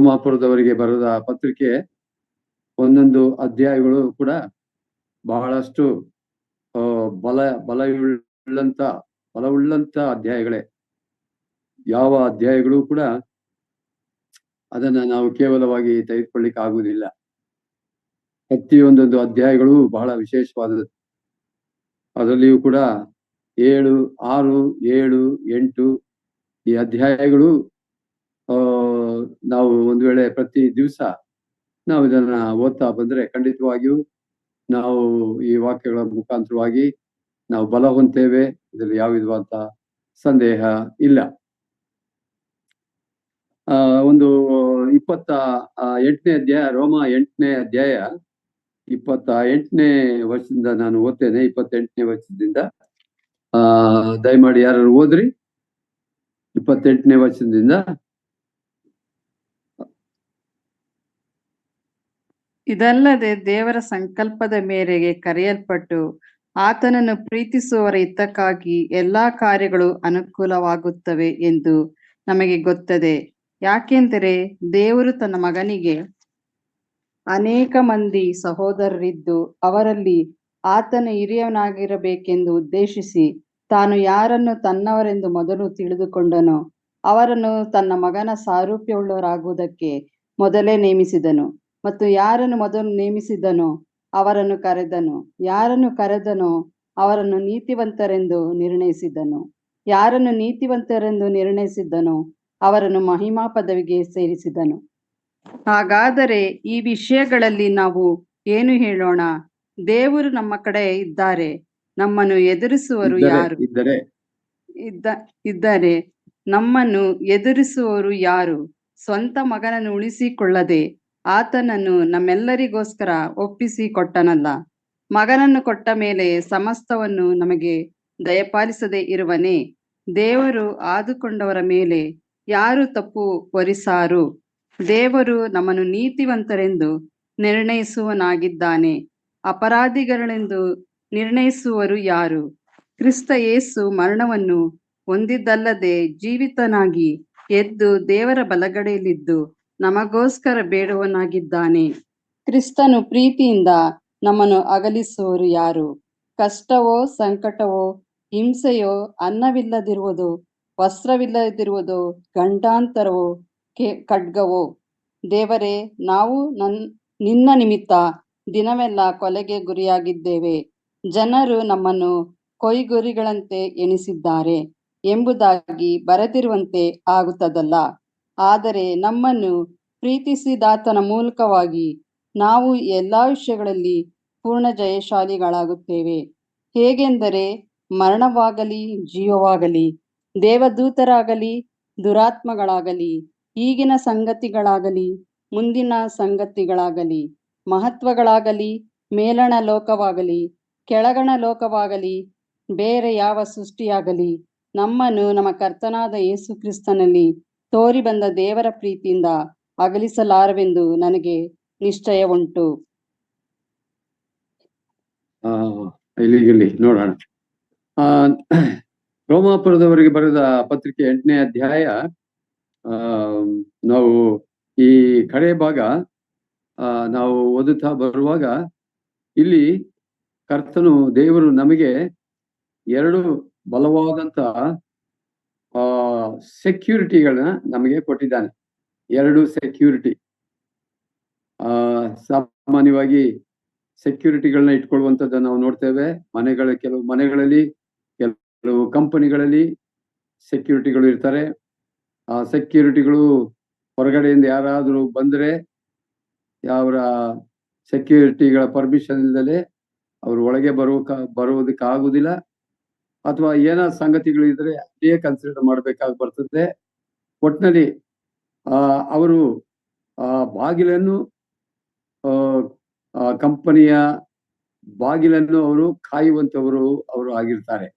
ರೋಮಾಪುರದವರಿಗೆ ಬರೆದ ಪತ್ರಿಕೆ ಒಂದೊಂದು ಅಧ್ಯಾಯಗಳು ಕೂಡ ಬಹಳಷ್ಟು ಬಲವುಳ್ಳಂತ ಅಧ್ಯಾಯಗಳೇ. ಯಾವ ಅಧ್ಯಾಯಗಳು ಕೂಡ ಅದನ್ನ ನಾವು ಕೇವಲವಾಗಿ ತೆಗೆದುಕೊಳ್ಳಿಕ್ಕೆ ಆಗುವುದಿಲ್ಲ. ಪ್ರತಿಯೊಂದೊಂದು ಅಧ್ಯಾಯಗಳು ಬಹಳ ವಿಶೇಷವಾದದ್ದು. ಅದರಲ್ಲಿಯೂ ಕೂಡ 7, 6, 7, 8 ಈ ಅಧ್ಯಾಯಗಳು ನಾವು ಒಂದು ವೇಳೆ ಪ್ರತಿ ದಿವಸ ನಾವು ಇದನ್ನ ಓದ್ತಾ ಬಂದ್ರೆ ಖಂಡಿತವಾಗಿಯೂ ನಾವು ಈ ವಾಕ್ಯಗಳ ಮುಖಾಂತರವಾಗಿ ನಾವು ಬಲ ಹೊಂದ್ತೇವೆ. ಇದರಲ್ಲಿ ಯಾವ ವಿಧವಾದ ಸಂದೇಹ ಇಲ್ಲ. ಒಂದು 28ನೇ ಅಧ್ಯಾಯ, ರೋಮ 8ನೇ ಅಧ್ಯಾಯ 28ನೇ ವರ್ಷದಿಂದ ನಾನು ಓದ್ತೇನೆ. 28ನೇ ವರ್ಷದಿಂದ ದಯಮಾಡಿ ಯಾರು ಓದ್ರಿ. 28ನೇ ವರ್ಷದಿಂದ. ಇದಲ್ಲದೆ ದೇವರ ಸಂಕಲ್ಪದ ಮೇರೆಗೆ ಕರೆಯಲ್ಪಟ್ಟು ಆತನನ್ನು ಪ್ರೀತಿಸುವವರ ಹಿತಕ್ಕಾಗಿ ಎಲ್ಲಾ ಕಾರ್ಯಗಳು ಅನುಕೂಲವಾಗುತ್ತವೆ ಎಂದು ನಮಗೆ ಗೊತ್ತದೆ. ಯಾಕೆಂದರೆ ದೇವರು ತನ್ನ ಮಗನಿಗೆ ಅನೇಕ ಮಂದಿ ಸಹೋದರರಿದ್ದು ಅವರಲ್ಲಿ ಆತನ ಹಿರಿಯವನಾಗಿರಬೇಕೆಂದು ಉದ್ದೇಶಿಸಿ ತಾನು ಯಾರನ್ನು ತನ್ನವರೆಂದು ಮೊದಲು ತಿಳಿದುಕೊಂಡನೋ ಅವರನ್ನು ತನ್ನ ಮಗನ ಸಾರೂಪ್ಯವುಳ್ಳವರಾಗುವುದಕ್ಕೆ ಮೊದಲೇ ನೇಮಿಸಿದನು. ಮತ್ತು ಯಾರನ್ನು ಮೊದಲು ನೇಮಿಸಿದನೋ ಅವರನ್ನು ಕರೆದನು, ಯಾರನ್ನು ಕರೆದನೋ ಅವರನ್ನು ನೀತಿವಂತರೆಂದು ನಿರ್ಣಯಿಸಿದನು, ಯಾರನ್ನು ನೀತಿವಂತರೆಂದು ನಿರ್ಣಯಿಸಿದ್ದನೋ ಅವರನ್ನು ಮಹಿಮಾ ಪದವಿಗೆ ಸೇರಿಸಿದನು. ಹಾಗಾದರೆ ಈ ವಿಷಯಗಳಲ್ಲಿ ನಾವು ಏನು ಹೇಳೋಣ? ದೇವರು ನಮ್ಮ ಕಡೆ ಇದ್ದಾರೆ, ನಮ್ಮನ್ನು ಎದುರಿಸುವರು ಯಾರು? ಇದ್ದಾರೆ, ನಮ್ಮನ್ನು ಎದುರಿಸುವವರು ಯಾರು? ಸ್ವಂತ ಮಗನನ್ನು ಉಳಿಸಿಕೊಳ್ಳದೆ ಆತನನ್ನು ನಮ್ಮೆಲ್ಲರಿಗೋಸ್ಕರ ಒಪ್ಪಿಸಿ ಕೊಟ್ಟನಲ್ಲ. ಮಗನನ್ನು ಕೊಟ್ಟ ಮೇಲೆ ಸಮಸ್ತವನ್ನು ನಮಗೆ ದಯಪಾಲಿಸದೆ ಇರುವನೇ? ದೇವರು ಆದುಕೊಂಡವರ ಮೇಲೆ ಯಾರು ತಪ್ಪು ಹೊರಿಸಾರು? ದೇವರು ನಮ್ಮನ್ನು ನೀತಿವಂತರೆಂದು ನಿರ್ಣಯಿಸುವನಾಗಿದ್ದಾನೆ. ಅಪರಾಧಿಗಳೆಂದು ನಿರ್ಣಯಿಸುವರು ಯಾರು? ಕ್ರಿಸ್ತ ಯೇಸು ಮರಣವನ್ನು ಹೊಂದಿದ್ದಲ್ಲದೆ ಜೀವಿತನಾಗಿ ಎದ್ದು ದೇವರ ಬಲಗಡೆಯಲ್ಲಿದ್ದು ನಮಗೋಸ್ಕರ ಬೇಡುವನಾಗಿದ್ದಾನೆ. ಕ್ರಿಸ್ತನು ಪ್ರೀತಿಯಿಂದ ನಮ್ಮನ್ನು ಅಗಲಿಸುವರು ಯಾರು? ಕಷ್ಟವೋ, ಸಂಕಟವೋ, ಹಿಂಸೆಯೋ, ಅನ್ನವಿಲ್ಲದಿರುವುದು, ವಸ್ತ್ರವಿಲ್ಲದಿರುವುದು, ಗಂಡಾಂತರವೋ, ಖಡ್ಗವೋ? ದೇವರೇ, ನಾವು ನಿನ್ನ ನಿಮಿತ್ತ ದಿನವೆಲ್ಲ ಕೊಲೆಗೆ ಗುರಿಯಾಗಿದ್ದೇವೆ, ಜನರು ನಮ್ಮನ್ನು ಕೊಯ್ಗುರಿಗಳಂತೆ ಎಣಿಸಿದ್ದಾರೆ ಎಂಬುದಾಗಿ ಬರೆದಿರುವಂತೆ ಆಗುತ್ತದಲ್ಲ. ಆದರೆ ನಮ್ಮನ್ನು ಪ್ರೀತಿಸಿದಾತನ ಮೂಲಕವಾಗಿ ನಾವು ಎಲ್ಲ ವಿಷಯಗಳಲ್ಲಿ ಪೂರ್ಣ ಜಯಶಾಲಿಗಳಾಗುತ್ತೇವೆ. ಹೇಗೆಂದರೆ ಮರಣವಾಗಲಿ ಜೀವವಾಗಲಿ, ದೇವದೂತರಾಗಲಿ ದುರಾತ್ಮಗಳಾಗಲಿ, ಈಗಿನ ಸಂಗತಿಗಳಾಗಲಿ ಮುಂದಿನ ಸಂಗತಿಗಳಾಗಲಿ, ಮಹತ್ವಗಳಾಗಲಿ ಮೇಲಣ ಲೋಕವಾಗಲಿ ಕೆಳಗಣ ಲೋಕವಾಗಲಿ ಬೇರೆ ಯಾವ ಸೃಷ್ಟಿಯಾಗಲಿ ನಮ್ಮನ್ನು ನಮ್ಮ ಕರ್ತನಾದ ಯೇಸು ಕ್ರಿಸ್ತನಲ್ಲಿ ತೋರಿ ಬಂದ ದೇವರ ಪ್ರೀತಿಯಿಂದ ಅಗಲಿಸಲಾರವೆಂದು ನನಗೆ ನಿಶ್ಚಯ ಉಂಟು. ಇಲ್ಲಿ ನೋಡೋಣ. ರೋಮಾಪುರದವರಿಗೆ ಬರೆದ ಪತ್ರಿಕೆ 8ನೇ ಅಧ್ಯಾಯ ನಾವು ಈ ಕಡೆ ಭಾಗ ನಾವು ಓದುತ್ತಾ ಬರುವಾಗ ಇಲ್ಲಿ ಕರ್ತನು ದೇವರು ನಮಗೆ 2 ಬಲವಾದಂತ ಸೆಕ್ಯೂರಿಟಿಗಳನ್ನ ನಮಗೆ ಕೊಟ್ಟಿದ್ದಾನೆ. 2 ಸೆಕ್ಯೂರಿಟಿ. ಸಾಮಾನ್ಯವಾಗಿ ಸೆಕ್ಯೂರಿಟಿಗಳನ್ನ ಇಟ್ಕೊಳ್ಳುವಂಥದ್ದನ್ನು ನಾವು ನೋಡ್ತೇವೆ. ಕೆಲವು ಮನೆಗಳಲ್ಲಿ, ಕೆಲವು ಕಂಪನಿಗಳಲ್ಲಿ ಸೆಕ್ಯೂರಿಟಿಗಳು ಇರ್ತಾರೆ. ಆ ಸೆಕ್ಯೂರಿಟಿಗಳು ಹೊರಗಡೆಯಿಂದ ಯಾರಾದರೂ ಬಂದರೆ ಅವರ ಸೆಕ್ಯೂರಿಟಿಗಳ ಪರ್ಮಿಷನ್ ಇಲ್ಲದೆ ಅವರು ಒಳಗೆ ಬರುವುದಕ್ಕಾಗುವುದಿಲ್ಲ. ಅಥವಾ ಏನೋ ಸಂಗತಿಗಳು ಇದ್ರೆ ಅದೇ ಕನ್ಸಿಡರ್ ಮಾಡಬೇಕಾಗಿ ಬರ್ತದೆ. ಒಟ್ಟಿನಲ್ಲಿ ಅವರು ಬಾಗಿಲನ್ನು, ಕಂಪನಿಯ ಬಾಗಿಲನ್ನು ಅವರು ಕಾಯುವಂತವರು ಅವರು ಆಗಿರ್ತಾರೆ.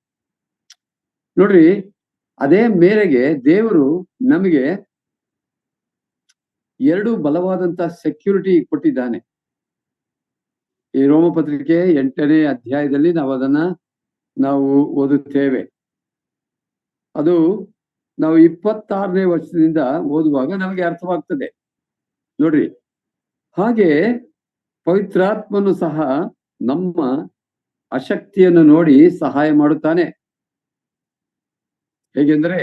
ನೋಡ್ರಿ, ಅದೇ ಮೇರೆಗೆ ದೇವರು ನಮಗೆ 2 ಬಲವಾದಂತ ಸೆಕ್ಯೂರಿಟಿ ಕೊಟ್ಟಿದ್ದಾನೆ. ಈ ರೋಮಪತ್ರಿಕೆ 8ನೇ ಅಧ್ಯಾಯದಲ್ಲಿ ನಾವು ಓದುತ್ತೇವೆ. ಅದು ನಾವು 26ನೇ ವರ್ಷದಿಂದ ಓದುವಾಗ ನಮಗೆ ಅರ್ಥವಾಗ್ತದೆ. ನೋಡ್ರಿ, ಹಾಗೆ ಪವಿತ್ರಾತ್ಮನು ಸಹ ನಮ್ಮ ಅಶಕ್ತಿಯನ್ನು ನೋಡಿ ಸಹಾಯ ಮಾಡುತ್ತಾನೆ. ಹೇಗೆಂದ್ರೆ,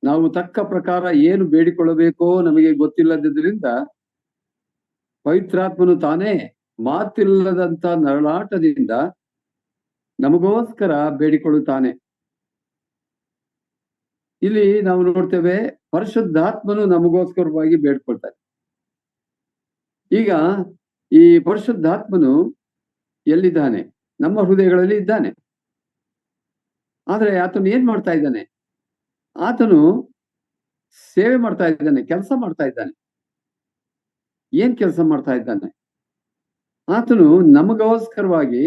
ನಾವು ತಕ್ಕ ಪ್ರಕಾರ ಏನು ಬೇಡಿಕೊಳ್ಳಬೇಕೋ ನಮಗೆ ಗೊತ್ತಿಲ್ಲದಿದ್ದರಿಂದ ಪವಿತ್ರಾತ್ಮನು ತಾನೇ ಮಾತಿಲ್ಲದಂತ ನರಳಾಟದಿಂದ ನಮಗೋಸ್ಕರ ಬೇಡಿಕೊಳ್ಳುತ್ತಾನೆ. ಇಲ್ಲಿ ನಾವು ನೋಡ್ತೇವೆ, ಪರಿಶುದ್ಧಾತ್ಮನು ನಮಗೋಸ್ಕರವಾಗಿ ಬೇಡ್ಕೊಳ್ತಾನೆ. ಈಗ ಈ ಪರಿಶುದ್ಧಾತ್ಮನು ಎಲ್ಲಿದ್ದಾನೆ? ನಮ್ಮ ಹೃದಯಗಳಲ್ಲಿ ಇದ್ದಾನೆ. ಆದ್ರೆ ಆತನು ಏನ್ ಮಾಡ್ತಾ ಇದ್ದಾನೆ? ಆತನು ಸೇವೆ ಮಾಡ್ತಾ ಇದ್ದಾನೆ, ಕೆಲಸ ಮಾಡ್ತಾ ಇದ್ದಾನೆ. ಏನ್ ಕೆಲಸ ಮಾಡ್ತಾ ಇದ್ದಾನೆ? ಆತನು ನಮಗೋಸ್ಕರವಾಗಿ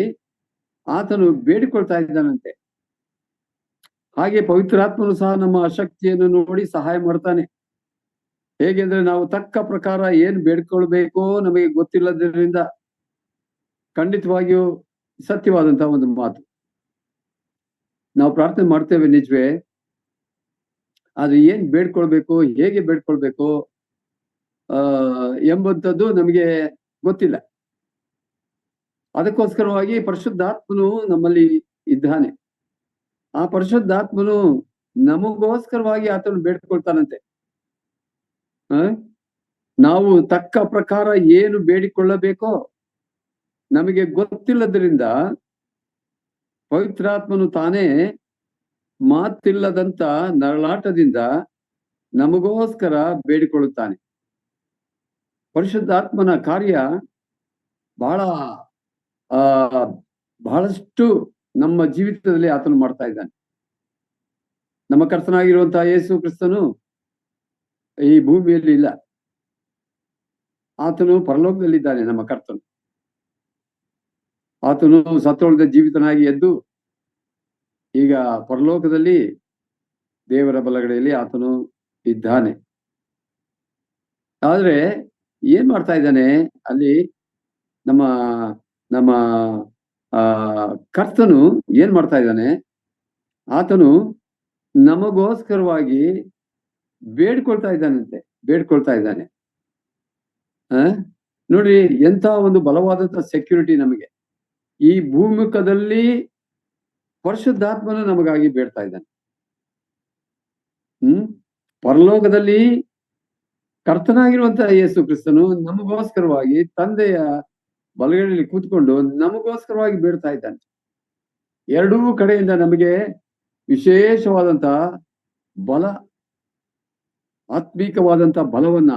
ಆತನು ಬೇಡಿಕೊಳ್ತಾ ಇದ್ದಾನಂತೆ. ಹಾಗೆ ಪವಿತ್ರಾತ್ಮನು ಸಹ ನಮ್ಮ ಅಶಕ್ತಿಯನ್ನು ನೋಡಿ ಸಹಾಯ ಮಾಡ್ತಾನೆ. ಹೇಗೆಂದ್ರೆ, ನಾವು ತಕ್ಕ ಪ್ರಕಾರ ಏನ್ ಬೇಡ್ಕೊಳ್ಬೇಕೋ ನಮಗೆ ಗೊತ್ತಿಲ್ಲದ್ರಿಂದ ಖಂಡಿತವಾಗಿಯೂ ಸತ್ಯವಾದಂತಹ ಒಂದು ಮಾತು. ನಾವು ಪ್ರಾರ್ಥನೆ ಮಾಡ್ತೇವೆ ನಿಜವೇ, ಆದ್ರೆ ಏನ್ ಬೇಡ್ಕೊಳ್ಬೇಕು, ಹೇಗೆ ಬೇಡ್ಕೊಳ್ಬೇಕು ಎಂಬಂಥದ್ದು ನಮಗೆ ಗೊತ್ತಿಲ್ಲ. ಅದಕ್ಕೋಸ್ಕರವಾಗಿ ಪರಿಶುದ್ಧಾತ್ಮನು ನಮ್ಮಲ್ಲಿ ಇದ್ದಾನೆ. ಆ ಪರಿಶುದ್ಧಾತ್ಮನು ನಮಗೋಸ್ಕರವಾಗಿ ಆತನು ಬೇಡ್ಕೊಳ್ತಾನಂತೆ. ನಾವು ತಕ್ಕ ಪ್ರಕಾರ ಏನು ಬೇಡಿಕೊಳ್ಳಬೇಕೋ ನಮಗೆ ಗೊತ್ತಿಲ್ಲದ್ರಿಂದ ಪವಿತ್ರಾತ್ಮನು ತಾನೇ ಮಾತಿಲ್ಲದಂತ ನರಳಾಟದಿಂದ ನಮಗೋಸ್ಕರ ಬೇಡಿಕೊಳ್ಳುತ್ತಾನೆ. ಪರಿಶುದ್ಧಾತ್ಮನ ಕಾರ್ಯ ಬಹಳಷ್ಟು ನಮ್ಮ ಜೀವಿತದಲ್ಲಿ ಆತನು ಮಾಡ್ತಾ ಇದ್ದಾನೆ. ನಮ್ಮ ಕರ್ತನಾಗಿರುವಂತಹ ಯೇಸು ಕ್ರಿಸ್ತನು ಈ ಭೂಮಿಯಲ್ಲಿ ಇಲ್ಲ, ಆತನು ಪರಲೋಕದಲ್ಲಿದ್ದಾನೆ. ನಮ್ಮ ಕರ್ತನು ಆತನು ಸತ್ತೋಳದ ಜೀವಿತನಾಗಿ ಎದ್ದು ಈಗ ಪರಲೋಕದಲ್ಲಿ ದೇವರ ಬಲಗಡೆಯಲ್ಲಿ ಆತನು ಇದ್ದಾನೆ. ಆದ್ರೆ ಏನ್ ಮಾಡ್ತಾ ಇದ್ದಾನೆ ಅಲ್ಲಿ? ನಮ್ಮ ನಮ್ಮ ಕರ್ತನು ಏನ್ ಮಾಡ್ತಾ ಇದ್ದಾನೆ? ಆತನು ನಮಗೋಸ್ಕರವಾಗಿ ಬೇಡ್ಕೊಳ್ತಾ ಇದ್ದಾನೆ. ನೋಡ್ರಿ, ಎಂತ ಒಂದು ಬಲವಾದಂತ ಸೆಕ್ಯೂರಿಟಿ ನಮಗೆ. ಈ ಭೂಮುಖದಲ್ಲಿ ಪರಿಶುದ್ಧಾತ್ಮನು ನಮಗಾಗಿ ಬೇಡ್ತಾ ಇದ್ದಾನೆ. ಪರಲೋಕದಲ್ಲಿ ಕರ್ತನಾಗಿರುವಂತಹ ಯೇಸು ಕ್ರಿಸ್ತನು ನಮಗೋಸ್ಕರವಾಗಿ ತಂದೆಯ ಬಲಗಡೆಯಲ್ಲಿ ಕೂತ್ಕೊಂಡು ನಮಗೋಸ್ಕರವಾಗಿ ಬೇಡ್ತಾ ಇದ್ದಾನೆ. ಎರಡೂ ಕಡೆಯಿಂದ ನಮಗೆ ವಿಶೇಷವಾದಂತಹ ಬಲ, ಆತ್ಮೀಕವಾದಂತ ಬಲವನ್ನ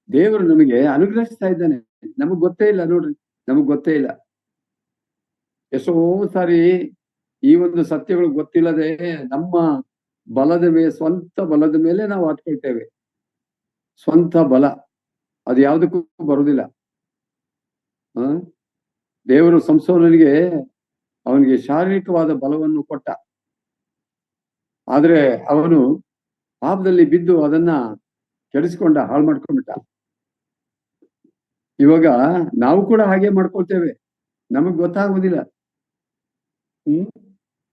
ದೇವರು ನಮಗೆ ಅನುಗ್ರಹಿಸ್ತಾ ಇದ್ದಾನೆ. ನಮಗ್ ಗೊತ್ತೇ ಇಲ್ಲ. ನೋಡ್ರಿ, ನಮಗ್ ಗೊತ್ತೇ ಇಲ್ಲ. ಎಷ್ಟೋ ಸಾರಿ ಈ ಒಂದು ಸತ್ಯಗಳು ಗೊತ್ತಿಲ್ಲದೆ ನಮ್ಮ ಸ್ವಂತ ಬಲದ ಮೇಲೆ ನಾವು ಹತ್ಕೊಳ್ತೇವೆ. ಸ್ವಂತ ಬಲ ಅದು ಯಾವುದಕ್ಕೂ ಬರುವುದಿಲ್ಲ. ದೇವರು ಸಂಸೋನನಿಗೆ ಅವನಿಗೆ ಶಾರೀರಿಕವಾದ ಬಲವನ್ನು ಕೊಟ್ಟ. ಆದ್ರೆ ಅವನು ಪಾಪದಲ್ಲಿ ಬಿದ್ದು ಅದನ್ನ ಕೆಡಿಸ್ಕೊಂಡ, ಹಾಳು ಮಾಡ್ಕೊಂಡ್ಬಿಟ್ಟ. ಇವಾಗ ನಾವು ಕೂಡ ಹಾಗೆ ಮಾಡ್ಕೊಳ್ತೇವೆ, ನಮಗ್ ಗೊತ್ತಾಗುವುದಿಲ್ಲ.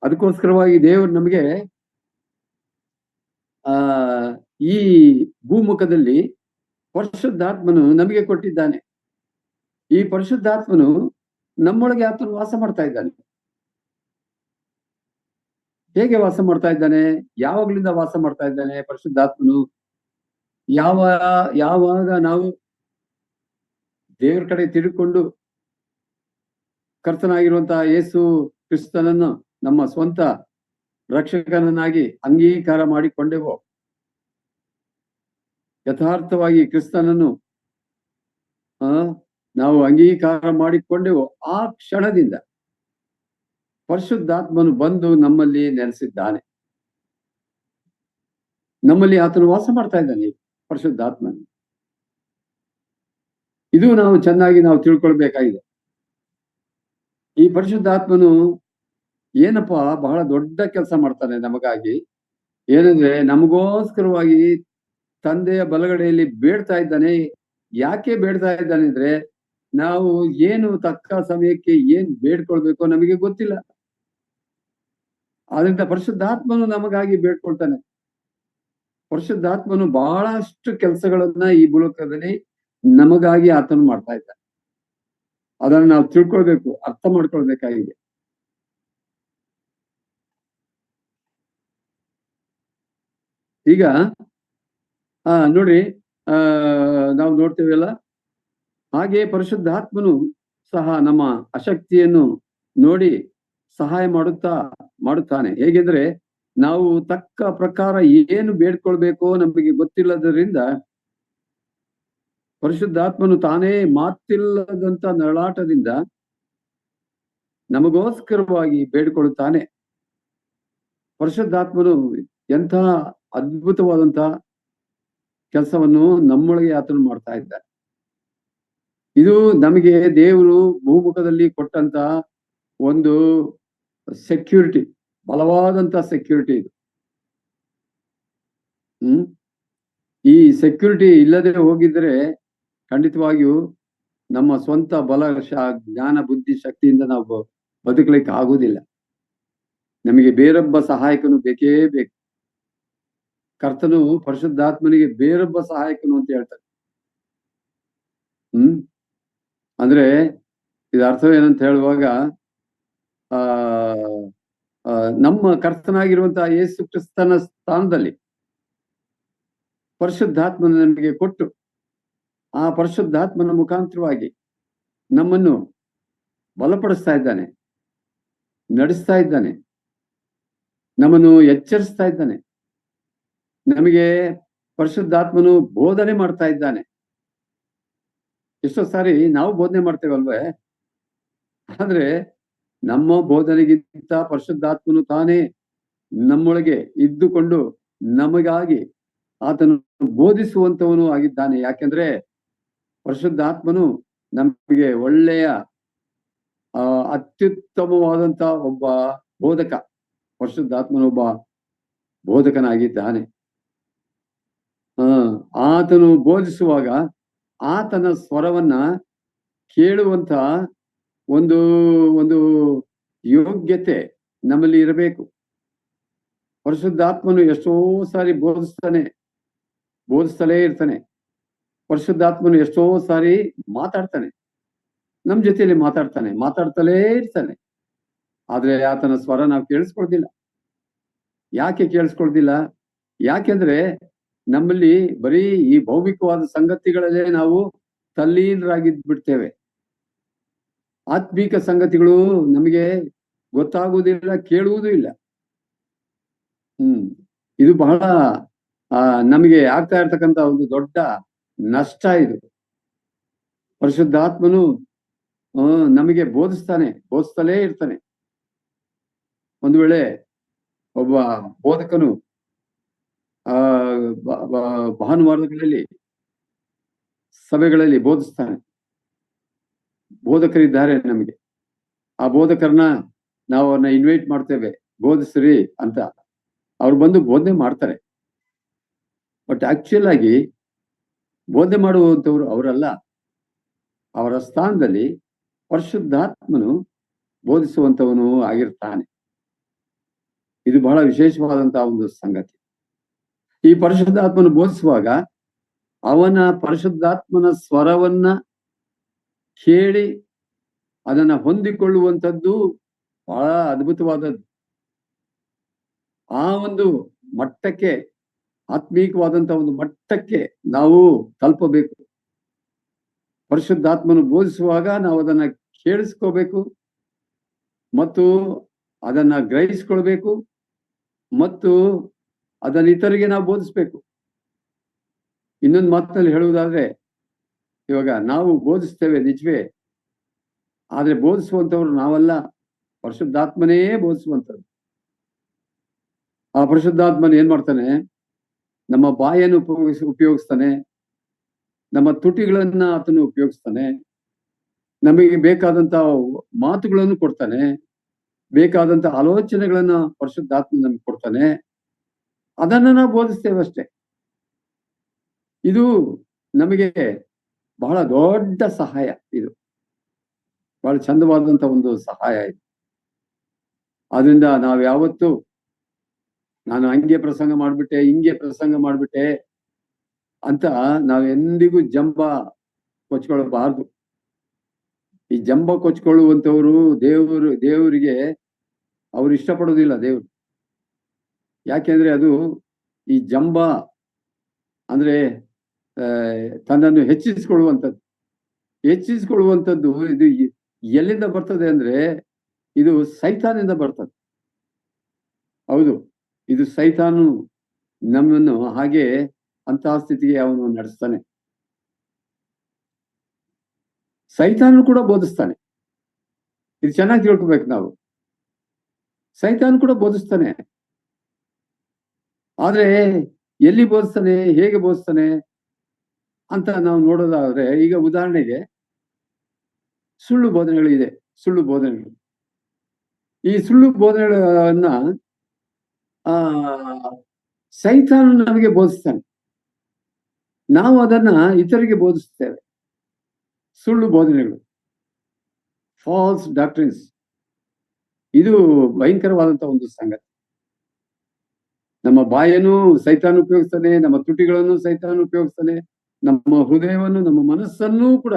ಅದಕ್ಕೋಸ್ಕರವಾಗಿ ದೇವರು ನಮಗೆ ಈ ಭೂಮುಖದಲ್ಲಿ ಪರಿಶುದ್ಧಾತ್ಮನು ನಮಗೆ ಕೊಟ್ಟಿದ್ದಾನೆ. ಈ ಪರಿಶುದ್ಧಾತ್ಮನು ನಮ್ಮೊಳಗೆ ಆತನು ವಾಸ ಮಾಡ್ತಾ ಇದ್ದಾನೆ. ಹೇಗೆ ವಾಸ ಮಾಡ್ತಾ ಇದ್ದಾನೆ? ಯಾವಾಗ್ಲಿಂದ ವಾಸ ಮಾಡ್ತಾ ಇದ್ದಾನೆ ಪರಿಶುದ್ಧಾತ್ಮನು? ಯಾವಾಗ ನಾವು ದೇವರ ಕಡೆ ತಿರುಗಿಕೊಂಡು ಕರ್ತನಾಗಿರುವಂತಹ ಯೇಸು ಕ್ರಿಸ್ತನನ್ನು ನಮ್ಮ ಸ್ವಂತ ರಕ್ಷಕನನ್ನಾಗಿ ಅಂಗೀಕಾರ ಮಾಡಿಕೊಂಡೆವೋ, ಯಥಾರ್ಥವಾಗಿ ಕ್ರಿಸ್ತನನ್ನು ನಾವು ಅಂಗೀಕಾರ ಮಾಡಿಕೊಂಡೆವೋ, ಆ ಕ್ಷಣದಿಂದ ಪರಿಶುದ್ಧಾತ್ಮನು ಬಂದು ನಮ್ಮಲ್ಲಿ ನೆಲೆಸಿದ್ದಾನೆ. ನಮ್ಮಲ್ಲಿ ಆತನು ವಾಸ ಮಾಡ್ತಾ ಇದ್ದಾನೆ ಪರಿಶುದ್ಧಾತ್ಮನು. ಇದು ನಾವು ಚೆನ್ನಾಗಿ ತಿಳ್ಕೊಳ್ಬೇಕಾಗಿದೆ. ಈ ಪರಿಶುದ್ಧಾತ್ಮನು ಏನಪ್ಪ ಬಹಳ ದೊಡ್ಡ ಕೆಲಸ ಮಾಡ್ತಾನೆ ನಮಗಾಗಿ. ಏನಂದ್ರೆ, ನಮಗೋಸ್ಕರವಾಗಿ ತಂದೆಯ ಬಲಗಡೆಯಲ್ಲಿ ಬೇಡ್ತಾ ಇದ್ದಾನೆ. ಯಾಕೆ ಬೇಡ್ತಾ ಇದ್ದಾನೆ ಅಂದ್ರೆ, ನಾವು ಏನು ತಕ್ಕ ಸಮಯಕ್ಕೆ ಏನ್ ಬೇಡ್ಕೊಳ್ಬೇಕೋ ನಮಗೆ ಗೊತ್ತಿಲ್ಲ. ಆದ್ರಿಂದ ಪರಿಶುದ್ಧಾತ್ಮನು ನಮಗಾಗಿ ಬೇಡ್ಕೊಳ್ತಾನೆ. ಪರಿಶುದ್ಧಾತ್ಮನು ಬಹಳಷ್ಟು ಕೆಲಸಗಳನ್ನ ಈ ಭೂಲೋಕದಲ್ಲಿ ನಮಗಾಗಿ ಆತನು ಮಾಡ್ತಾ ಇದ್ದ. ಅದನ್ನ ನಾವು ತಿಳ್ಕೊಳ್ಬೇಕು, ಅರ್ಥ ಮಾಡ್ಕೊಳ್ಬೇಕಾಗಿದೆ. ಈಗ ನೋಡ್ರಿ, ನಾವು ನೋಡ್ತೇವಲ್ಲ, ಹಾಗೆ ಪರಿಶುದ್ಧಾತ್ಮನು ಸಹ ನಮ್ಮ ಅಶಕ್ತಿಯನ್ನು ನೋಡಿ ಸಹಾಯ ಮಾಡುತ್ತಾನೆ. ಹೇಗೆಂದ್ರೆ ನಾವು ತಕ್ಕ ಪ್ರಕಾರ ಏನು ಬೇಡ್ಕೊಳ್ಬೇಕೋ ನಮಗೆ ಗೊತ್ತಿಲ್ಲದರಿಂದ ಪರಿಶುದ್ಧಾತ್ಮನು ತಾನೇ ಮಾತಿಲ್ಲದಂತ ನರಳಾಟದಿಂದ ನಮಗೋಸ್ಕರವಾಗಿ ಬೇಡ್ಕೊಳ್ಳುತ್ತಾನೆ. ಪರಿಶುದ್ಧಾತ್ಮನು ಎಂಥ ಅದ್ಭುತವಾದಂತ ಕೆಲಸವನ್ನು ನಮ್ಮೊಳಗೆ ಆತನು ಮಾಡ್ತಾ ಇದ್ದಾನೆ. ಇದು ನಮಗೆ ದೇವರು ಭೂಮುಖದಲ್ಲಿ ಕೊಟ್ಟಂತ ಒಂದು ಸೆಕ್ಯೂರಿಟಿ, ಬಲವಾದಂತ ಸೆಕ್ಯೂರಿಟಿ ಇದು. ಈ ಸೆಕ್ಯೂರಿಟಿ ಇಲ್ಲದೆ ಹೋಗಿದ್ರೆ ಖಂಡಿತವಾಗಿಯೂ ನಮ್ಮ ಸ್ವಂತ ಬಲ, ಜ್ಞಾನ, ಬುದ್ಧಿ, ಶಕ್ತಿಯಿಂದ ನಾವು ಬದುಕಲಿಕ್ಕೆ ಆಗುವುದಿಲ್ಲ. ನಮಗೆ ಬೇರೊಬ್ಬ ಸಹಾಯಕನು ಬೇಕೇ ಬೇಕು. ಕರ್ತನು ಪರಿಶುದ್ಧಾತ್ಮನಿಗೆ ಬೇರೊಬ್ಬ ಸಹಾಯಕನು ಅಂತ ಹೇಳ್ತಾರೆ. ಅಂದ್ರೆ ಇದು ಅರ್ಥವೇನಂತ ಹೇಳುವಾಗ, ನಮ್ಮ ಕರ್ತನಾಗಿರುವಂತಹ ಯೇಸು ಕ್ರಿಸ್ತನ ಸ್ಥಾನದಲ್ಲಿ ಪರಿಶುದ್ಧಾತ್ಮನ ನಮಗೆ ಕೊಟ್ಟು ಆ ಪರಿಶುದ್ಧಾತ್ಮನ ಮುಖಾಂತರವಾಗಿ ನಮ್ಮನ್ನು ಬಲಪಡಿಸ್ತಾ ಇದ್ದಾನೆ, ನಡೆಸ್ತಾ ಇದ್ದಾನೆ, ನಮ್ಮನ್ನು ಎಚ್ಚರಿಸ್ತಾ ಇದ್ದಾನೆ. ನಮಗೆ ಪರಿಶುದ್ಧಾತ್ಮನು ಬೋಧನೆ ಮಾಡ್ತಾ ಇದ್ದಾನೆ. ಎಷ್ಟೋ ಸಾರಿ ನಾವು ಬೋಧನೆ ಮಾಡ್ತೇವಲ್ವೇ, ಆದ್ರೆ ನಮ್ಮ ಬೋಧನೆಗಿಂತ ಪರಿಶುದ್ಧಾತ್ಮನು ತಾನೇ ನಮ್ಮೊಳಗೆ ಇದ್ದುಕೊಂಡು ನಮಗಾಗಿ ಆತನು ಬೋಧಿಸುವಂತವನು ಆಗಿದ್ದಾನೆ. ಯಾಕೆಂದ್ರೆ ಪರಿಶುದ್ಧಾತ್ಮನು ನಮಗೆ ಒಳ್ಳೆಯ ಅತ್ಯುತ್ತಮವಾದಂತ ಒಬ್ಬ ಬೋಧಕ. ಪರಿಶುದ್ಧಾತ್ಮನೊಬ್ಬ ಬೋಧಕನಾಗಿದ್ದಾನೆ. ಆತನು ಬೋಧಿಸುವಾಗ ಆತನ ಸ್ವರವನ್ನ ಕೇಳುವಂತ ಒಂದು ಒಂದು ಯೋಗ್ಯತೆ ನಮ್ಮಲ್ಲಿ ಇರಬೇಕು. ಪರಿಶುದ್ಧಾತ್ಮನು ಎಷ್ಟೋ ಸಾರಿ ಬೋಧಿಸ್ತಲೇ ಇರ್ತಾನೆ. ಪರಿಶುದ್ಧಾತ್ಮನು ಎಷ್ಟೋ ಸಾರಿ ಮಾತಾಡ್ತಾನೆ, ನಮ್ ಜೊತೆಯಲ್ಲಿ ಮಾತಾಡ್ತಲೇ ಇರ್ತಾನೆ. ಆದ್ರೆ ಆತನ ಸ್ವರ ನಾವು ಕೇಳಿಸ್ಕೊಳ್ದಿಲ್ಲ. ಯಾಕೆ ಕೇಳಿಸ್ಕೊಳ್ದಿಲ್ಲ? ಯಾಕೆಂದ್ರೆ ನಮ್ಮಲ್ಲಿ ಬರೀ ಈ ಭೌಮಿಕವಾದ ಸಂಗತಿಗಳಲ್ಲೇ ನಾವು ತಲ್ಲೀನರಾಗಿದ್ಬಿಡ್ತೇವೆ. ಆತ್ಮೀಕ ಸಂಗತಿಗಳು ನಮಗೆ ಗೊತ್ತಾಗುವುದಿಲ್ಲ, ಕೇಳುವುದೂ ಇಲ್ಲ. ಇದು ಬಹಳ ನಮಗೆ ಆಗ್ತಾ ಇರ್ತಕ್ಕಂಥ ಒಂದು ದೊಡ್ಡ ನಷ್ಟ ಇದು. ಪರಿಶುದ್ಧಾತ್ಮನು ನಮಗೆ ಬೋಧಿಸ್ತಲೇ ಇರ್ತಾನೆ. ಒಂದು ವೇಳೆ ಒಬ್ಬ ಬೋಧಕನು ಭಾನುವಾರಗಳಲ್ಲಿ ಸಭೆಗಳಲ್ಲಿ ಬೋಧಿಸ್ತಾನೆ. ಬೋಧಕರಿದ್ದಾರೆ ನಮಗೆ. ಆ ಬೋಧಕರನ್ನ ನಾವು ಅವ್ರನ್ನ ಇನ್ವೈಟ್ ಮಾಡ್ತೇವೆ, ಬೋಧಿಸ್ರಿ ಅಂತ. ಅವ್ರು ಬಂದು ಬೋಧನೆ ಮಾಡ್ತಾರೆ. ಬಟ್ ಆಕ್ಚುಯಲ್ ಆಗಿ ಬೋಧನೆ ಮಾಡುವಂಥವ್ರು ಅವರಲ್ಲ. ಅವರ ಸ್ಥಾನದಲ್ಲಿ ಪರಿಶುದ್ಧಾತ್ಮನು ಬೋಧಿಸುವಂತವನು ಆಗಿರ್ತಾನೆ. ಇದು ಬಹಳ ವಿಶೇಷವಾದಂತಹ ಒಂದು ಸಂಗತಿ. ಈ ಪರಿಶುದ್ಧಾತ್ಮನು ಬೋಧಿಸುವಾಗ ಅವನ ಪರಿಶುದ್ಧಾತ್ಮನ ಸ್ವರವನ್ನ ಕೇಳಿ ಅದನ್ನ ಹೊಂದಿಕೊಳ್ಳುವಂಥದ್ದು ಬಹಳ ಅದ್ಭುತವಾದದ್ದು. ಆ ಒಂದು ಮಟ್ಟಕ್ಕೆ, ಆತ್ಮೀಕವಾದಂತಹ ಒಂದು ಮಟ್ಟಕ್ಕೆ ನಾವು ತಲುಪಬೇಕು. ಪರಿಶುದ್ಧಾತ್ಮನು ಬೋಧಿಸುವಾಗ ನಾವು ಅದನ್ನ ಕೇಳಿಸ್ಕೋಬೇಕು ಮತ್ತು ಅದನ್ನ ಗ್ರಹಿಸ್ಕೊಳ್ಬೇಕು ಮತ್ತು ಅದನ್ನ ಇತರಿಗೆ ನಾವು ಬೋಧಿಸ್ಬೇಕು. ಇನ್ನೊಂದು ಮಾತಿನಲ್ಲಿ ಹೇಳುವುದಾದ್ರೆ, ಇವಾಗ ನಾವು ಬೋಧಿಸ್ತೇವೆ ನಿಜವೇ, ಆದ್ರೆ ಬೋಧಿಸುವಂತವ್ರು ನಾವಲ್ಲ, ಪರಿಶುದ್ಧಾತ್ಮನೇ ಬೋಧಿಸುವಂಥದ್ದು. ಆ ಪರಿಶುದ್ಧಾತ್ಮನ ಏನ್ ಮಾಡ್ತಾನೆ? ನಮ್ಮ ಬಾಯನ್ನು ಉಪಯೋಗಿಸ್ತಾನೆ, ನಮ್ಮ ತುಟಿಗಳನ್ನ ಆತನು ಉಪಯೋಗಿಸ್ತಾನೆ, ನಮಗೆ ಬೇಕಾದಂತ ಮಾತುಗಳನ್ನು ಕೊಡ್ತಾನೆ, ಬೇಕಾದಂತ ಆಲೋಚನೆಗಳನ್ನ ಪರಿಶುದ್ಧಾತ್ಮ ನಮ್ಗೆ ಕೊಡ್ತಾನೆ. ಅದನ್ನ ನಾವು ಬೋಧಿಸ್ತೇವೆ ಅಷ್ಟೇ. ಇದು ನಮಗೆ ಬಹಳ ದೊಡ್ಡ ಸಹಾಯ. ಇದು ಬಹಳ ಚಂದವಾದಂತ ಒಂದು ಸಹಾಯ ಇದು. ಆದ್ರಿಂದ ನಾವು ಯಾವತ್ತೂ ನಾನು ಹಂಗೆ ಪ್ರಸಂಗ ಮಾಡ್ಬಿಟ್ಟೆ, ಹಿಂಗೆ ಪ್ರಸಂಗ ಮಾಡ್ಬಿಟ್ಟೆ ಅಂತ ನಾವೆಂದಿಗೂ ಜಂಬ ಕೊಚ್ಕೊಳ್ಬಾರ್ದು. ಈ ಜಂಬ ಕೊಚ್ಕೊಳ್ಳುವಂತವ್ರು ದೇವರಿಗೆ ಅವ್ರು ಇಷ್ಟಪಡೋದಿಲ್ಲ ದೇವ್ರು. ಯಾಕೆಂದ್ರೆ ಅದು ಈ ಜಂಬ ಅಂದ್ರೆ ತನ್ನನ್ನು ಹೆಚ್ಚಿಸಿಕೊಳ್ಳುವಂಥದ್ದು ಇದು ಎಲ್ಲಿಂದ ಬರ್ತದೆ ಅಂದ್ರೆ ಇದು ಸೈತಾನಿಂದ ಬರ್ತದೆ. ಹೌದು, ಇದು ಸೈತಾನು ನಮ್ಮನ್ನು ಹಾಗೆ ಅಂತಹ ಸ್ಥಿತಿಗೆ ಅವನು ನಡೆಸ್ತಾನೆ. ಸೈತಾನು ಕೂಡ ಬೋಧಿಸ್ತಾನೆ. ಇದು ಚೆನ್ನಾಗಿ ತಿಳ್ಕೊಬೇಕು ನಾವು. ಸೈತಾನು ಕೂಡ ಬೋಧಿಸ್ತಾನೆ. ಆದ್ರೆ ಎಲ್ಲಿ ಬೋಧಿಸ್ತಾನೆ, ಹೇಗೆ ಬೋಧಿಸ್ತಾನೆ ಅಂತ ನಾವು ನೋಡೋದಾದ್ರೆ, ಈಗ ಉದಾಹರಣೆಗೆ ಸುಳ್ಳು ಬೋಧನೆಗಳಿದೆ. ಸುಳ್ಳು ಬೋಧನೆಗಳು, ಈ ಸುಳ್ಳು ಬೋಧನೆಗಳನ್ನ ಸೈತಾನು ನಮಗೆ ಬೋಧಿಸ್ತಾನೆ. ನಾವು ಅದನ್ನ ಇತರಿಗೆ ಬೋಧಿಸ್ತೇವೆ. ಸುಳ್ಳು ಬೋಧನೆಗಳು, ಫಾಲ್ಸ್ ಡಾಕ್ಟ್ರಿನ್ಸ್, ಇದು ಭಯಂಕರವಾದಂತ ಒಂದು ಸಂಗತಿ. ನಮ್ಮ ಬಾಯನ್ನು ಸೈತಾನ್ ಉಪಯೋಗಿಸ್ತಾನೆ, ನಮ್ಮ ತುಟಿಗಳನ್ನು ಸೈತಾನ್ ಉಪಯೋಗಿಸ್ತಾನೆ, ನಮ್ಮ ಹೃದಯವನ್ನು, ನಮ್ಮ ಮನಸ್ಸನ್ನೂ ಕೂಡ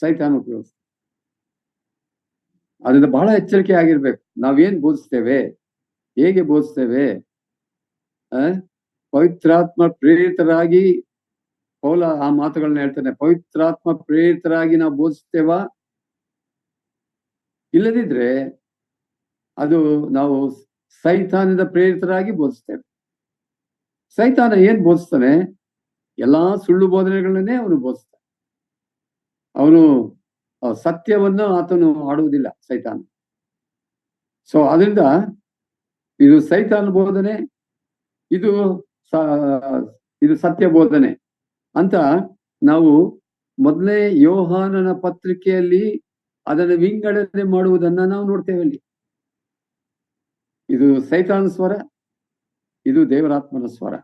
ಸೈತಾನ್ ಉಪಯೋಗಿಸ್ತಾನೆ. ಅದರಿಂದ ಬಹಳ ಎಚ್ಚರಿಕೆ ಆಗಿರ್ಬೇಕು. ನಾವೇನ್ ಬೋಧಿಸ್ತೇವೆ, ಹೇಗೆ ಬೋಧಿಸ್ತೇವೆ. ಪವಿತ್ರಾತ್ಮ ಪ್ರೇರಿತರಾಗಿ ಪೌಲ ಆ ಮಾತುಗಳನ್ನ ಹೇಳ್ತಾನೆ. ಪವಿತ್ರಾತ್ಮ ಪ್ರೇರಿತರಾಗಿ ನಾವು ಬೋಧಿಸ್ತೇವಾ? ಇಲ್ಲದಿದ್ರೆ ಅದು ನಾವು ಸೈತಾನದಿಂದ ಪ್ರೇರಿತರಾಗಿ ಬೋಧಿಸ್ತೇವೆ. ಸೈತಾನ ಏನ್ ಬೋಧಿಸ್ತಾನೆ? ಎಲ್ಲಾ ಸುಳ್ಳು ಬೋಧನೆಗಳನ್ನೇ ಅವನು ಬೋಧಿಸ್ತಾನೆ. ಅವನು ಸತ್ಯವನ್ನ ಆತನು ಆಡುವುದಿಲ್ಲ, ಸೈತಾನ. ಸೊ ಅದರಿಂದ ಇದು ಸೈತಾನ ಬೋಧನೆ, ಇದು ಸತ್ಯ ಬೋಧನೆ ಅಂತ ನಾವು ಮೊದಲೇ ಯೋಹಾನನ ಪತ್ರಿಕೆಯಲ್ಲಿ ಅದನ್ನು ವಿಂಗಡಣೆ ಮಾಡುವುದನ್ನ ನಾವು ನೋಡ್ತೇವೆ. ಅಲ್ಲಿ ಇದು ಸೈತಾನ ಸ್ವರ, ಇದು ದೇವರಾತ್ಮನ ಸ್ವರ.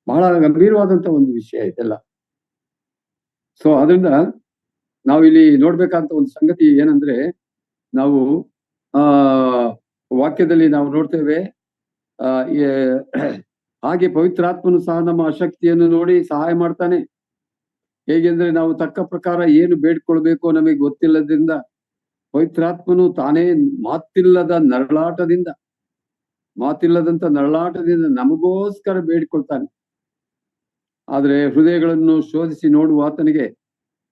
ಬಹಳ ಗಂಭೀರವಾದಂತ ಒಂದು ವಿಷಯ ಇದೆಲ್ಲ. ಸೊ ಅದರಿಂದ ನಾವು ಇಲ್ಲಿ ನೋಡ್ಬೇಕಂತ ಒಂದು ಸಂಗತಿ ಏನಂದ್ರೆ, ನಾವು ವಾಕ್ಯದಲ್ಲಿ ನಾವು ನೋಡ್ತೇವೆ, ಹಾಗೆ ಪವಿತ್ರಾತ್ಮನು ಸಹ ನಮ್ಮ ಅಶಕ್ತಿಯನ್ನು ನೋಡಿ ಸಹಾಯ ಮಾಡ್ತಾನೆ. ಹೇಗೆಂದ್ರೆ ನಾವು ತಕ್ಕ ಪ್ರಕಾರ ಏನು ಬೇಡ್ಕೊಳ್ಬೇಕೋ ನಮಗೆ ಗೊತ್ತಿಲ್ಲದ್ರಿಂದ ಪವಿತ್ರಾತ್ಮನು ತಾನೇ ಮಾತಿಲ್ಲದಂತ ನರಳಾಟದಿಂದ ನಮಗೋಸ್ಕರ ಬೇಡಿಕೊಳ್ತಾನೆ. ಆದ್ರೆ ಹೃದಯಗಳನ್ನು ಶೋಧಿಸಿ ನೋಡುವ ಆತನಿಗೆ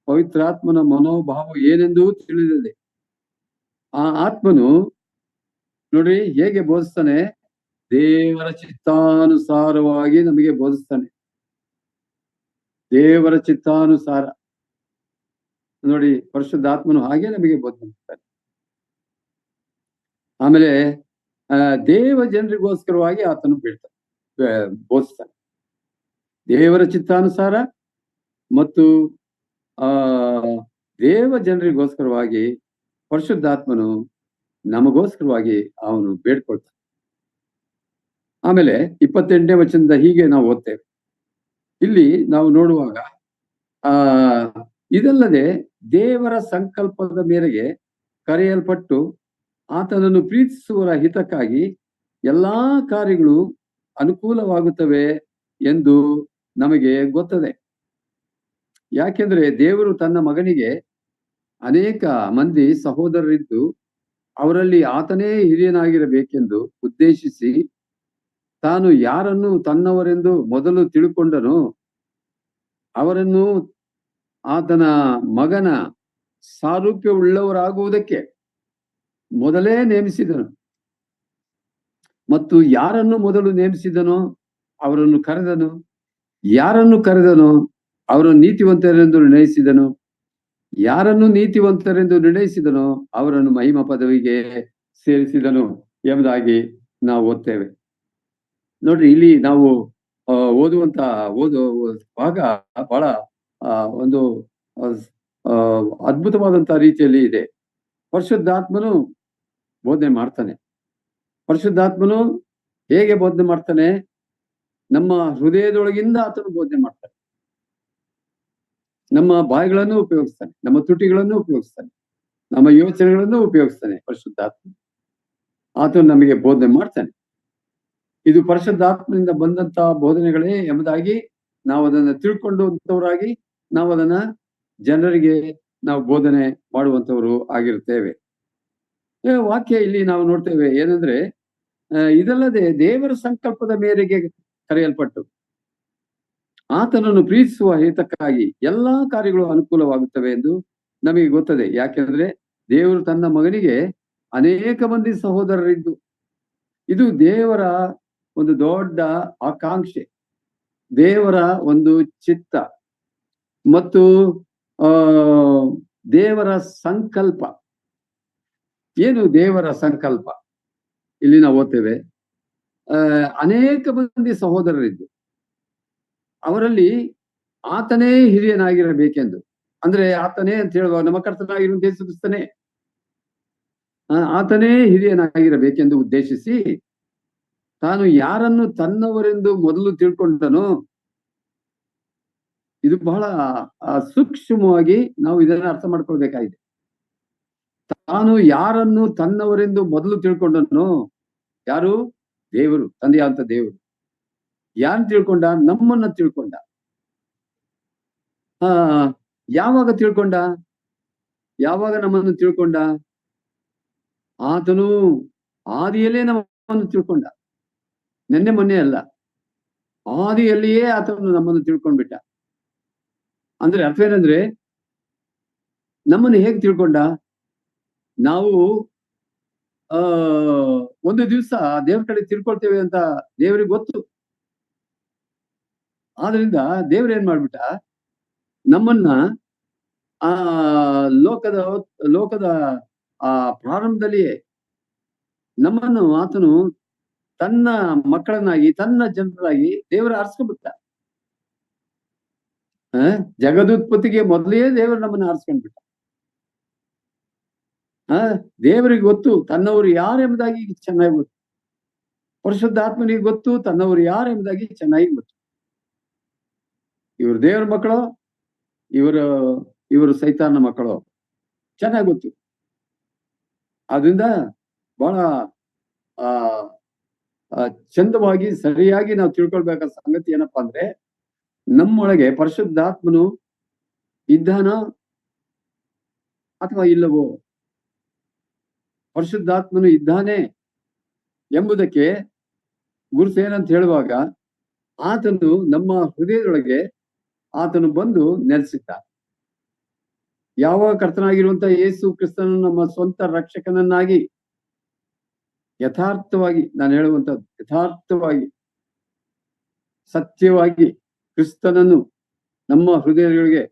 ಪವಿತ್ರಾತ್ಮನ ಮನೋಭಾವ ಏನೆಂದೂ ತಿಳಿದಿದೆ. ಆ ಆತ್ಮನು ನೋಡ್ರಿ ಹೇಗೆ ಬೋಧಿಸ್ತಾನೆ, ದೇವರ ಚಿತ್ತಾನುಸಾರವಾಗಿ ನಮಗೆ ಬೋಧಿಸ್ತಾನೆ. ದೇವರ ಚಿತ್ತಾನುಸಾರ ನೋಡಿ, ಪರಿಶುದ್ಧಾತ್ಮನು ಹಾಗೆ ನಮಗೆ ಬೋಧನೆ ಮಾಡ್ತಾನೆ. ಆಮೇಲೆ ದೇವ ಜನರಿಗೋಸ್ಕರವಾಗಿ ಆತನು ಬೋಧಿಸ್ತಾನೆ. ದೇವರ ಚಿತ್ತಾನುಸಾರ ಮತ್ತು ದೇವ ಜನರಿಗೋಸ್ಕರವಾಗಿ ಪರಿಶುದ್ಧಾತ್ಮನು ನಮಗೋಸ್ಕರವಾಗಿ ಅವನು ಬೇಡ್ಕೊಳ್ತಾನೆ. ಆಮೇಲೆ 28ನೇ ವಚನದ ಹೀಗೆ ನಾವು ಓದ್ತೇವೆ. ಇಲ್ಲಿ ನಾವು ನೋಡುವಾಗ ಇದಲ್ಲದೆ ದೇವರ ಸಂಕಲ್ಪದ ಮೇರೆಗೆ ಕರೆಯಲ್ಪಟ್ಟು ಆತನನ್ನು ಪ್ರೀತಿಸುವವರ ಹಿತಕ್ಕಾಗಿ ಎಲ್ಲಾ ಕಾರ್ಯಗಳು ಅನುಕೂಲವಾಗುತ್ತವೆ ಎಂದು ನಮಗೆ ಗೊತ್ತದೆ. ಯಾಕೆಂದ್ರೆ ದೇವರು ತನ್ನ ಮಗನಿಗೆ ಅನೇಕ ಮಂದಿ ಸಹೋದರರಿದ್ದು ಅವರಲ್ಲಿ ಆತನೇ ಹಿರಿಯನಾಗಿರಬೇಕೆಂದು ಉದ್ದೇಶಿಸಿ ತಾನು ಯಾರನ್ನು ತನ್ನವರೆಂದು ಮೊದಲು ತಿಳ್ಕೊಂಡನೋ ಅವರನ್ನು ಆತನ ಮಗನ ಸಾರೂಪ್ಯವುಳ್ಳವರಾಗುವುದಕ್ಕೆ ಮೊದಲೇ ನೇಮಿಸಿದನು. ಮತ್ತು ಯಾರನ್ನು ಮೊದಲು ನೇಮಿಸಿದನೋ ಅವರನ್ನು ಕರೆದನು, ಯಾರನ್ನು ಕರೆದನೋ ಅವರನ್ನು ನೀತಿವಂತರೆಂದು ನಿರ್ಣಯಿಸಿದನು, ಯಾರನ್ನು ನೀತಿವಂತರೆಂದು ನಿರ್ಣಯಿಸಿದನೋ ಅವರನ್ನು ಮಹಿಮಾ ಪದವಿಗೆ ಸೇರಿಸಿದನು ಎಂಬುದಾಗಿ ನಾವು ಓದ್ತೇವೆ. ನೋಡ್ರಿ, ಇಲ್ಲಿ ನಾವು ಓದುವ ಭಾಗ ಬಹಳ ಒಂದು ಅದ್ಭುತವಾದಂತ ರೀತಿಯಲ್ಲಿ ಇದೆ. ಪರಿಶುದ್ಧಾತ್ಮನು ಬೋಧನೆ ಮಾಡ್ತಾನೆ. ಪರಿಶುದ್ಧಾತ್ಮನು ಹೇಗೆ ಬೋಧನೆ ಮಾಡ್ತಾನೆ? ನಮ್ಮ ಹೃದಯದೊಳಗಿಂದ ಆತನು ಬೋಧನೆ ಮಾಡ್ತಾನೆ. ನಮ್ಮ ಬಾಯಿಗಳನ್ನು ಉಪಯೋಗಿಸ್ತಾನೆ, ನಮ್ಮ ತುಟಿಗಳನ್ನು ಉಪಯೋಗಿಸ್ತಾನೆ, ನಮ್ಮ ಯೋಚನೆಗಳನ್ನು ಉಪಯೋಗಿಸ್ತಾನೆ. ಪರಿಶುದ್ಧಾತ್ಮ ಆತನು ನಮಗೆ ಬೋಧನೆ ಮಾಡ್ತಾನೆ. ಇದು ಪರಿಶುದ್ಧಾತ್ಮನಿಂದ ಬಂದಂತ ಬೋಧನೆಗಳೇ ಎಂಬುದಾಗಿ ನಾವು ಅದನ್ನ ತಿಳ್ಕೊಂಡಂತವರಾಗಿ ನಾವು ಅದನ್ನ ಜನರಿಗೆ ನಾವು ಬೋಧನೆ ಮಾಡುವಂತವರು ಆಗಿರ್ತೇವೆ. ವಾಕ್ಯ ಇಲ್ಲಿ ನಾವು ನೋಡ್ತೇವೆ ಏನಂದ್ರೆ, ಇದಲ್ಲದೆ ದೇವರ ಸಂಕಲ್ಪದ ಮೇರೆಗೆ ಕರೆಯಲ್ಪಟ್ಟು ಆತನನ್ನು ಪ್ರೀತಿಸುವ ಹೇತಕ್ಕಾಗಿ ಎಲ್ಲಾ ಕಾರ್ಯಗಳು ಅನುಕೂಲವಾಗುತ್ತವೆ ಎಂದು ನಮಗೆ ಗೊತ್ತದೆ. ಯಾಕೆಂದ್ರೆ ದೇವರು ತನ್ನ ಮಗನಿಗೆ ಅನೇಕ ಮಂದಿ ಸಹೋದರರಿದ್ದು, ಇದು ದೇವರ ಒಂದು ದೊಡ್ಡ ಆಕಾಂಕ್ಷೆ, ದೇವರ ಒಂದು ಚಿತ್ತ ಮತ್ತು ದೇವರ ಸಂಕಲ್ಪ. ಏನು ದೇವರ ಸಂಕಲ್ಪ? ಇಲ್ಲಿ ನಾವು ಓದ್ತೇವೆ, ಅನೇಕ ಮಂದಿ ಸಹೋದರರಿದ್ದು ಅವರಲ್ಲಿ ಆತನೇ ಹಿರಿಯನಾಗಿರಬೇಕೆಂದು. ಅಂದ್ರೆ ಆತನೇ ಅಂತ ಹೇಳುವಾಗ ನಮ್ಮ ಕರ್ತನಾಗಿರುವಂತ ಯೇಸು ಕ್ರಿಸ್ತನೇ, ಆತನೇ ಹಿರಿಯನಾಗಿರಬೇಕೆಂದು ಉದ್ದೇಶಿಸಿ ತಾನು ಯಾರನ್ನು ತನ್ನವರೆಂದು ಮೊದಲು ತಿಳ್ಕೊಂಡನೋ. ಇದು ಬಹಳ ಸೂಕ್ಷ್ಮವಾಗಿ ನಾವು ಇದನ್ನ ಅರ್ಥ ಮಾಡ್ಕೊಳ್ಬೇಕಾಗಿದೆ. ತಾನು ಯಾರನ್ನು ತನ್ನವರೆಂದು ಮೊದಲು ತಿಳ್ಕೊಂಡನೋ, ಯಾರು? ದೇವರು, ತಂದೆಯಾದಂತ ದೇವರು. ಯಾರನ್ನು ತಿಳ್ಕೊಂಡ? ನಮ್ಮನ್ನ ತಿಳ್ಕೊಂಡ. ಯಾವಾಗ ತಿಳ್ಕೊಂಡ? ಯಾವಾಗ ನಮ್ಮನ್ನು ತಿಳ್ಕೊಂಡ? ಆತನು ಆದಿಯಲ್ಲೇ ನಮ್ಮನ್ನು ತಿಳ್ಕೊಂಡ. ನೆನ್ನೆ ಮೊನ್ನೆ ಅಲ್ಲ, ಆದಿಯಲ್ಲಿಯೇ ಆತನು ನಮ್ಮನ್ನು ತಿಳ್ಕೊಂಡ್ಬಿಟ್ಟ. ಅಂದ್ರೆ ಅರ್ಥ ಏನಂದ್ರೆ, ನಮ್ಮನ್ನು ಹೇಗೆ ತಿಳ್ಕೊಂಡ? ನಾವು ಒಂದು ದಿವಸ ದೇವ್ರ ಕಡೆ ತಿಳ್ಕೊಳ್ತೇವೆ ಅಂತ ದೇವರಿಗೆ ಗೊತ್ತು. ಆದ್ರಿಂದ ದೇವ್ರ ಏನ್ ಮಾಡ್ಬಿಟ್ಟ, ನಮ್ಮನ್ನ ಲೋಕದ ಪ್ರಾರಂಭದಲ್ಲಿಯೇ ನಮ್ಮನ್ನು ಆತನು ತನ್ನ ಮಕ್ಕಳನ್ನಾಗಿ, ತನ್ನ ಜನರಾಗಿ ದೇವರ ಆರಿಸ್ಕೊಂಡ್ಬಿಟ್ಟ. ಜಗದುತ್ಪತ್ತಿಗೆ ಮೊದಲೇ ದೇವರು ನಮ್ಮನ್ನು ಆರಿಸ್ಕೊಂಡ್ಬಿಟ್ಟ. ದೇವರಿಗೆ ಗೊತ್ತು ತನ್ನವರು ಯಾರೆಂಬುದಾಗಿ ಚೆನ್ನಾಗಿ ಗೊತ್ತು. ಪರಿಶುದ್ಧಾತ್ಮನಿಗೆ ಗೊತ್ತು ತನ್ನವರು ಯಾರೆಂಬುದಾಗಿ ಚೆನ್ನಾಗಿ ಗೊತ್ತು. ಇವರು ದೇವರ ಮಕ್ಕಳು, ಇವರು ಸೈತಾನ ಮಕ್ಕಳು, ಚೆನ್ನಾಗಿ ಗೊತ್ತು. ಆದ್ರಿಂದ ಬಹಳ ಚಂದವಾಗಿ ಸರಿಯಾಗಿ ನಾವು ತಿಳ್ಕೊಳ್ಬೇಕಾದ ಸಂಗತಿ ಏನಪ್ಪಾ ಅಂದ್ರೆ, ನಮ್ಮೊಳಗೆ ಪರಿಶುದ್ಧಾತ್ಮನು ಇದ್ದಾನ ಅಥವಾ ಇಲ್ಲವೋ? ಪರಿಶುದ್ಧಾತ್ಮನು ಇದ್ದಾನೆ ಎಂಬುದಕ್ಕೆ ಗುರುತು ಏನಂತ ಹೇಳುವಾಗ, ಆತನು ನಮ್ಮ ಹೃದಯದೊಳಗೆ ಆತನು ಬಂದು ನೆಲೆಸಿದ್ದ. ಯಾವಾಗ ಕರ್ತನಾಗಿರುವಂತ ಯೇಸು ಕ್ರಿಸ್ತನನ್ನು ನಮ್ಮ ಸ್ವಂತ ರಕ್ಷಕನನ್ನಾಗಿ ಯಥಾರ್ಥವಾಗಿ, ನಾನು ಹೇಳುವಂಥದ್ದು ಯಥಾರ್ಥವಾಗಿ ಸತ್ಯವಾಗಿ ಕ್ರಿಸ್ತನನ್ನು ನಮ್ಮ ಹೃದಯಗಳಿಗೆ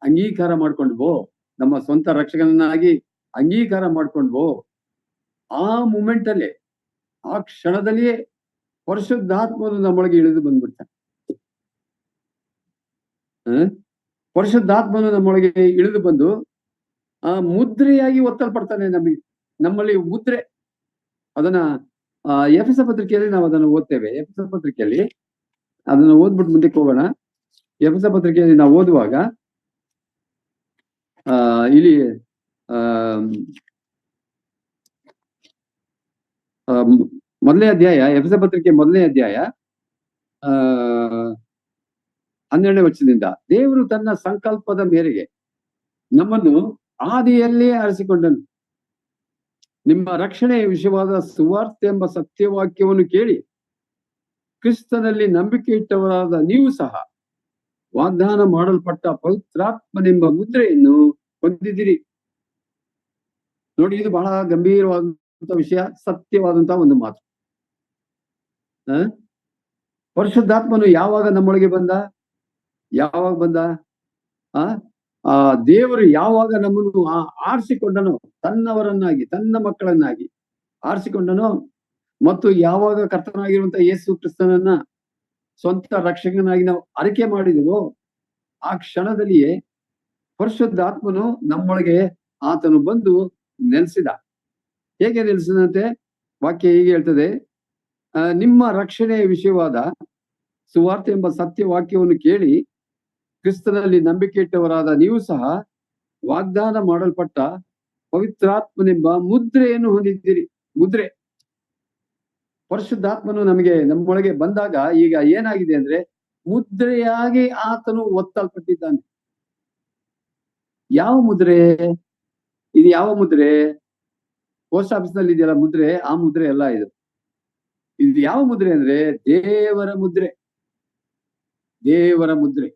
ಅಂಗೀಕಾರ ಮಾಡ್ಕೊಂಡ್ವೋ, ನಮ್ಮ ಸ್ವಂತ ರಕ್ಷಕನನ್ನಾಗಿ ಅಂಗೀಕಾರ ಮಾಡ್ಕೊಂಡ್ವೋ, ಆ ಮೂಮೆಂಟ್ ಅಲ್ಲೇ, ಆ ಕ್ಷಣದಲ್ಲಿಯೇ ಪರಿಶುದ್ಧಾತ್ಮನು ನಮ್ಮೊಳಗೆ ಇಳಿದು ಬಂದ್ಬಿಡ್ತಾನೆ. ಪರಿಶುದ್ಧಾತ್ಮನು ನಮ್ಮೊಳಗೆ ಇಳಿದು ಬಂದು ಮುದ್ರೆಯಾಗಿ ಒತ್ತಲ್ಪಡ್ತಾನೆ. ನಮ್ಮಲ್ಲಿ ಮುದ್ರೆ. ಅದನ್ನ ಎಫೆಸ ಪತ್ರಿಕೆಯಲ್ಲಿ ನಾವು ಅದನ್ನು ಓದ್ತೇವೆ. ಎಫೆಸ ಪತ್ರಿಕೆಯಲ್ಲಿ ಅದನ್ನ ಓದ್ಬಿಟ್ಟು ಮುಂದಕ್ಕೆ ಹೋಗೋಣ. ಎಫೆಸ ಪತ್ರಿಕೆಯಲ್ಲಿ ನಾವು ಓದುವಾಗ ಇಲ್ಲಿ ಮೊದಲನೇ ಅಧ್ಯಾಯ, ಎಫೆಸ ಪತ್ರಿಕೆ ಮೊದಲನೇ ಅಧ್ಯಾಯ 12ನೇ ವಚನದಿಂದ, ದೇವರು ತನ್ನ ಸಂಕಲ್ಪದ ಮೇರೆಗೆ ನಮ್ಮನ್ನು ಆದಿಯಲ್ಲೇ ಆರಿಸಿಕೊಂಡನು, ನಿಮ್ಮ ರಕ್ಷಣೆಯ ವಿಷಯವಾದ ಸುವಾರ್ತೆ ಎಂಬ ಸತ್ಯವಾಕ್ಯವನ್ನು ಕೇಳಿ ಕ್ರಿಸ್ತನಲ್ಲಿ ನಂಬಿಕೆ ಇಟ್ಟವರಾದ ನೀವು ಸಹ ವಾಗ್ದಾನ ಮಾಡಲ್ಪಟ್ಟ ಪವಿತ್ರಾತ್ಮನೆಂಬ ಮುದ್ರೆಯನ್ನು ಹೊಂದಿದಿರಿ. ನೋಡಿ, ಇದು ಬಹಳ ಗಂಭೀರವಾದಂತ ವಿಷಯ, ಸತ್ಯವಾದಂತಹ ಒಂದು ಮಾತು. ಪರಿಶುದ್ಧಾತ್ಮನು ಯಾವಾಗ ನಮ್ಮೊಳಗೆ ಬಂದ? ಯಾವಾಗ ಬಂದ? ದೇವರು ಯಾವಾಗ ನಮ್ಮನ್ನು ಆರಿಸಿಕೊಂಡನೋ, ತನ್ನವರನ್ನಾಗಿ, ತನ್ನ ಮಕ್ಕಳನ್ನಾಗಿ ಆರಿಸಿಕೊಂಡನೋ, ಮತ್ತು ಯಾವಾಗ ಕರ್ತನಾಗಿರುವಂತ ಯೇಸು ಕ್ರಿಸ್ತನನ್ನ ಸ್ವಂತ ರಕ್ಷಕನಾಗಿ ನಾವು ಅರಿಕೆ ಮಾಡಿದೆವೋ, ಆ ಕ್ಷಣದಲ್ಲಿಯೇ ಪರಿಶುದ್ಧಾತ್ಮನು ನಮ್ಮೊಳಗೆ ಆತನು ಬಂದು ನೆಲೆಸಿದ. ಹೇಗೆ ನೆಲೆಸಿದಂತೆ? ವಾಕ್ಯ ಹೀಗೆ ಹೇಳ್ತದೆ, ನಿಮ್ಮ ರಕ್ಷಣೆಯ ವಿಷಯವಾದ ಸುವಾರ್ತೆ ಎಂಬ ಸತ್ಯ ವಾಕ್ಯವನ್ನು ಕೇಳಿ ಕ್ರಿಸ್ತನಲ್ಲಿ ನಂಬಿಕೆ ಇಟ್ಟವರಾದ ನೀವು ಸಹ ವಾಗ್ದಾನ ಮಾಡಲ್ಪಟ್ಟ ಪವಿತ್ರಾತ್ಮನೆಂಬ ಮುದ್ರೆಯನ್ನು ಹೊಂದಿದ್ದೀರಿ. ಮುದ್ರೆ ಪರಿಶುದ್ಧಾತ್ಮನು ನಮಗೆ ನಮ್ಮೊಳಗೆ ಬಂದಾಗ ಈಗ ಏನಾಗಿದೆ ಅಂದ್ರೆ ಮುದ್ರೆಯಾಗಿ ಆತನು ಒತ್ತಲ್ಪಟ್ಟಿದ್ದಾನೆ. ಯಾವ ಮುದ್ರೆ? ಇದು ಯಾವ ಮುದ್ರೆ? ಪೋಸ್ಟ್ ಆಫೀಸ್ ನಲ್ಲಿ ಇದೆಯಲ್ಲ ಮುದ್ರೆ, ಆ ಮುದ್ರೆ ಅಲ್ಲ ಇದು. ಇದು ಯಾವ ಮುದ್ರೆ ಅಂದ್ರೆ ದೇವರ ಮುದ್ರೆ. ದೇವರ ಮುದ್ರೆ.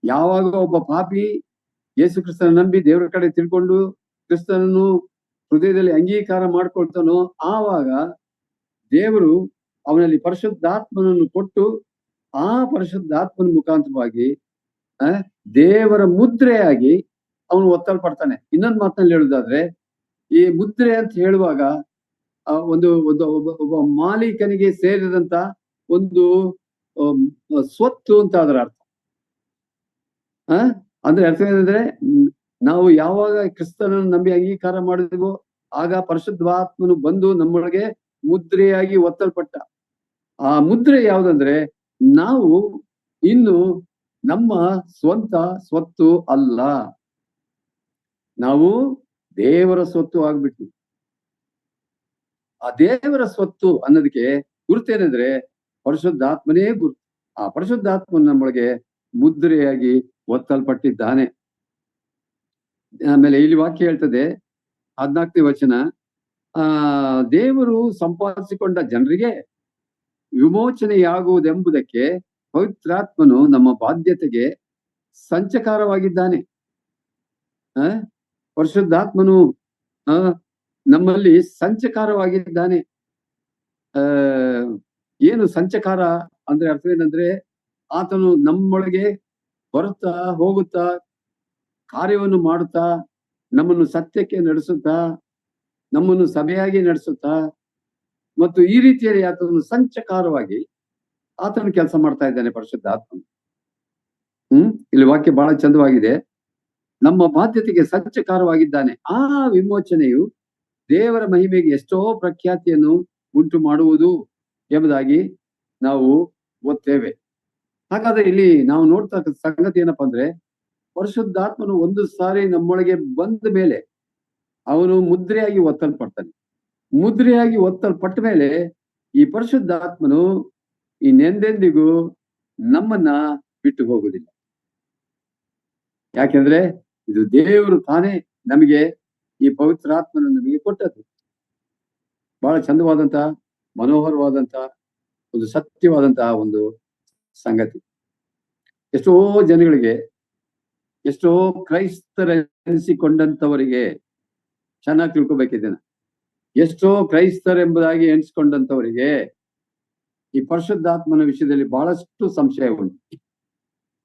ಯಾವಾಗ ಒಬ್ಬ ಪಾಪಿ ಯೇಸು ಕ್ರಿಸ್ತನ ನಂಬಿ ದೇವರ ಕಡೆ ತಿಳ್ಕೊಂಡು ಕ್ರಿಸ್ತನನ್ನು ಹೃದಯದಲ್ಲಿ ಅಂಗೀಕಾರ ಮಾಡ್ಕೊಳ್ತಾನೋ, ಆವಾಗ ದೇವರು ಅವನಲ್ಲಿ ಪರಿಶುದ್ಧಾತ್ಮನನ್ನು ಕೊಟ್ಟು ಆ ಪರಿಶುದ್ಧಾತ್ಮನ ಮುಖಾಂತರವಾಗಿ ದೇವರ ಮುದ್ರೆಯಾಗಿ ಅವನು ಒತ್ತಲ್ಪಡ್ತಾನೆ. ಇನ್ನೊಂದು ಮಾತನಲ್ಲಿ ಹೇಳುದಾದ್ರೆ, ಈ ಮುದ್ರೆ ಅಂತ ಹೇಳುವಾಗ ಒಬ್ಬ ಮಾಲೀಕನಿಗೆ ಸೇರಿದಂತ ಒಂದು ಸ್ವತ್ತು ಅಂತ ಅದರ ಅರ್ಥ. ಅಂದ್ರೆ ಅರ್ಥ ಏನಂದ್ರೆ, ನಾವು ಯಾವಾಗ ಕ್ರಿಸ್ತನನ್ನು ನಂಬಿ ಅಂಗೀಕಾರ ಮಾಡಿದ್ವೋ ಆಗ ಪರಿಶುದ್ಧಾತ್ಮನು ಬಂದು ನಮ್ಮೊಳಗೆ ಮುದ್ರೆಯಾಗಿ ಒತ್ತಲ್ಪಟ್ಟ. ಆ ಮುದ್ರೆ ಯಾವ್ದಂದ್ರೆ, ನಾವು ಇನ್ನು ನಮ್ಮ ಸ್ವಂತ ಸ್ವತ್ತು ಅಲ್ಲ, ನಾವು ದೇವರ ಸ್ವತ್ತು ಆಗ್ಬಿಟ್ವಿ. ಆ ದೇವರ ಸ್ವತ್ತು ಅನ್ನೋದಕ್ಕೆ ಗುರುತೇನೆಂದ್ರೆ ಪರಿಶುದ್ಧಾತ್ಮನೇ ಗುರುತು. ಆ ಪರಿಶುದ್ಧಾತ್ಮನ ನಮ್ಮೊಳಗೆ ಮುದ್ರೆಯಾಗಿ ಒತ್ತಲ್ಪಟ್ಟಿದ್ದಾನೆ. ಆಮೇಲೆ ಇಲ್ಲಿ ವಾಕ್ಯ ಹೇಳ್ತದೆ 14ನೇ ವಚನ, ದೇವರು ಸಂಪಾದಿಸಿಕೊಂಡ ಜನರಿಗೆ ವಿಮೋಚನೆಯಾಗುವುದೆಂಬುದಕ್ಕೆ ಪವಿತ್ರಾತ್ಮನು ನಮ್ಮ ಬಾಧ್ಯತೆಗೆ ಸಂಚಕಾರವಾಗಿದ್ದಾನೆ. ಪರಿಶುದ್ಧಾತ್ಮನು ನಮ್ಮಲ್ಲಿ ಸಂಚಕಾರವಾಗಿದ್ದಾನೆ. ಏನು ಸಂಚಕಾರ ಅಂದ್ರೆ ಅರ್ಥವೇನಂದ್ರೆ, ಆತನು ನಮ್ಮೊಳಗೆ ಬರುತ್ತಾ ಹೋಗುತ್ತಾ ಕಾರ್ಯವನ್ನು ಮಾಡುತ್ತಾ ನಮ್ಮನ್ನು ಸತ್ಯಕ್ಕೆ ನಡೆಸುತ್ತಾ ನಮ್ಮನ್ನು ಸಭೆಯಾಗಿ ನಡೆಸುತ್ತಾ ಮತ್ತು ಈ ರೀತಿಯಲ್ಲಿ ಆತನು ಸಂಚಕಾರವಾಗಿ ಆತನು ಕೆಲಸ ಮಾಡ್ತಾ ಇದ್ದಾನೆ ಪರಿಶುದ್ಧಾತ್ಮನು. ಇಲ್ಲಿ ವಾಕ್ಯ ಬಹಳ ಚಂದವಾಗಿದೆ. ನಮ್ಮ ಬಾಧ್ಯತೆಗೆ ಸಂಚಕಾರವಾಗಿದ್ದಾನೆ. ಆ ವಿಮೋಚನೆಯು ದೇವರ ಮಹಿಮೆಗೆ ಎಷ್ಟೋ ಪ್ರಖ್ಯಾತಿಯನ್ನು ಉಂಟು ಮಾಡುವುದು ಎಂಬುದಾಗಿ ನಾವು ಓದ್ತೇವೆ. ಹಾಗಾದ್ರೆ ಇಲ್ಲಿ ನಾವು ನೋಡ್ತಕ್ಕ ಸಂಗತಿ ಏನಪ್ಪಾ ಅಂದ್ರೆ, ಪರಿಶುದ್ಧಾತ್ಮನು ಒಂದು ಸಾರಿ ನಮ್ಮೊಳಗೆ ಬಂದ ಮೇಲೆ ಅವನು ಮುದ್ರೆಯಾಗಿ ಒತ್ತಲ್ಪಡ್ತಾನೆ. ಮುದ್ರೆಯಾಗಿ ಒತ್ತಲ್ಪಟ್ಟ ಮೇಲೆ ಈ ಪರಿಶುದ್ಧಾತ್ಮನು ಇನ್ನೆಂದೆಂದಿಗೂ ನಮ್ಮನ್ನ ಬಿಟ್ಟು ಹೋಗುವುದಿಲ್ಲ. ಯಾಕೆಂದ್ರೆ ಇದು ದೇವರು ತಾನೇ ನಮಗೆ ಈ ಪವಿತ್ರಾತ್ಮನ ನಮಗೆ ಕೊಟ್ಟದ್ದು. ಬಹಳ ಚಂದವಾದಂತ ಮನೋಹರವಾದಂತ ಒಂದು ಸತ್ಯವಾದಂತಹ ಒಂದು ಸಂಗತಿ. ಎಷ್ಟೋ ಜನಗಳಿಗೆ, ಎಷ್ಟೋ ಕ್ರೈಸ್ತರೆನಿಸಿಕೊಂಡಂತವರಿಗೆ ಚೆನ್ನಾಗಿ ತಿಳ್ಕೊಬೇಕಿದ್ದೇನೆ, ಎಷ್ಟೋ ಕ್ರೈಸ್ತರೆಂಬುದಾಗಿ ಎಣಿಸ್ಕೊಂಡಂತವರಿಗೆ ಈ ಪರಿಶುದ್ಧಾತ್ಮನ ವಿಷಯದಲ್ಲಿ ಬಹಳಷ್ಟು ಸಂಶಯ ಉಂಟು.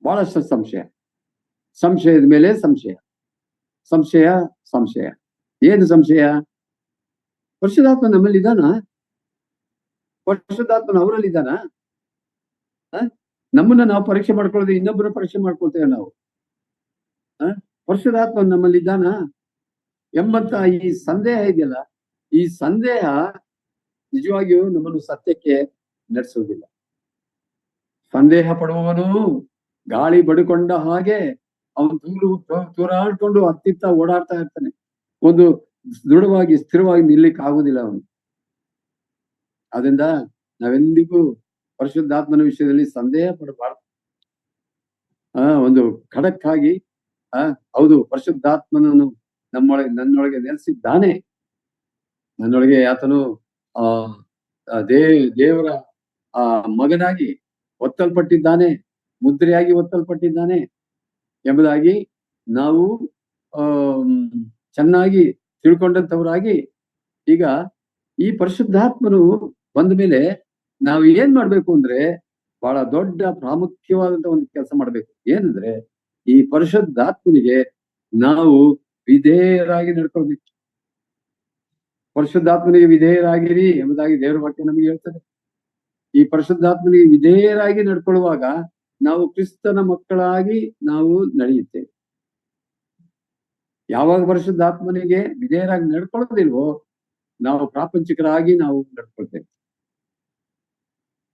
ಬಹಳಷ್ಟು ಸಂಶಯ, ಸಂಶಯದ ಮೇಲೆ ಸಂಶಯ, ಸಂಶಯ ಸಂಶಯ. ಏನು ಸಂಶಯ? ಪರಿಶುದ್ಧಾತ್ಮ ನಮ್ಮಲ್ಲಿ ಇದ್ದಾನ? ಪರಿಶುದ್ಧಾತ್ಮನ ಅವರಲ್ಲಿ ಇದ್ದಾನ? ನಮ್ಮನ್ನ ನಾವು ಪರೀಕ್ಷೆ ಮಾಡ್ಕೊಳ್ಳೋದು, ಇನ್ನೊಬ್ಬರ ಪರೀಕ್ಷೆ ಮಾಡ್ಕೊಳ್ತೇವೆ ನಾವು. ಪರಿಶುದ್ಧಾತ್ಮ ನಮ್ಮಲ್ಲಿ ಇದ್ದಾನ ಎಂಬಂತ ಈ ಸಂದೇಹ ಇದೆಯಲ್ಲ, ಈ ಸಂದೇಹ ನಿಜವಾಗಿಯೂ ನಮ್ಮನ್ನು ಸತ್ಯಕ್ಕೆ ನಡೆಸುವುದಿಲ್ಲ. ಸಂದೇಹ ಪಡುವವನು ಗಾಳಿ ಬಡಿಕೊಂಡ ಹಾಗೆ ಅವನು ತೂರಾಡ್ಕೊಂಡು ಅತ್ತಿತ್ತ ಓಡಾಡ್ತಾ ಇರ್ತಾನೆ. ಒಂದು ದೃಢವಾಗಿ ಸ್ಥಿರವಾಗಿ ನಿಲ್ಲಿಕ್ಕೆ ಆಗುದಿಲ್ಲ ಅವನು. ಆದ್ರಿಂದ ನಾವೆಂದಿಗೂ ಪರಿಶುದ್ಧಾತ್ಮನ ವಿಷಯದಲ್ಲಿ ಸಂದೇಹ ಪಡಬಾರ್ದು. ಒಂದು ಖಡಕ್ ಆಗಿ ಹೌದು, ಪರಿಶುದ್ಧಾತ್ಮನನ್ನು ನನ್ನೊಳಗೆ ನೆಲೆಸಿದ್ದಾನೆ, ನನ್ನೊಳಗೆ ಆತನು ದೇವರ ಮಗನಾಗಿ ಒತ್ತಲ್ಪಟ್ಟಿದ್ದಾನೆ, ಮುದ್ರೆಯಾಗಿ ಒತ್ತಲ್ಪಟ್ಟಿದ್ದಾನೆ ಎಂಬುದಾಗಿ ನಾವು ಚೆನ್ನಾಗಿ ತಿಳ್ಕೊಂಡಂತವರಾಗಿ, ಈಗ ಈ ಪರಿಶುದ್ಧಾತ್ಮನು ಬಂದ ಮೇಲೆ ನಾವು ಏನ್ ಮಾಡ್ಬೇಕು ಅಂದ್ರೆ ಬಹಳ ದೊಡ್ಡ ಪ್ರಾಮುಖ್ಯವಾದಂತ ಒಂದು ಕೆಲಸ ಮಾಡ್ಬೇಕು. ಏನಂದ್ರೆ ಈ ಪರಿಶುದ್ಧಾತ್ಮನಿಗೆ ನಾವು ವಿಧೇಯರಾಗಿ ನಡ್ಕೊಳ್ಬೇಕು. ಪರಿಶುದ್ಧಾತ್ಮನಿಗೆ ವಿಧೇಯರಾಗಿರಿ ಎಂಬುದಾಗಿ ದೇವರ ವಾಕ್ಯ ನಮಗೆ ಹೇಳ್ತದೆ. ಈ ಪರಿಶುದ್ಧಾತ್ಮನಿಗೆ ವಿಧೇಯರಾಗಿ ನಡ್ಕೊಳ್ಳುವಾಗ ನಾವು ಕ್ರಿಸ್ತನ ಮಕ್ಕಳಾಗಿ ನಾವು ನಡೆಯುತ್ತೇವೆ. ಯಾವಾಗ ಪರಿಶುದ್ಧಾತ್ಮನಿಗೆ ವಿಧೇಯರಾಗಿ ನಡ್ಕೊಳ್ಳೋದಿಲ್ವೋ ನಾವು ಪ್ರಾಪಂಚಿಕರಾಗಿ ನಾವು ನಡ್ಕೊಳ್ತೇವೆ,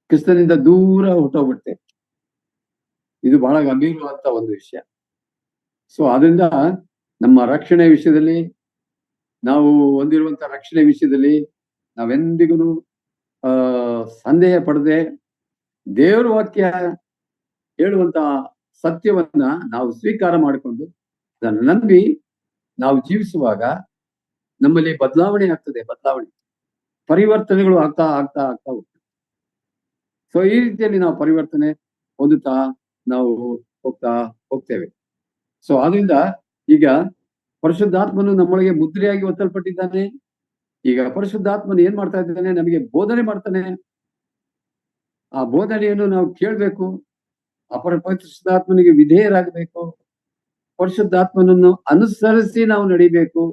ಕ್ರಿಸ್ತನಿಂದ ದೂರ ಹೊಟ್ಟೋಗ್ಬಿಡ್ತೇವೆ. ಇದು ಬಹಳ ಗಂಭೀರವಾದಂತ ಒಂದು ವಿಷಯ. ಸೊ ಅದರಿಂದ ನಮ್ಮ ರಕ್ಷಣೆ ವಿಷಯದಲ್ಲಿ, ನಾವು ಹೊಂದಿರುವಂತ ರಕ್ಷಣೆ ವಿಷಯದಲ್ಲಿ ನಾವೆಂದಿಗೂ ಸಂದೇಹ ಪಡದೆ ದೇವರ ವಾಕ್ಯ ಹೇಳುವಂತಹ ಸತ್ಯವನ್ನ ನಾವು ಸ್ವೀಕಾರ ಮಾಡಿಕೊಂಡು ಅದನ್ನು ನಂಬಿ ನಾವು ಜೀವಿಸುವಾಗ ನಮ್ಮಲ್ಲಿ ಬದಲಾವಣೆ ಆಗ್ತದೆ, ಪರಿವರ್ತನೆಗಳು ಆಗ್ತಾ ಆಗ್ತಾ ಆಗ್ತಾ ಹೋಗ್ತದೆ. ಸೊ ಈ ರೀತಿಯಲ್ಲಿ ನಾವು ಪರಿವರ್ತನೆ ಹೊಂದುತ್ತಾ ನಾವು ಹೋಗ್ತೇವೆ. ಸೊ ಆದ್ರಿಂದ ಈಗ ಪರಿಶುದ್ಧಾತ್ಮನು ನಮ್ಮೊಳಗೆ ಮುದ್ರೆಯಾಗಿ ಒತ್ತಲ್ಪಟ್ಟಿದ್ದಾನೆ. ಈಗ ಪರಿಶುದ್ಧಾತ್ಮನು ಏನ್ ಮಾಡ್ತಾ ಇದ್ದಾನೆ? ನಮಗೆ ಬೋಧನೆ ಮಾಡ್ತಾನೆ. ಆ ಬೋಧನೆಯನ್ನು ನಾವು ಕೇಳ್ಬೇಕು. ಪರಿಶುದ್ಧಾತ್ಮನಿಗೆ ವಿಧೇಯರಾಗಬೇಕು. ಪರಿಶುದ್ಧಾತ್ಮನನ್ನು ಅನುಸರಿಸಿ ನಾವು ನಡಿಬೇಕು.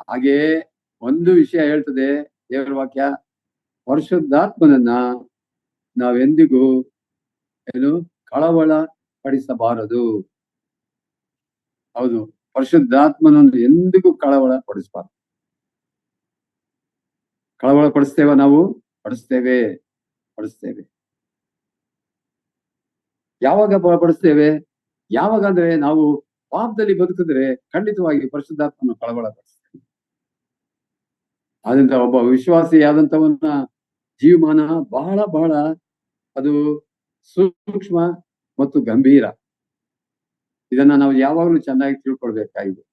ಹಾಗೆ ಒಂದು ವಿಷಯ ಹೇಳ್ತದೆ ದೇವರ ವಾಕ್ಯ, ಪರಿಶುದ್ಧಾತ್ಮನನ್ನ ನಾವೆಂದಿಗೂ ಕಳವಳ ಪಡಿಸಬಾರದು. ಹೌದು, ಪರಿಶುದ್ಧಾತ್ಮನನ್ನು ಎಂದಿಗೂ ಕಳವಳ ಪಡಿಸಬಾರದು. ಕಳವಳ ಪಡಿಸ್ತೇವ ನಾವು? ಪಡಿಸ್ತೇವೆ. ಯಾವಾಗ ಪಡಿಸ್ತೇವೆ? ಯಾವಾಗ ಅಂದ್ರೆ ನಾವು ಪಾಪದಲ್ಲಿ ಬದುಕಿದ್ರೆ ಖಂಡಿತವಾಗಿ ಪರಿಶುದ್ಧಾತ್ಮನ ಕಳವಳ ಪಡಿಸ್ತೇವೆ. ಆದ್ರಿಂದ ಒಬ್ಬ ವಿಶ್ವಾಸಿಯಾದಂತವನ್ನ ಜೀವಮಾನ ಬಹಳ ಬಹಳ ಅದು ಸೂಕ್ಷ್ಮ ಮತ್ತು ಗಂಭೀರ. ಇದನ್ನ ನಾವು ಯಾವಾಗಲೂ ಚೆನ್ನಾಗಿ ತಿಳ್ಕೊಳ್ಬೇಕಾಗಿದೆ.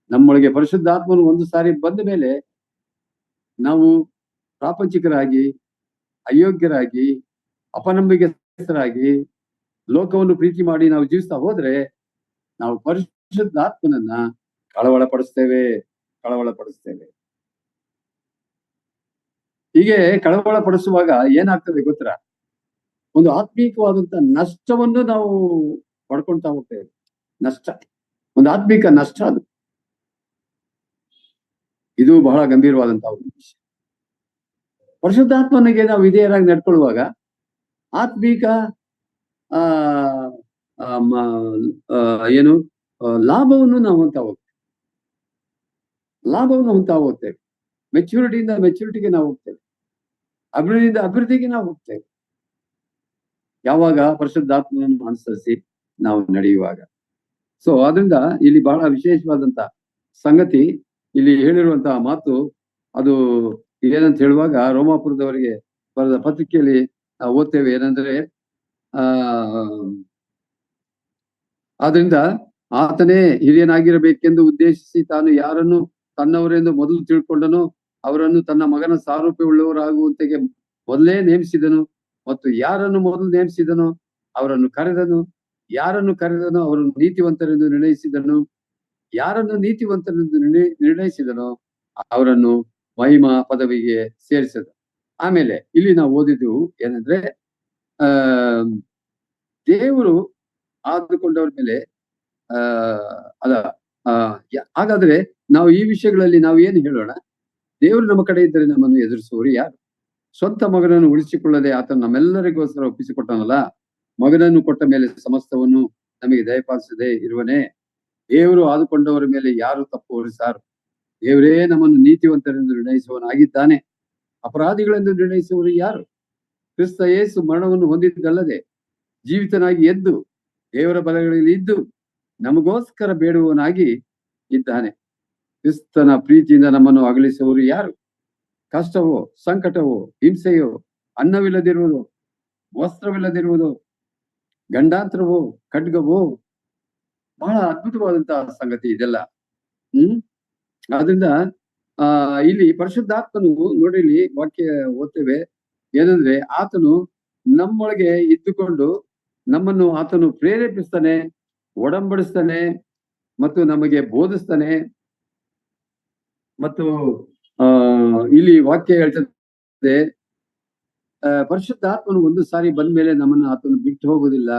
ನಮ್ಮೊಳಗೆ ಪರಿಶುದ್ಧಾತ್ಮನು ಒಂದು ಸಾರಿ ಬಂದ ಮೇಲೆ ನಾವು ಪ್ರಾಪಂಚಿಕರಾಗಿ, ಅಯೋಗ್ಯರಾಗಿ, ಅಪನಂಬಿಕೆಸ್ಥರಾಗಿ, ಲೋಕವನ್ನು ಪ್ರೀತಿ ಮಾಡಿ ನಾವು ಜೀವಿಸ್ತಾ ಹೋದ್ರೆ ನಾವು ಪರಿಶುದ್ಧಾತ್ಮನನ್ನ ಕಳವಳ ಪಡಿಸ್ತೇವೆ. ಹೀಗೆ ಕಳವಳ ಪಡಿಸುವಾಗ ಏನಾಗ್ತದೆ ಗೊತ್ತಾ? ಒಂದು ಆತ್ಮೀಕವಾದಂತ ನಷ್ಟವನ್ನು ನಾವು ಪಡ್ಕೊಳ್ತಾ ಹೋಗ್ತೇವೆ. ಒಂದು ಆತ್ಮೀಕ ನಷ್ಟ ಅದು. ಇದು ಬಹಳ ಗಂಭೀರವಾದಂತಹ ಒಂದು ವಿಷಯ. ಪರಿಶುದ್ಧಾತ್ಮನಿಗೆ ನಾವು ವಿಧೇಯರಾಗಿ ನಡ್ಕೊಳ್ಳುವಾಗ ಆತ್ಮೀಕ ಲಾಭವನ್ನು ನಾವು ಹೊಂತಾ ಹೋಗ್ತೇವೆ. ಮೆಚ್ಯೂರಿಟಿಯಿಂದ ಮೆಚ್ಯೂರಿಟಿಗೆ ನಾವು ಹೋಗ್ತೇವೆ. ಅಭಿವೃದ್ಧಿಯಿಂದ ಅಭಿವೃದ್ಧಿಗೆ ನಾವು ಹೋಗ್ತೇವೆ. ಯಾವಾಗ ಪರಿಶುದ್ಧಾತ್ಮನನ್ನು ಅನುಸರಿಸಿ ನಾವು ನಡೆಯುವಾಗ. ಸೊ ಆದ್ರಿಂದ ಇಲ್ಲಿ ಬಹಳ ವಿಶೇಷವಾದಂತ ಸಂಗತಿ ಇಲ್ಲಿ ಹೇಳಿರುವಂತಹ ಮಾತು, ಅದು ಏನಂತ ಹೇಳುವಾಗ ರೋಮಾಪುರದವರಿಗೆ ಬರೆದ ಪತ್ರಿಕೆಯಲ್ಲಿ ನಾವು ಓದ್ತೇವೆ. ಏನಂದ್ರೆ ಆದ್ರಿಂದ ಆತನೇ ಹಿರಿಯನಾಗಿರಬೇಕೆಂದು ಉದ್ದೇಶಿಸಿ ತಾನು ಯಾರನ್ನು ತನ್ನವರೆಂದು ಮೊದಲು ತಿಳ್ಕೊಂಡನು, ಅವರನ್ನು ತನ್ನ ಮಗನ ಸಾರೂಪ್ಯವುಳ್ಳವರಾಗುವಂತೆಗೆ ಮೊದಲೇ ನೇಮಿಸಿದನು. ಮತ್ತು ಯಾರನ್ನು ಮೊದಲು ನೇಮಿಸಿದನೋ ಅವರನ್ನು ಕರೆದನು, ಯಾರನ್ನು ಕರೆದನೋ ಅವರನ್ನು ನೀತಿವಂತರೆಂದು ನಿರ್ಣಯಿಸಿದನು, ಯಾರನ್ನು ನೀತಿವಂತರೆಂದು ನಿರ್ಣಯಿಸಿದನೋ ಅವರನ್ನು ಮಹಿಮಾ ಪದವಿಗೆ ಸೇರಿಸಿದ. ಆಮೇಲೆ ಇಲ್ಲಿ ನಾವು ಓದಿದ್ದು ಏನಂದ್ರೆ, ದೇವರು ಆದುಕೊಂಡವ್ರ ಮೇಲೆ ಹಾಗಾದ್ರೆ ನಾವು ಈ ವಿಷಯಗಳಲ್ಲಿ ನಾವು ಏನು ಹೇಳೋಣ? ದೇವರು ನಮ್ಮ ಕಡೆ ಇದ್ದರೆ ನಮ್ಮನ್ನು ಎದುರಿಸುವವರು ಯಾರು? ಸ್ವಂತ ಮಗನನ್ನು ಉಳಿಸಿಕೊಳ್ಳದೆ ಆತನು ನಮ್ಮೆಲ್ಲರಿಗೋಸ್ಕರ ಒಪ್ಪಿಸಿಕೊಟ್ಟನಲ್ಲ, ಮಗನನ್ನು ಕೊಟ್ಟ ಮೇಲೆ ಸಮಸ್ತವನ್ನು ನಮಗೆ ದಯಪಾಲಿಸದೆ ಇರುವನೇ? ದೇವರು ಆದುಕೊಂಡವರ ಮೇಲೆ ಯಾರು ತಪ್ಪು ಹೊರಿಸಾರು? ದೇವರೇ ನಮ್ಮನ್ನು ನೀತಿವಂತರೆಂದು ನಿರ್ಣಯಿಸುವವನಾಗಿದ್ದಾನೆ. ಅಪರಾಧಿಗಳೆಂದು ನಿರ್ಣಯಿಸುವವರು ಯಾರು? ಕ್ರಿಸ್ತ ಯೇಸು ಮರಣವನ್ನು ಹೊಂದಿದ್ದಲ್ಲದೆ ಜೀವಿತನಾಗಿ ಎದ್ದು ದೇವರ ಬಲಗಳಲ್ಲಿ ಇದ್ದು ನಮಗೋಸ್ಕರ ಬೇಡುವವನಾಗಿ ಇದ್ದಾನೆ. ಕ್ರಿಸ್ತನ ಪ್ರೀತಿಯಿಂದ ನಮ್ಮನ್ನು ಅಗಲಿಸುವವರು ಯಾರು? ಕಷ್ಟವೋ, ಸಂಕಟವೋ, ಹಿಂಸೆಯೋ, ಅನ್ನವಿಲ್ಲದಿರುವುದು, ವಸ್ತ್ರವಿಲ್ಲದಿರುವುದು, ಗಂಡಾಂತರವೋ, ಖಡ್ಗವೋ? ಬಹಳ ಅದ್ಭುತವಾದಂತಹ ಸಂಗತಿ ಇದೆಲ್ಲ. ಆದ್ರಿಂದ ಇಲ್ಲಿ ಪರಿಶುದ್ಧಾತ್ಮನು ನೋಡಿ, ಇಲ್ಲಿ ವಾಕ್ಯ ಓದ್ತೇವೆ ಏನಂದ್ರೆ, ಆತನು ನಮ್ಮೊಳಗೆ ಇದ್ದುಕೊಂಡು ನಮ್ಮನ್ನು ಆತನು ಪ್ರೇರೇಪಿಸ್ತಾನೆ, ಒಡಂಬಡಿಸ್ತಾನೆ ಮತ್ತು ನಮಗೆ ಬೋಧಿಸ್ತಾನೆ. ಮತ್ತು ಇಲ್ಲಿ ವಾಕ್ಯ ಹೇಳ್ತದೆ, ಪರಿಶುದ್ಧಾತ್ಮನು ಒಂದು ಸಾರಿ ಬಂದ ಮೇಲೆ ನಮ್ಮನ್ನು ಆತನು ಬಿಟ್ಟು ಹೋಗೋದಿಲ್ಲ,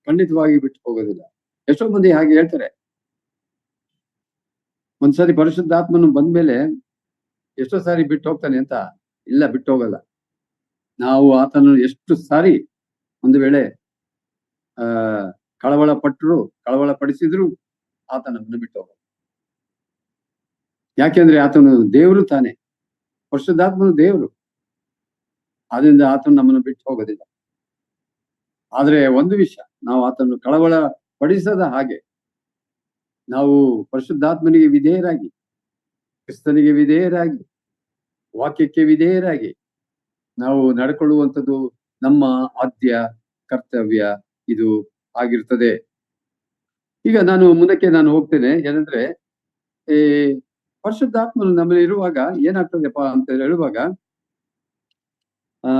ಖಂಡಿತವಾಗಿ ಬಿಟ್ಟು ಹೋಗೋದಿಲ್ಲ. ಎಷ್ಟೋ ಮಂದಿ ಹಾಗೆ ಹೇಳ್ತಾರೆ, ಒಂದ್ಸಾರಿ ಪರಿಶುದ್ಧಾತ್ಮನು ಬಂದ್ಮೇಲೆ ಎಷ್ಟೋ ಸಾರಿ ಬಿಟ್ಟು ಹೋಗ್ತಾನೆ ಅಂತ. ಇಲ್ಲ, ಬಿಟ್ಟು ಹೋಗಲ್ಲ. ನಾವು ಆತನನ್ನು ಎಷ್ಟು ಸಾರಿ ಒಂದು ವೇಳೆ ಕಳವಳ ಪಡಿಸಿದ್ರು ಆತ ನಮ್ಮನ್ನು ಬಿಟ್ಟು ಹೋಗಲ್ಲ. ಯಾಕೆಂದ್ರೆ ಆತನು ದೇವರು ತಾನೆ, ಪರಿಶುದ್ಧಾತ್ಮನು ದೇವರು. ಆದ್ರಿಂದ ಆತನು ನಮ್ಮನ್ನು ಬಿಟ್ಟು ಹೋಗೋದಿಲ್ಲ. ಆದ್ರೆ ಒಂದು ವಿಷಯ, ನಾವು ಆತನು ಕಳವಳ ಪಡಿಸದ ಹಾಗೆ ನಾವು ಪರಿಶುದ್ಧಾತ್ಮನಿಗೆ ವಿಧೇಯರಾಗಿ, ಕ್ರಿಸ್ತನಿಗೆ ವಿಧೇಯರಾಗಿ ವಾಕ್ಯಕ್ಕೆ ವಿಧೇಯರಾಗಿ ನಾವು ನಡ್ಕೊಳ್ಳುವಂಥದ್ದು ನಮ್ಮ ಆದ್ಯ ಕರ್ತವ್ಯ ಇದು ಆಗಿರ್ತದೆ. ಈಗ ಮುಂದಕ್ಕೆ ಹೋಗ್ತೇನೆ. ಏನಂದ್ರೆ ಈ ಪರಿಶುದ್ಧಾತ್ಮನು ನಮ್ಮಲ್ಲಿ ಇರುವಾಗ ಏನಾಗ್ತದೆಪ್ಪ ಅಂತ ಹೇಳುವಾಗ ಆ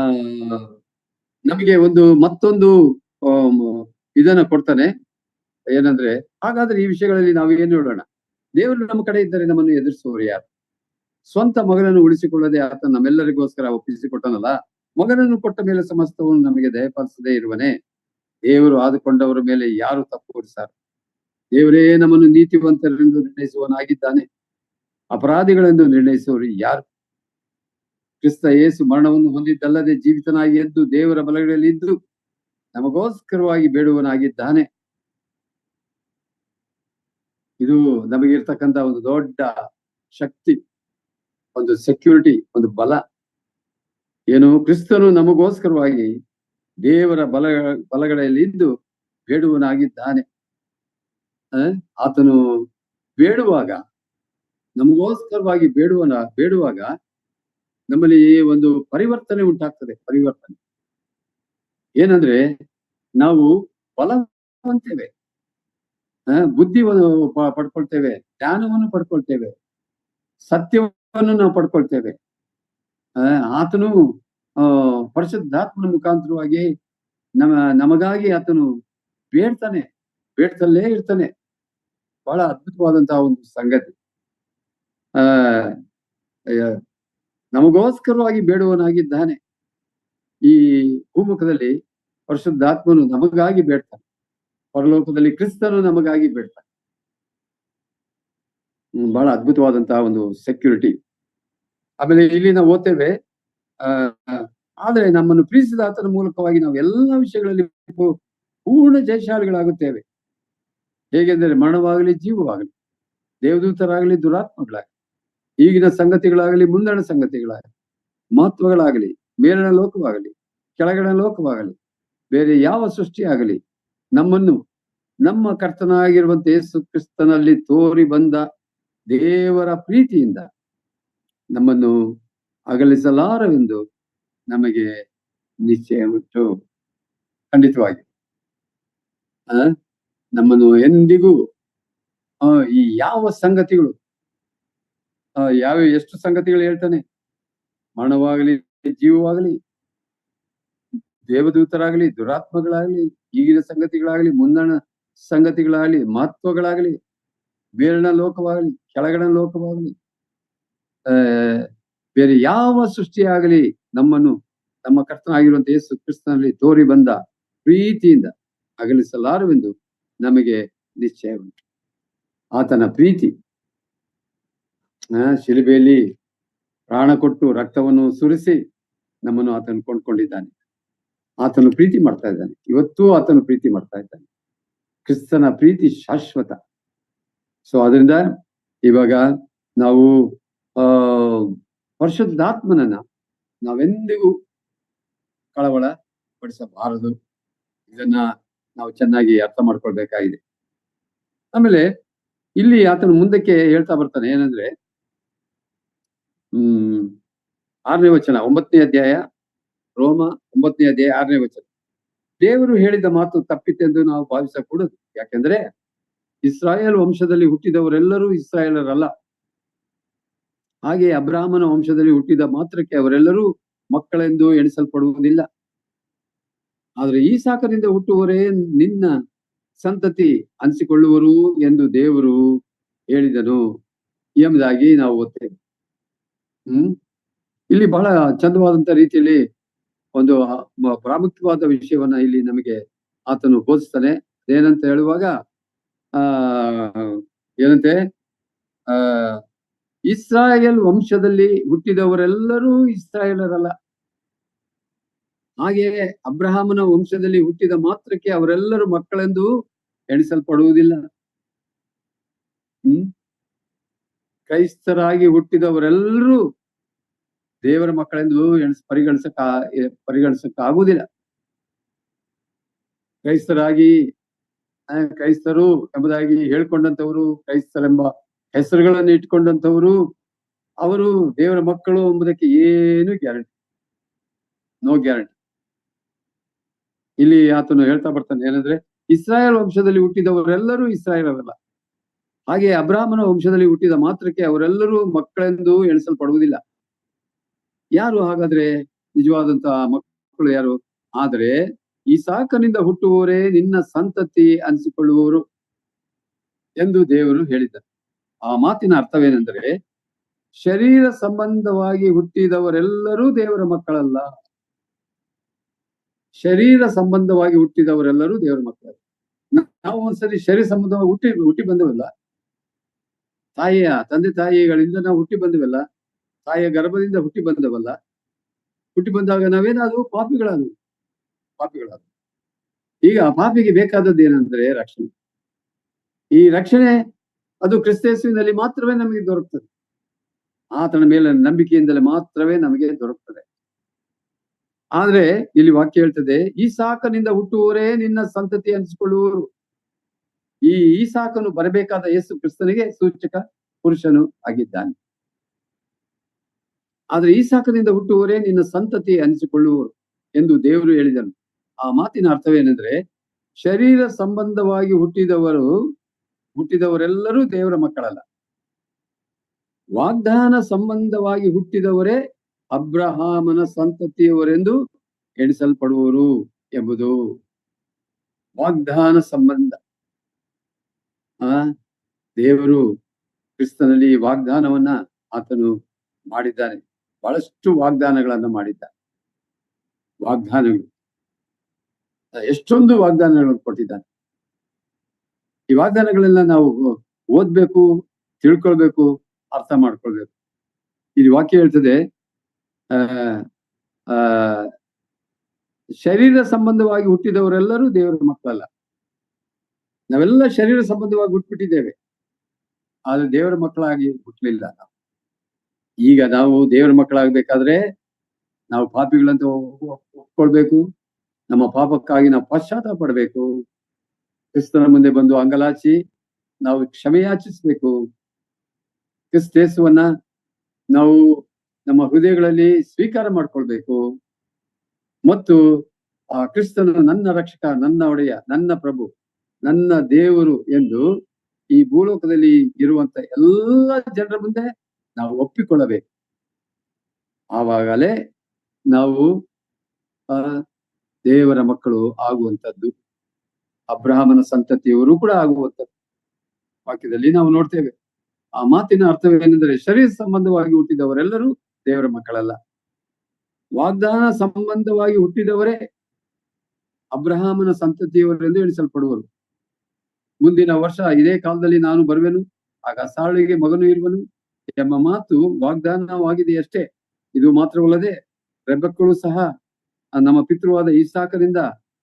ನಮಗೆ ಮತ್ತೊಂದು ಇದನ್ನ ಕೊಡ್ತಾನೆ. ಏನಂದ್ರೆ ಹಾಗಾದ್ರೆ ಈ ವಿಷಯಗಳಲ್ಲಿ ನಾವು ಏನು ಹೇಳೋಣ? ದೇವರು ನಮ್ಮ ಕಡೆ ಇದ್ದರೆ ನಮ್ಮನ್ನು ಎದುರಿಸುವವರು ಯಾರು? ಸ್ವಂತ ಮಗನನ್ನು ಉಳಿಸಿಕೊಳ್ಳದೆ ಆತ ನಮ್ಮೆಲ್ಲರಿಗೋಸ್ಕರ ಒಪ್ಪಿಸಿಕೊಟ್ಟನಲ್ಲ, ಮಗನನ್ನು ಕೊಟ್ಟ ಮೇಲೆ ಸಮಸ್ತವನ್ನು ನಮಗೆ ದಯಪಾಲಿಸದೇ ಇರುವನೇ? ದೇವರು ಆದುಕೊಂಡವರ ಮೇಲೆ ಯಾರು ತಪ್ಪು ಹೊರಿಸಾರು? ದೇವರೇ ನಮ್ಮನ್ನು ನೀತಿವಂತರೆಂದು ನಿರ್ಣಯಿಸುವನಾಗಿದ್ದಾನೆ. ಅಪರಾಧಿಗಳೆಂದು ನಿರ್ಣಯಿಸುವವರು ಯಾರು? ಕ್ರಿಸ್ತ ಯೇಸು ಮರಣವನ್ನು ಹೊಂದಿದ್ದಲ್ಲದೆ ಜೀವಿತನಾಗಿ ಎದ್ದು ದೇವರ ಬಲಗಳಲ್ಲಿ ಇದ್ದು ನಮಗೋಸ್ಕರವಾಗಿ ಬೇಡುವನಾಗಿದ್ದಾನೆ. ಇದು ನಮಗಿರ್ತಕ್ಕಂಥ ಒಂದು ದೊಡ್ಡ ಶಕ್ತಿ, ಒಂದು ಸೆಕ್ಯೂರಿಟಿ, ಒಂದು ಬಲ. ಏನು? ಕ್ರಿಸ್ತನು ನಮಗೋಸ್ಕರವಾಗಿ ದೇವರ ಬಲಗಳಲ್ಲಿ ಇದ್ದು ಬೇಡುವನಾಗಿದ್ದಾನೆ. ಆತನು ಬೇಡುವಾಗ, ನಮಗೋಸ್ಕರವಾಗಿ ಬೇಡುವಾಗ ನಮ್ಮಲ್ಲಿ ಒಂದು ಪರಿವರ್ತನೆ ಉಂಟಾಗ್ತದೆ. ಪರಿವರ್ತನೆ ಏನಂದ್ರೆ ನಾವು ಬಲ ಹೊಂದ್ತೇವೆ, ಬುದ್ಧಿಯನ್ನು ಪಡ್ಕೊಳ್ತೇವೆ, ಜ್ಞಾನವನ್ನು ಪಡ್ಕೊಳ್ತೇವೆ, ಸತ್ಯವನ್ನು ನಾವು ಪಡ್ಕೊಳ್ತೇವೆ. ಆತನು ಪರಿಶುದ್ಧಾತ್ಮನ ಮುಖಾಂತರವಾಗಿ ನಮಗಾಗಿ ಆತನು ಬೇಡ್ತಲ್ಲೇ ಇರ್ತಾನೆ. ಬಹಳ ಅದ್ಭುತವಾದಂತಹ ಒಂದು ಸಂಗತಿ. ನಮಗೋಸ್ಕರವಾಗಿ ಬೇಡುವನಾಗಿದ್ದಾನೆ. ಈ ಭೂಮುಖದಲ್ಲಿ ಪರಿಶುದ್ಧಾತ್ಮನು ನಮಗಾಗಿ ಬೇಡ್ತಾನೆ, ಪರಲೋಕದಲ್ಲಿ ಕ್ರಿಸ್ತನು ನಮಗಾಗಿ ಬೇಡ್ತಾನೆ. ಬಹಳ ಅದ್ಭುತವಾದಂತಹ ಒಂದು ಸೆಕ್ಯೂರಿಟಿ. ಆಮೇಲೆ ಇಲ್ಲಿ ನಾವು ಓದ್ತೇವೆ, ಆದ್ರೆ ನಮ್ಮನ್ನು ಪ್ರೀತಿಸಿದ ಆತನ ಮೂಲಕವಾಗಿ ನಾವು ಎಲ್ಲ ವಿಷಯಗಳಲ್ಲಿ ಪೂರ್ಣ ಜಯಶಾಲಿಗಳಾಗುತ್ತೇವೆ. ಹೇಗೆಂದರೆ ಮರಣವಾಗಲಿ ಜೀವವಾಗಲಿ, ದೇವದೂತರಾಗಲಿ ದುರಾತ್ಮಗಳಾಗಲಿ, ಈಗಿನ ಸಂಗತಿಗಳಾಗಲಿ ಮುಂದಣ ಸಂಗತಿಗಳಾಗಲಿ, ಮಹತ್ವಗಳಾಗಲಿ, ಮೇಲಿನ ಲೋಕವಾಗಲಿ ಕೆಳಗಣ ಲೋಕವಾಗಲಿ, ಬೇರೆ ಯಾವ ಸೃಷ್ಟಿಯಾಗಲಿ ನಮ್ಮನ್ನು ನಮ್ಮ ಕರ್ತನಾಗಿರುವಂತೆ ಯೇಸು ಕ್ರಿಸ್ತನಲ್ಲಿ ತೋರಿ ಬಂದ ದೇವರ ಪ್ರೀತಿಯಿಂದ ನಮ್ಮನ್ನು ಅಗಲಿಸಲಾರವೆಂದು ನಮಗೆ ನಿಶ್ಚಯ ಉಂಟು. ಖಂಡಿತವಾಗಿ ನಮ್ಮನ್ನು ಎಂದಿಗೂ ಈ ಯಾವ ಸಂಗತಿಗಳು ಎಷ್ಟು ಸಂಗತಿಗಳು ಹೇಳ್ತಾನೆ, ಮರಣವಾಗಲಿ ಜೀವವಾಗಲಿ, ದೇವದೂತರಾಗಲಿ ದುರಾತ್ಮಗಳಾಗಲಿ, ಈಗಿನ ಸಂಗತಿಗಳಾಗಲಿ ಮುಂದಣ ಸಂಗತಿಗಳಾಗಲಿ, ಮಹತ್ವಗಳಾಗಲಿ, ಬೇರಣ ಲೋಕವಾಗಲಿ ಕೆಳಗಣ ಲೋಕವಾಗಲಿ, ಬೇರೆ ಯಾವ ಸೃಷ್ಟಿಯಾಗಲಿ ನಮ್ಮನ್ನು ನಮ್ಮ ಕರ್ತನಾಗಿರುವಂತ ಯೇಸು ಕ್ರಿಸ್ತನಲ್ಲಿ ತೋರಿ ಬಂದ ಪ್ರೀತಿಯಿಂದ ಅಗಲಿಸಲಾರವೆಂದು ನಮಗೆ ನಿಶ್ಚಯ ಉಂಟು. ಆತನ ಪ್ರೀತಿ ಶಿಲುಬೆಯಲ್ಲಿ ಪ್ರಾಣ ಕೊಟ್ಟು ರಕ್ತವನ್ನು ಸುರಿಸಿ ನಮ್ಮನ್ನು ಆತನು ಕೊಂಡ್ಕೊಂಡಿದ್ದಾನೆ. ಆತನು ಪ್ರೀತಿ ಮಾಡ್ತಾ ಇದ್ದಾನೆ. ಇವತ್ತೂ ಆತನು ಪ್ರೀತಿ ಮಾಡ್ತಾ ಇದ್ದಾನೆ. ಕ್ರಿಸ್ತನ ಪ್ರೀತಿ ಶಾಶ್ವತ. ಸೊ ಅದರಿಂದ ಇವಾಗ ನಾವು ಪರಿಶುದ್ಧಾತ್ಮನನ್ನ ನಾವೆಂದಿಗೂ ಕಳವಳ ಪಡಿಸಬಾರದು. ಇದನ್ನ ನಾವು ಚೆನ್ನಾಗಿ ಅರ್ಥ ಮಾಡ್ಕೊಳ್ಬೇಕಾಗಿದೆ. ಆಮೇಲೆ ಇಲ್ಲಿ ಆತನು ಮುಂದಕ್ಕೆ ಹೇಳ್ತಾ ಬರ್ತಾನೆ. ಏನಂದ್ರೆ 6ನೇ ವಚನ, 9ನೇ ಅಧ್ಯಾಯ, ರೋಮ 9ನೇ ಅಧ್ಯಾಯ 6ನೇ ವಚನ. ದೇವರು ಹೇಳಿದ ಮಾತು ತಪ್ಪಿತೆಂದು ನಾವು ಭಾವಿಸಕೂಡದು. ಯಾಕೆಂದ್ರೆ ಇಸ್ರಾಯೇಲ್ ವಂಶದಲ್ಲಿ ಹುಟ್ಟಿದವರೆಲ್ಲರೂ ಇಸ್ರಾಯೇಲರಲ್ಲ. ಹಾಗೆ ಅಬ್ರಾಹ್ಮನ ವಂಶದಲ್ಲಿ ಹುಟ್ಟಿದ ಮಾತ್ರಕ್ಕೆ ಅವರೆಲ್ಲರೂ ಮಕ್ಕಳೆಂದು ಎಣಿಸಲ್ಪಡುವುದಿಲ್ಲ. ಆದ್ರೆ ಈ ಸಾಕರಿಂದ ಹುಟ್ಟುವವರೇ ನಿನ್ನ ಸಂತತಿ ಅನಿಸಿಕೊಳ್ಳುವರು ಎಂದು ದೇವರು ಹೇಳಿದನು ಎಂಬುದಾಗಿ ನಾವು ಓದ್ತೇವೆ. ಇಲ್ಲಿ ಬಹಳ ಚಂದವಾದಂತ ರೀತಿಯಲ್ಲಿ ಒಂದು ಪ್ರಾಮುಖ್ಯವಾದ ವಿಷಯವನ್ನ ಇಲ್ಲಿ ನಮಗೆ ಆತನು ಬೋಧಿಸ್ತಾನೆ. ಏನಂತ ಹೇಳುವಾಗ ಏನಂತೆ ಇಸ್ರಾಯೇಲ್ ವಂಶದಲ್ಲಿ ಹುಟ್ಟಿದವರೆಲ್ಲರೂ ಇಸ್ರಾಯೇಲರಲ್ಲ. ಹಾಗೆಯೇ ಅಬ್ರಹಾಮನ ವಂಶದಲ್ಲಿ ಹುಟ್ಟಿದ ಮಾತ್ರಕ್ಕೆ ಅವರೆಲ್ಲರೂ ಮಕ್ಕಳೆಂದು ಎಣಿಸಲ್ಪಡುವುದಿಲ್ಲ. ಕ್ರೈಸ್ತರಾಗಿ ಹುಟ್ಟಿದವರೆಲ್ಲರೂ ದೇವರ ಮಕ್ಕಳೆಂದು ಪರಿಗಣಿಸಕ್ಕಾಗುವುದಿಲ್ಲ. ಕ್ರೈಸ್ತರು ಎಂಬುದಾಗಿ ಹೇಳ್ಕೊಂಡಂತವರು, ಕ್ರೈಸ್ತರೆಂಬ ಹೆಸರುಗಳನ್ನು ಇಟ್ಕೊಂಡಂತವರು ಅವರು ದೇವರ ಮಕ್ಕಳು ಎಂಬುದಕ್ಕೆ ಏನು ಗ್ಯಾರಂಟಿ, ನೋ ಗ್ಯಾರಂಟಿ. ಇಲ್ಲಿ ಆತನು ಹೇಳ್ತಾ ಬರ್ತಾನೆ ಏನಂದ್ರೆ, ಇಸ್ರಾಯೇಲ್ ವಂಶದಲ್ಲಿ ಹುಟ್ಟಿದವರೆಲ್ಲರೂ ಇಸ್ರಾಯೇಲ್ ಅವರಲ್ಲ. ಹಾಗೆ ಅಬ್ರಾಹ್ಮನ ವಂಶದಲ್ಲಿ ಹುಟ್ಟಿದ ಮಾತ್ರಕ್ಕೆ ಅವರೆಲ್ಲರೂ ಮಕ್ಕಳೆಂದು ಎಣಿಸಲ್ಪಡುವುದಿಲ್ಲ. ಯಾರು ಹಾಗಾದ್ರೆ ನಿಜವಾದಂತಹ ಮಕ್ಕಳು ಯಾರು? ಆದರೆ ಇಸಾಕನಿಂದ ಹುಟ್ಟುವವರೇ ನಿನ್ನ ಸಂತತಿ ಅನಿಸಿಕೊಳ್ಳುವವರು ಎಂದು ದೇವರು ಹೇಳಿದ್ದಾರೆ. ಆ ಮಾತಿನ ಅರ್ಥವೇನೆಂದರೆ, ಶರೀರ ಸಂಬಂಧವಾಗಿ ಹುಟ್ಟಿದವರೆಲ್ಲರೂ ದೇವರ ಮಕ್ಕಳಲ್ಲ. ಶರೀರ ಸಂಬಂಧವಾಗಿ ಹುಟ್ಟಿದವರೆಲ್ಲರೂ ದೇವರ ಮಕ್ಕಳಲ್ಲ. ನಾವು ಒಂದ್ಸರಿ ಶರೀರ ಸಂಬಂಧವಾಗಿ ಹುಟ್ಟಿ ಬಂದವಲ್ಲ. ತಾಯಿಯ ತಂದೆ ತಾಯಿಗಳಿಂದ ನಾವು ಹುಟ್ಟಿ ಬಂದವಲ್ಲ, ತಾಯಿಯ ಗರ್ಭದಿಂದ ಹುಟ್ಟಿ ಬಂದವಲ್ಲ. ಹುಟ್ಟಿ ಬಂದಾಗ ನಾವೇನಾದ್ರು ಪಾಪಿಗಳಾದವು. ಈಗ ಪಾಪಿಗೆ ಬೇಕಾದದ್ದು ಏನಂದ್ರೆ ರಕ್ಷಣೆ. ಈ ರಕ್ಷಣೆ ಅದು ಕ್ರಿಸ್ತೇಸುವಿನಲ್ಲಿ ಮಾತ್ರವೇ ನಮಗೆ ದೊರಕುತ್ತದೆ. ಆತನ ಮೇಲೆ ನಂಬಿಕೆಯಿಂದಲೇ ಮಾತ್ರವೇ ನಮಗೆ ದೊರಕುತ್ತದೆ. ಆದ್ರೆ ಇಲ್ಲಿ ವಾಕ್ಯ ಹೇಳ್ತದೆ, ಈ ಸಾಕನಿಂದ ಹುಟ್ಟುವವರೇ ನಿನ್ನ ಸಂತತಿ ಅನಿಸಿಕೊಳ್ಳುವರು. ಈ ಈಸಾಕನು ಬರಬೇಕಾದ ಯೇಸು ಕ್ರಿಸ್ತನಿಗೆ ಸೂಚಕ ಪುರುಷನು ಆಗಿದ್ದಾನೆ. ಆದ್ರೆ ಈಸಾಕನಿಂದ ಹುಟ್ಟುವವರೇ ನಿನ್ನ ಸಂತತಿ ಅನಿಸಿಕೊಳ್ಳುವರು ಎಂದು ದೇವರು ಹೇಳಿದನು. ಆ ಮಾತಿನ ಅರ್ಥವೇನೆಂದ್ರೆ, ಶರೀರ ಸಂಬಂಧವಾಗಿ ಹುಟ್ಟಿದವರೆಲ್ಲರೂ ದೇವರ ಮಕ್ಕಳಲ್ಲ. ವಾಗ್ದಾನ ಸಂಬಂಧವಾಗಿ ಹುಟ್ಟಿದವರೇ ಅಬ್ರಹಾಮನ ಸಂತತಿಯವರೆಂದು ಎಣಿಸಲ್ಪಡುವರು ಎಂಬುದು ವಾಗ್ದಾನ ಸಂಬಂಧ. ದೇವರು ಕ್ರಿಸ್ತನಲ್ಲಿ ವಾಗ್ದಾನವನ್ನ ಆತನು ಮಾಡಿದ್ದಾನೆ. ಬಹಳಷ್ಟು ವಾಗ್ದಾನಗಳನ್ನ ಮಾಡಿದ್ದಾನೆ. ವಾಗ್ದಾನಗಳು ಎಷ್ಟೊಂದು ವಾಗ್ದಾನಗಳನ್ನು ಕೊಟ್ಟಿದ್ದಾನೆ. ಈ ವಾಗ್ದಾನಗಳೆಲ್ಲ ನಾವು ಓದ್ಬೇಕು, ತಿಳ್ಕೊಳ್ಬೇಕು, ಅರ್ಥ ಮಾಡ್ಕೊಳ್ಬೇಕು. ಇಲ್ಲಿ ವಾಕ್ಯ ಹೇಳ್ತದೆ, ಶರೀರ ಸಂಬಂಧವಾಗಿ ಹುಟ್ಟಿದವರೆಲ್ಲರೂ ದೇವರ ಮಕ್ಕಳಲ್ಲ. ನಾವೆಲ್ಲ ಶರೀರ ಸಂಬಂಧವಾಗಿ ಹುಟ್ಬಿಟ್ಟಿದ್ದೇವೆ, ಆದ್ರೆ ದೇವರ ಮಕ್ಕಳಾಗಿ ಹುಟ್ಟಲಿಲ್ಲ ನಾವು. ಈಗ ನಾವು ದೇವರ ಮಕ್ಕಳಾಗಬೇಕಾದ್ರೆ ನಾವು ಪಾಪಿಗಳಂತ ಒಪ್ಕೊಳ್ಬೇಕು. ನಮ್ಮ ಪಾಪಕ್ಕಾಗಿ ನಾವು ಪಶ್ಚಾತ್ತಾಪ ಪಡಬೇಕು. ಕ್ರಿಸ್ತನ ಮುಂದೆ ಬಂದು ಅಂಗಲಾಚಿ ನಾವು ಕ್ಷಮೆಯಾಚಿಸ್ಬೇಕು. ಕ್ರಿಸ್ತೇಸುವನ್ನ ನಾವು ನಮ್ಮ ಹೃದಯಗಳಲ್ಲಿ ಸ್ವೀಕಾರ ಮಾಡ್ಕೊಳ್ಬೇಕು. ಮತ್ತು ಆ ಕ್ರಿಸ್ತನು ನನ್ನ ರಕ್ಷಕ, ನನ್ನ ಒಡೆಯ, ನನ್ನ ಪ್ರಭು, ನನ್ನ ದೇವರು ಎಂದು ಈ ಭೂಲೋಕದಲ್ಲಿ ಇರುವಂತ ಎಲ್ಲ ಜನರ ಮುಂದೆ ನಾವು ಒಪ್ಪಿಕೊಳ್ಳಬೇಕು. ಆವಾಗಲೇ ನಾವು ದೇವರ ಮಕ್ಕಳು ಆಗುವಂಥದ್ದು, ಅಬ್ರಹಾಮನ ಸಂತತಿಯವರು ಕೂಡ ಆಗುವಂಥದ್ದು ವಾಕ್ಯದಲ್ಲಿ ನಾವು ನೋಡ್ತೇವೆ. ಆ ಮಾತಿನ ಅರ್ಥವೇನೆಂದರೆ, ಶರೀರ ಸಂಬಂಧವಾಗಿ ಹುಟ್ಟಿದವರೆಲ್ಲರೂ ದೇವರ ಮಕ್ಕಳಲ್ಲ. ವಾಗ್ದಾನ ಸಂಬಂಧವಾಗಿ ಹುಟ್ಟಿದವರೇ ಅಬ್ರಹಾಮನ ಸಂತತಿಯವರೆಂದು ಎಣಿಸಲ್ಪಡುವರು. ಮುಂದಿನ ವರ್ಷ ಇದೇ ಕಾಲದಲ್ಲಿ ನಾನು ಬರುವೆನು, ಆಗ ಸಾಳಿಗೆ ಮಗನು ಇರುವನು ಎಂಬ ಮಾತು ವಾಗ್ದಾನವಾಗಿದೆಯಷ್ಟೇ. ಇದು ಮಾತ್ರವಲ್ಲದೆ ರೆಬೆಕ್ಕಳು ಸಹ ನಮ್ಮ ಪಿತೃವಾದ ಇಸಾಕನಿಂದ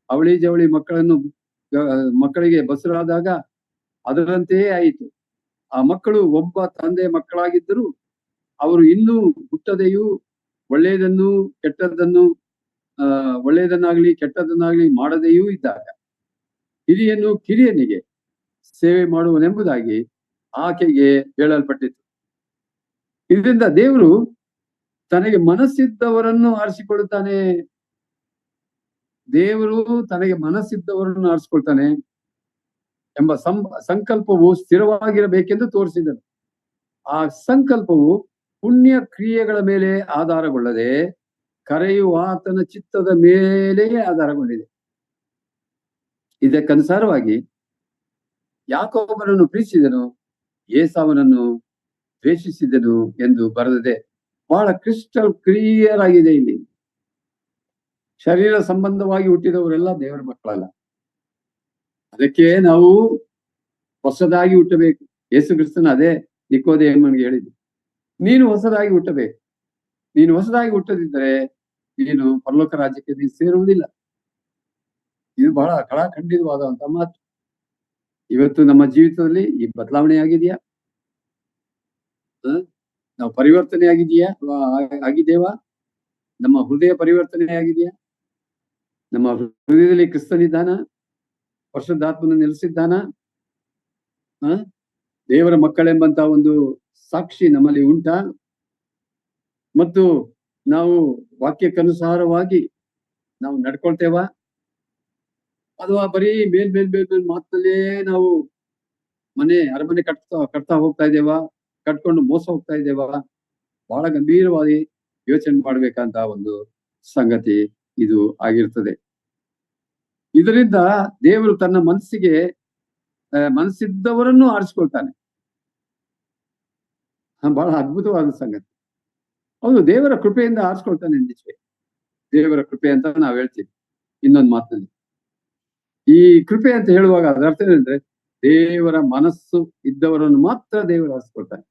ಅವಳಿ ಜವಳಿ ಮಕ್ಕಳಿಗೆ ಬಸರಾದಾಗ ಅದರಂತೆಯೇ ಆಯಿತು. ಆ ಮಕ್ಕಳು ಒಬ್ಬ ತಂದೆ ಮಕ್ಕಳಾಗಿದ್ದರೂ ಅವರು ಇನ್ನೂ ಹುಟ್ಟದೆಯೂ ಒಳ್ಳೆಯದನ್ನಾಗ್ಲಿ ಕೆಟ್ಟದನ್ನಾಗ್ಲಿ ಮಾಡದೆಯೂ ಇದ್ದಾಗ ಹಿರಿಯನು ಕಿರಿಯನಿಗೆ ಸೇವೆ ಮಾಡುವನೆಂಬುದಾಗಿ ಆಕೆಗೆ ಹೇಳಲ್ಪಟ್ಟಿತು. ಇದರಿಂದ ದೇವರು ತನಗೆ ಮನಸ್ಸಿದ್ದವರನ್ನು ಆರಿಸಿಕೊಳ್ಳುತ್ತಾನೆ. ದೇವರು ತನಗೆ ಮನಸ್ಸಿದ್ದವರನ್ನು ಆರಿಸಿಕೊಳ್ತಾನೆ ಎಂಬ ಸಂಕಲ್ಪವು ಸ್ಥಿರವಾಗಿರಬೇಕೆಂದು ತೋರಿಸಿದನು. ಆ ಸಂಕಲ್ಪವು ಪುಣ್ಯ ಕ್ರಿಯೆಗಳ ಮೇಲೆ ಆಧಾರಗೊಳ್ಳದೆ ಕರೆಯುವ ಆತನ ಚಿತ್ತದ ಮೇಲೆಯೇ ಆಧಾರಗೊಂಡಿದೆ. ಇದಕ್ಕನುಸಾರವಾಗಿ ಯಾಕೋಬನನ್ನು ಪ್ರೀತಿಸಿದನು, ಏಸಾವನನ್ನು ದ್ವೇಷಿಸಿದನು ಎಂದು ಬರೆದಿದೆ. ಬಹಳ ಕ್ಲಿಯರ್ ಆಗಿದೆ ಇಲ್ಲಿ. ಶರೀರ ಸಂಬಂಧವಾಗಿ ಹುಟ್ಟಿದವರೆಲ್ಲ ದೇವರ ಮಕ್ಕಳಲ್ಲ. ಅದಕ್ಕೆ ನಾವು ಹೊಸದಾಗಿ ಹುಟ್ಟಬೇಕು. ಯೇಸು ಕ್ರಿಸ್ತನ ಅದೇ ನಿಕೋದೇಮನಿಗೆ ಹೇಳಿದ್ದು, ನೀನು ಹೊಸದಾಗಿ ಹುಟ್ಟಬೇಕು. ನೀನು ಹೊಸದಾಗಿ ಹುಟ್ಟದಿದ್ದರೆ ನೀನು ಪರಲೋಕ ರಾಜ್ಯಕ್ಕೆ ನೀನು ಸೇರುವುದಿಲ್ಲ. ಇದು ಬಹಳ ಕಳಖಂಡಿತವಾದಂತಹ ಮಾತು. ಇವತ್ತು ನಮ್ಮ ಜೀವಿತದಲ್ಲಿ ಈ ಬದಲಾವಣೆ ಆಗಿದೆಯಾ? ನಾವು ಪರಿವರ್ತನೆ ಆಗಿದ್ದೇವಾ? ನಮ್ಮ ಹೃದಯ ಪರಿವರ್ತನೆ ಆಗಿದೆಯಾ? ನಮ್ಮ ಹೃದಯದಲ್ಲಿ ಕ್ರಿಸ್ತನಿದ್ದಾನ? ಪರಿಶುದ್ಧಾತ್ಮನ ನೆಲೆಸಿದ್ದಾನ? ದೇವರ ಮಕ್ಕಳೆಂಬಂತ ಒಂದು ಸಾಕ್ಷಿ ನಮ್ಮಲ್ಲಿ ಉಂಟಾ? ಮತ್ತು ನಾವು ವಾಕ್ಯಕ್ಕನುಸಾರವಾಗಿ ನಾವು ನಡ್ಕೊಳ್ತೇವಾ, ಅಥವಾ ಬರೀ ಮೇಲ್ ಮಾತಲ್ಲೇ ನಾವು ಅರಮನೆ ಕಟ್ತಾ ಹೋಗ್ತಾ ಇದ್ದೇವಾ, ಕಟ್ಕೊಂಡು ಮೋಸ ಹೋಗ್ತಾ ಇದ್ದೇವಾ? ಬಹಳ ಗಂಭೀರವಾಗಿ ಯೋಚನೆ ಮಾಡ್ಬೇಕಂತ ಒಂದು ಸಂಗತಿ ಇದು ಆಗಿರ್ತದೆ. ಇದರಿಂದ ದೇವರು ತನ್ನ ಮನಸ್ಸಿದ್ದವರನ್ನು ಆರಿಸ್ಕೊಳ್ತಾನೆ. ಬಹಳ ಅದ್ಭುತವಾದ ಸಂಗತಿ. ಹೌದು, ದೇವರ ಕೃಪೆಯಿಂದ ಆರಿಸ್ಕೊಳ್ತಾನೆ ನಿಜವೇ. ದೇವರ ಕೃಪೆ ಅಂತ ನಾವ್ ಹೇಳ್ತೀವಿ ಇನ್ನೊಂದು ಮಾತಿನಲ್ಲಿ. ಈ ಕೃಪೆ ಅಂತ ಹೇಳುವಾಗ ಅದರ ಅರ್ಥ ಏನಂದ್ರೆ, ದೇವರ ಮನಸ್ಸು ಇದ್ದವರನ್ನು ಮಾತ್ರ ದೇವರು ಆರಿಸ್ಕೊಳ್ತಾನೆ.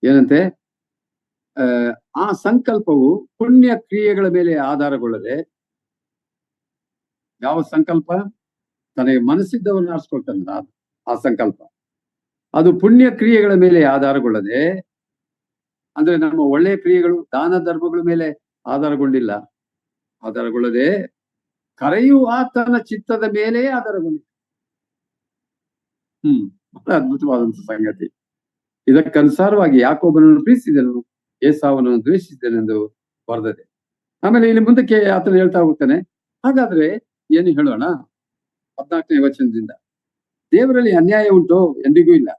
ಏನಂತೆ, ಆ ಸಂಕಲ್ಪವು ಪುಣ್ಯ ಕ್ರಿಯೆಗಳ ಮೇಲೆ ಆಧಾರಗೊಳ್ಳದೆ, ಯಾವ ಸಂಕಲ್ಪ? ತನಗೆ ಮನಸ್ಸಿದ್ದವರನ್ನು ಆರಿಸ್ಕೊಳ್ತಾನಲ್ಲ ಆ ಸಂಕಲ್ಪ, ಅದು ಪುಣ್ಯ ಕ್ರಿಯೆಗಳ ಮೇಲೆ ಆಧಾರಗೊಳ್ಳದೆ, ಅಂದ್ರೆ ನಮ್ಮ ಒಳ್ಳೆಯ ಕ್ರಿಯೆಗಳು, ದಾನ ಧರ್ಮಗಳ ಮೇಲೆ ಆಧಾರಗೊಳ್ಳದೆ ಕರೆಯುವ ಆತನ ಚಿತ್ತದ ಮೇಲೆ ಆಧಾರಗೊಂಡಿದೆ. ಬಹಳ ಅದ್ಭುತವಾದಂತ ಸಂಗತಿ. ಇದಕ್ಕನುಸಾರವಾಗಿ ಯಾಕೋಬನನ್ನು ಪ್ರೀತಿಸಿದನು, ಏಸಾವನನ್ನು ದ್ವೇಷಿಸಿದನೆಂದು ಬರೆದಿದೆ. ಆಮೇಲೆ ಇಲ್ಲಿ ಮುಂದಕ್ಕೆ ಆತನು ಹೇಳ್ತಾ ಹೋಗ್ತಾನೆ. ಹಾಗಾದ್ರೆ ಏನು ಹೇಳೋಣ? 14ನೇ ವಚನದಿಂದ, ದೇವರಲ್ಲಿ ಅನ್ಯಾಯ ಉಂಟೋ? ಎಂದಿಗೂ ಇಲ್ಲ.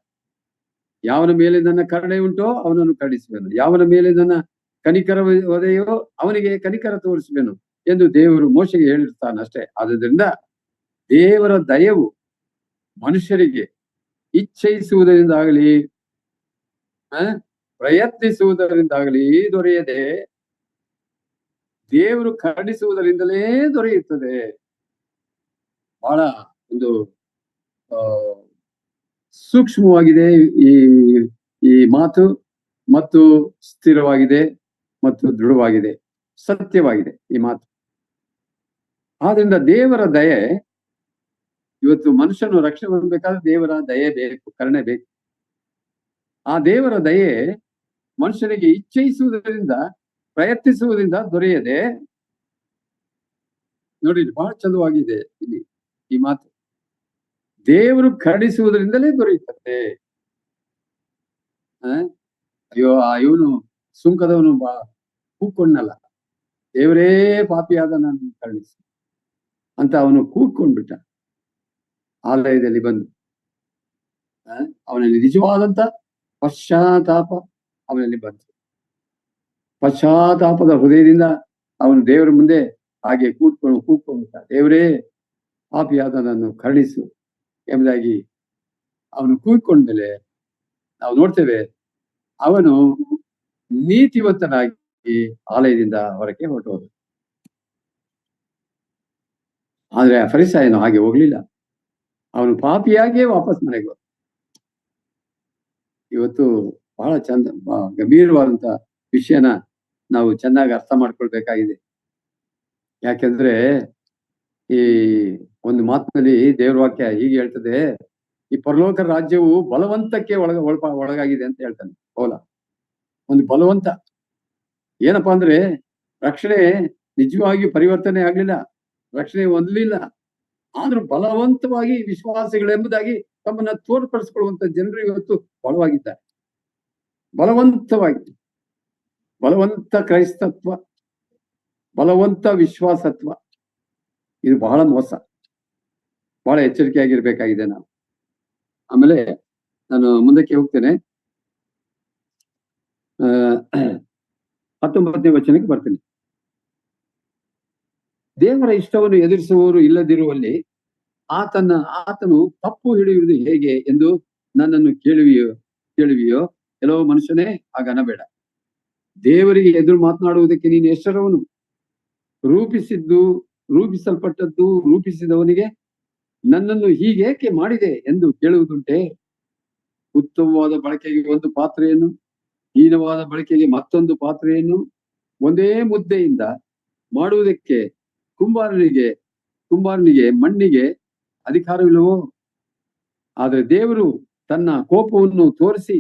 ಯಾವನ ಮೇಲೆ ನನ್ನ ಕರುಣೆ ಉಂಟೋ ಅವನನ್ನು ಕರುಣಿಸುವೆನು, ಯಾವನ ಮೇಲೆ ನನ್ನ ಕನಿಕರ ಒದೆಯೋ ಅವನಿಗೆ ಕನಿಕರ ತೋರಿಸುವೆನು ಎಂದು ದೇವರು ಮೋಶೆಗೆ ಹೇಳಿರ್ತಾನಷ್ಟೇ. ಆದ್ರಿಂದ ದೇವರ ದಯವು ಮನುಷ್ಯರಿಗೆ ಇಚ್ಛಿಸುವುದರಿಂದಾಗಲಿ ಪ್ರಯತ್ನಿಸುವುದರಿಂದಾಗಲಿ ದೊರೆಯದೆ, ದೇವರು ಕರುಣಿಸುವುದರಿಂದಲೇ ದೊರೆಯುತ್ತದೆ. ಬಹಳ ಒಂದು ಸೂಕ್ಷ್ಮವಾಗಿದೆ ಈ ಮಾತು, ಮತ್ತು ಸ್ಥಿರವಾಗಿದೆ ಮತ್ತು ದೃಢವಾಗಿದೆ, ಸತ್ಯವಾಗಿದೆ ಈ ಮಾತು. ಆದ್ರಿಂದ ದೇವರ ದಯೆ, ಇವತ್ತು ಮನುಷ್ಯನು ರಕ್ಷಣೆ ಹೊಂದಬೇಕಾದ್ರೆ ದೇವರ ದಯೆ ಬೇಕು, ಕರುಣೆ ಬೇಕು. ಆ ದೇವರ ದಯೆ ಮನುಷ್ಯನಿಗೆ ಇಚ್ಛಿಸುವುದರಿಂದ, ಪ್ರಯತ್ನಿಸುವುದರಿಂದ ದೊರೆಯದೆ, ನೋಡಿ ಬಹಳ ಚಂದವಾಗಿದೆ ಇಲ್ಲಿ ಈ ಮಾತು. ದೇವರು ಕರುಣಿಸುವುದರಿಂದಲೇ ದೊರೆಯುತ್ತದೆ. ಅಯ್ಯೋ, ಇವನು ಸುಂಕದವನು ಕೂಕೊಂಡಲ್ಲ, ದೇವರೇ ಪಾಪಿಯಾದ ನಾನು ಕರುಣಿಸಿ ಅಂತ ಅವನು ಕೂತ್ಕೊಂಡ್ಬಿಟ್ಟ. ಆಲಯದಲ್ಲಿ ಬಂದು ಅವನಲ್ಲಿ ನಿಜವಾದಂತ ಪಶ್ಚಾತ್ತಾಪ ಅವನಲ್ಲಿ ಬಂತು. ಪಶ್ಚಾತ್ತಾಪದ ಹೃದಯದಿಂದ ಅವನು ದೇವರ ಮುಂದೆ ಹಾಗೆ ಕೂತ್ಕೊಂಡ್ಬಿಟ್ಟ. ದೇವರೇ ಪಾಪಿಯಾದ ನಾನು ಕರುಣಿಸು ಎಂಬುದಾಗಿ ಅವನು ಕೂತ್ಕೊಂಡ್ಮೇಲೆ ನಾವು ನೋಡ್ತೇವೆ, ಅವನು ನೀತಿವಂತನಾಗಿ ಆಲಯದಿಂದ ಹೊರಗೆ ಹೊರಟೋದ. ಆದ್ರೆ ಆ ಫರಿಸಾಯನು ಹಾಗೆ ಹೋಗ್ಲಿಲ್ಲ, ಅವನು ಪಾಪಿಯಾಗಿಯೇ ವಾಪಸ್ ಮನೆಗೆ ಹೋದ. ಇವತ್ತು ಬಹಳ ಗಂಭೀರವಾದಂತ ವಿಷಯನ ನಾವು ಚೆನ್ನಾಗಿ ಅರ್ಥ ಮಾಡ್ಕೊಳ್ಬೇಕಾಗಿದೆ. ಯಾಕೆಂದ್ರೆ ಈ ಒಂದು ಮಾತಿನಲ್ಲಿ ದೇವ್ರ ವಾಕ್ಯ ಹೀಗೆ ಹೇಳ್ತದೆ, ಈ ಪರಲೋಕ ರಾಜ್ಯವು ಬಲವಂತಕ್ಕೆ ಒಳಗಾಗಿದೆ ಅಂತ ಹೇಳ್ತಾನೆ ಪೌಲ. ಒಂದು ಬಲವಂತ ಏನಪ್ಪಾ ಅಂದ್ರೆ, ರಕ್ಷಣೆ ನಿಜವಾಗಿಯೂ ಪರಿವರ್ತನೆ ಆಗ್ಲಿಲ್ಲ, ರಕ್ಷಣೆ ಹೊಂದಲಿಲ್ಲ, ಆದ್ರೂ ಬಲವಂತವಾಗಿ ವಿಶ್ವಾಸಿಗಳೆಂಬುದಾಗಿ ತಮ್ಮನ್ನ ತೋರ್ಪಡಿಸಿಕೊಳ್ಳುವಂತ ಜನರು ಇವತ್ತು ಬಲವಾಗಿದ್ದಾರೆ. ಬಲವಂತ ಕ್ರೈಸ್ತತ್ವ, ಬಲವಂತ ವಿಶ್ವಾಸತ್ವ, ಇದು ಬಹಳ ಮೋಸ. ಬಹಳ ಎಚ್ಚರಿಕೆಯಾಗಿರ್ಬೇಕಾಗಿದೆ ನಾವು. ಆಮೇಲೆ ನಾನು ಮುಂದಕ್ಕೆ ಹೋಗ್ತೇನೆ, 19ನೇ ವಚನಕ್ಕೆ ಬರ್ತೀನಿ. ದೇವರ ಇಷ್ಟವನ್ನು ಎದುರಿಸುವವರು ಇಲ್ಲದಿರುವಲ್ಲಿ ಆತನು ತಪ್ಪು ಹಿಡಿಯುವುದು ಹೇಗೆ ಎಂದು ನನ್ನನ್ನು ಕೇಳುವಿಯೋ ಕೆಲವು ಮನುಷ್ಯನೇ ಹಾಗನಬೇಡ. ದೇವರಿಗೆ ಎದುರು ಮಾತನಾಡುವುದಕ್ಕೆ ನೀನು ಎಷ್ಟರವನು? ರೂಪಿಸಲ್ಪಟ್ಟದ್ದು ರೂಪಿಸಿದವನಿಗೆ ನನ್ನನ್ನು ಹೀಗೇಕೆ ಮಾಡಿದೆ ಎಂದು ಕೇಳುವುದುಂಟೆ? ಉತ್ತಮವಾದ ಬಳಕೆಗೆ ಒಂದು ಪಾತ್ರೆಯನ್ನು, ಹೀನವಾದ ಬಳಕೆಗೆ ಮತ್ತೊಂದು ಪಾತ್ರೆಯನ್ನು ಒಂದೇ ಮುದ್ದೆಯಿಂದ ಮಾಡುವುದಕ್ಕೆ ಕುಂಬಾರನಿಗೆ ಮಣ್ಣಿಗೆ ಅಧಿಕಾರವಿಲ್ಲವೋ? ಆದರೆ ದೇವರು ತನ್ನ ಕೋಪವನ್ನು ತೋರಿಸಿ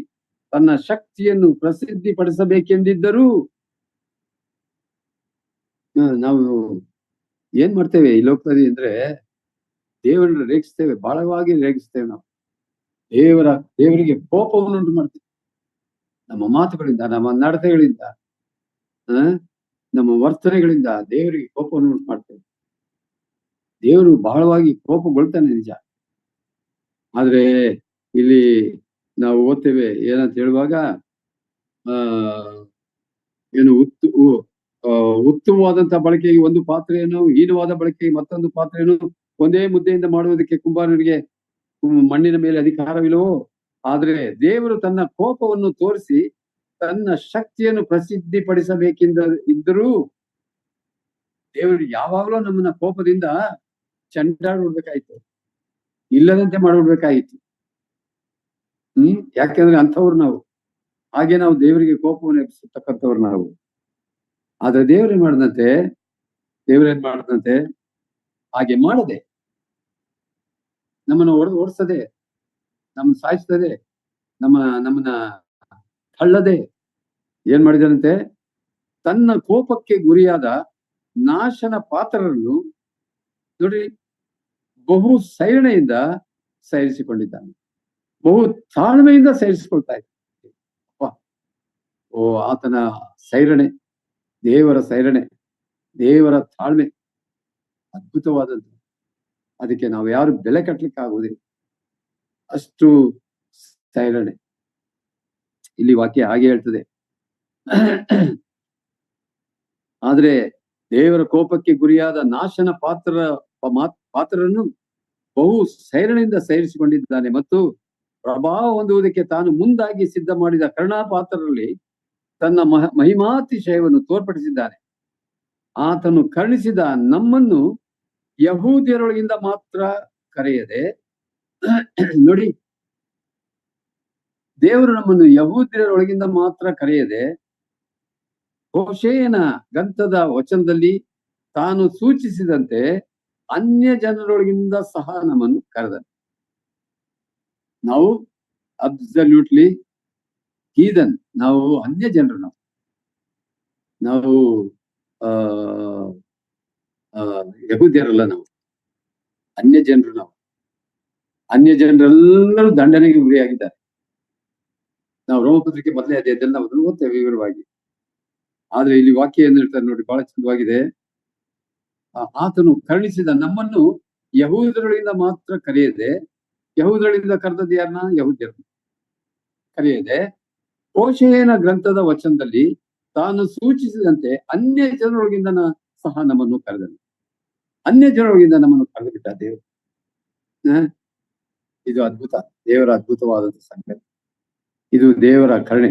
ತನ್ನ ಶಕ್ತಿಯನ್ನು ಪ್ರಸಿದ್ಧಿಪಡಿಸಬೇಕೆಂದಿದ್ದರೂ ನಾವು ಏನ್ ಮಾಡ್ತೇವೆ ಈ ಲೋಕದಲ್ಲಿ ಅಂದ್ರೆ, ದೇವರನ್ನು ರೇಗಿಸ್ತೇವೆ, ಬಹಳವಾಗಿ ರೇಗಿಸ್ತೇವೆ ನಾವು. ದೇವರಿಗೆ ಕೋಪವನ್ನು ಉಂಟು ಮಾಡ್ತೇವೆ. ನಮ್ಮ ಮಾತುಗಳಿಂದ, ನಮ್ಮ ನಡತೆಗಳಿಂದ, ನಮ್ಮ ವರ್ತನೆಗಳಿಂದ ದೇವರಿಗೆ ಕೋಪವನ್ನು ಉಂಟು ಮಾಡ್ತೇವೆ. ದೇವರು ಬಹಳವಾಗಿ ಕೋಪಗೊಳ್ತಾನೆ ನಿಜ. ಆದ್ರೆ ಇಲ್ಲಿ ನಾವು ಓದ್ತೇವೆ ಏನಂತ ಹೇಳುವಾಗ ಏನು ಉತ್ತಮವಾದಂತಹ ಬಳಕೆಗೆ ಒಂದು ಪಾತ್ರೆಯನ್ನು, ಹೀನವಾದ ಬಳಕೆಗೆ ಮತ್ತೊಂದು ಪಾತ್ರೆಯನ್ನು ಒಂದೇ ಮುದ್ದೆಯಿಂದ ಮಾಡುವುದಕ್ಕೆ ಕುಂಬಾರನಿಗೆ ಮಣ್ಣಿನ ಮೇಲೆ ಅಧಿಕಾರವಿಲ್ಲವೋ? ಆದ್ರೆ ದೇವರು ತನ್ನ ಕೋಪವನ್ನು ತೋರಿಸಿ ತನ್ನ ಶಕ್ತಿಯನ್ನು ಇದ್ದರೂ ದೇವರು ಯಾವಾಗಲೂ ನಮ್ಮನ್ನ ಕೋಪದಿಂದ ಚಂಡಾಡ್ಬಿಡ್ಬೇಕಾಯ್ತು, ಇಲ್ಲದಂತೆ ಮಾಡ್ಬಿಡ್ಬೇಕಾಗಿತ್ತು. ಯಾಕೆಂದ್ರೆ ಅಂಥವ್ರು ನಾವು, ಹಾಗೆ ನಾವು ದೇವರಿಗೆ ಕೋಪವನ್ನು ಎಬ್ಬಿಸತಕ್ಕಂಥವ್ರು ನಾವು. ಆದ್ರೆ ದೇವ್ರೇನ್ ಮಾಡದಂತೆ ಹಾಗೆ ಮಾಡದೆ ನಮ್ಮನ್ನು ಓಡಿಸದೆ, ನಮ್ಮನ್ನ ಸಾಯಿಸ್ತದೆ, ನಮ್ಮನ್ನ ತಳ್ಳದೆ ಏನ್ ಮಾಡಿದನಂತೆ? ತನ್ನ ಕೋಪಕ್ಕೆ ಗುರಿಯಾದ ನಾಶನ ಪಾತ್ರರನ್ನು ನೋಡಿ ಬಹು ಸೈರಣೆಯಿಂದ ಸೈರಿಸಿಕೊಂಡಿದ್ದಾನೆ. ಬಹು ತಾಳ್ಮೆಯಿಂದ ಸೈರಿಸಿಕೊಳ್ತಾ ಇದ್ದ. ಓ ಆತನ ಸೈರಣೆ, ದೇವರ ಸೈರಣೆ, ದೇವರ ತಾಳ್ಮೆ ಅದ್ಭುತವಾದದ್ದು. ಅದಕ್ಕೆ ನಾವು ಯಾರು ಬೆಲೆ ಕಟ್ಟಲಿಕ್ಕೆ ಆಗುವುದಿಲ್ಲ, ಅಷ್ಟು ಸೈರಣೆ. ಇಲ್ಲಿ ವಾಕ್ಯ ಹಾಗೆ ಹೇಳ್ತದೆ. ಆದ್ರೆ ದೇವರ ಕೋಪಕ್ಕೆ ಗುರಿಯಾದ ನಾಶನ ಪಾತ್ರರನ್ನು ಬಹು ಸೈರಣೆಯಿಂದ ಸೈರಿಸಿಕೊಂಡಿದ್ದಾನೆ ಮತ್ತು ಪ್ರಭಾವ ಹೊಂದುವುದಕ್ಕೆ ತಾನು ಮುಂದಾಗಿ ಸಿದ್ಧ ಮಾಡಿದ ಕರುಣಾಪಾತ್ರರಲ್ಲಿ ತನ್ನ ಮಹಿಮಾತಿಶಯವನ್ನು ತೋರ್ಪಡಿಸಿದ್ದಾನೆ. ಆತನು ಕರುಣಿಸಿದ ನಮ್ಮನ್ನು ಯಹೂದ್ಯರೊಳಗಿಂದ ಮಾತ್ರ ಕರೆಯದೆ, ನೋಡಿ ದೇವರು ನಮ್ಮನ್ನು ಯಹೂದ್ಯರೊಳಗಿಂದ ಮಾತ್ರ ಕರೆಯದೆ ಹೋಶೇಯನ ಗ್ರಂಥದ ವಚನದಲ್ಲಿ ತಾನು ಸೂಚಿಸಿದಂತೆ ಅನ್ಯ ಜನರೊಳಗಿಂದ ಸಹ ನಮ್ಮನ್ನು ಕರೆದನು. ನಾವು ಅಬ್ಸಲ್ಯೂಟ್ಲಿ ಹೀದನ್, ನಾವು ಅನ್ಯ ಜನರು, ನಾವು ಯಹೂದ್ಯರಲ್ಲ, ನಾವು ಅನ್ಯ ಜನರು. ನಾವು ಅನ್ಯ ಜನರೆಲ್ಲರೂ ದಂಡನೆಗೆ ಗುರಿಯಾಗಿದ್ದಾರೆ. ನಾವು ರೋಮಪತ್ರಿಕೆ ಮೊದಲೇ ಅದೆಲ್ಲ ನಾವು ಓದ್ತೇವೆ ವಿವರವಾಗಿ. ಆದ್ರೆ ಇಲ್ಲಿ ವಾಕ್ಯ ಏನ್ ಹೇಳ್ತಾರೆ ನೋಡಿ, ಬಹಳ ಚಂದವಾಗಿದೆ. ಆತನು ಕರುಣಿಸಿದ ನಮ್ಮನ್ನು ಯಹೂದ್ಯರೊಳಗಿಂದ ಮಾತ್ರ ಕರೆಯದೆ, ಯಹೂದ್ಯರೊಳಗಿಂದ ಕರೆದದ್ದು ಯಾರನ್ನ? ಯಹೂದ್ಯರನ್ನ ಕರೆಯದೆ ಹೋಶೇಯನ ಗ್ರಂಥದ ವಚನದಲ್ಲಿ ತಾನು ಸೂಚಿಸಿದಂತೆ ಅನ್ಯ ಜನರೊಳಗಿಂದ ಸಹ ನಮ್ಮನ್ನು ಕರೆದನು. ಅನ್ಯ ಜನರೊಳಗಿಂದ ನಮ್ಮನ್ನು ಕರೆದು ಬಿಟ್ಟ ದೇವರು. ಇದು ಅದ್ಭುತ, ದೇವರ ಅದ್ಭುತವಾದಂತ ಸಂಗತಿ. ಇದು ದೇವರ ಕರುಣೆ.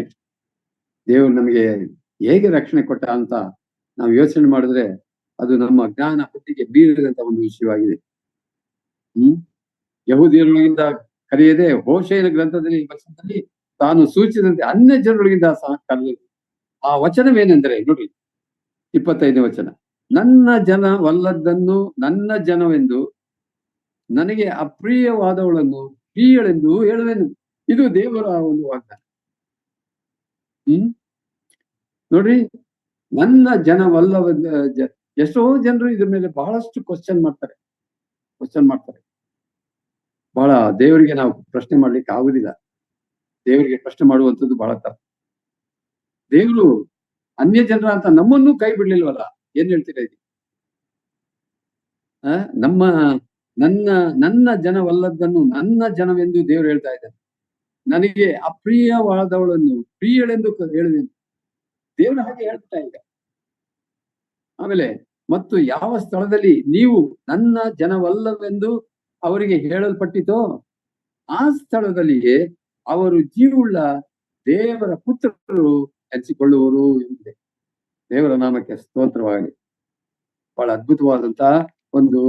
ದೇವರು ನಮಗೆ ಹೇಗೆ ರಕ್ಷಣೆ ಕೊಟ್ಟ ಅಂತ ನಾವು ಯೋಚನೆ ಮಾಡಿದ್ರೆ ಅದು ನಮ್ಮ ಜ್ಞಾನ ಬುದ್ಧಿಗೆ ಬೀಳದಂತ ಒಂದು ವಿಷಯವಾಗಿದೆ. ಯಹೂದ್ಯರೊಳಗಿಂದ ಕರೆಯದೆ ಹೋಶೇಯನ ಗ್ರಂಥದಲ್ಲಿ ವಚನದಲ್ಲಿ ತಾನು ಸೂಚಿಸಿದಂತೆ ಅನ್ಯ ಜನರೊಳಗಿಂದ ಸಹ ಕರೆದ. ಆ ವಚನವೇನೆಂದರೆ ನೋಡಿ 25ನೇ ವಚನ, ನನ್ನ ಜನವಲ್ಲದ್ದನ್ನು ನನ್ನ ಜನವೆಂದು, ನನಗೆ ಅಪ್ರಿಯವಾದವಳನ್ನು ಪ್ರಿಯಳೆಂದು ಹೇಳುವೆನು. ಇದು ದೇವರ ಒಂದು ವಾಗ್ದಾನ. ನೋಡ್ರಿ, ನನ್ನ ಜನವಲ್ಲವ. ಎಷ್ಟೋ ಜನರು ಇದ್ರ ಮೇಲೆ ಬಹಳಷ್ಟು ಕ್ವಶನ್ ಮಾಡ್ತಾರೆ. ಬಹಳ ದೇವರಿಗೆ ನಾವು ಪ್ರಶ್ನೆ ಮಾಡ್ಲಿಕ್ಕೆ ಆಗುದಿಲ್ಲ. ದೇವರಿಗೆ ಪ್ರಶ್ನೆ ಮಾಡುವಂಥದ್ದು ಬಹಳ ತಪ್ಪು. ದೇವರು ಅನ್ಯ ಜನರ ಅಂತ ನಮ್ಮನ್ನು ಕೈ ಬಿಡ್ಲಿಲ್ವಲ್ಲ, ಏನ್ ಹೇಳ್ತೀರಾ ಇದು? ನನ್ನ ಜನವಲ್ಲದನ್ನು ನನ್ನ ಜನವೆಂದು ದೇವರು ಹೇಳ್ತಾ ಇದ್ದಾನೆ. ನನಗೆ ಅಪ್ರಿಯವಾದವಳನ್ನು ಪ್ರಿಯಳೆಂದು ಹೇಳುವೆನು. ದೇವರು ಹಾಗೆ ಹೇಳ್ತಾ ಈಗ. ಆಮೇಲೆ ಮತ್ತು ಯಾವ ಸ್ಥಳದಲ್ಲಿ ನೀವು ನನ್ನ ಜನವಲ್ಲವೆಂದು ಅವರಿಗೆ ಹೇಳಲ್ಪಟ್ಟಿತೋ ಆ ಸ್ಥಳದಲ್ಲಿಯೇ ಅವರು ಜೀವವುಳ್ಳ ದೇವರ ಪುತ್ರರು ಎನಿಸಿಕೊಳ್ಳುವರು ಎಂದಿದೆ. ದೇವರ ನಾಮಕ್ಕೆ ಸ್ತೋತ್ರವಾಗಲಿ. ಬಹಳ ಅದ್ಭುತವಾದಂತಹ ಒಂದು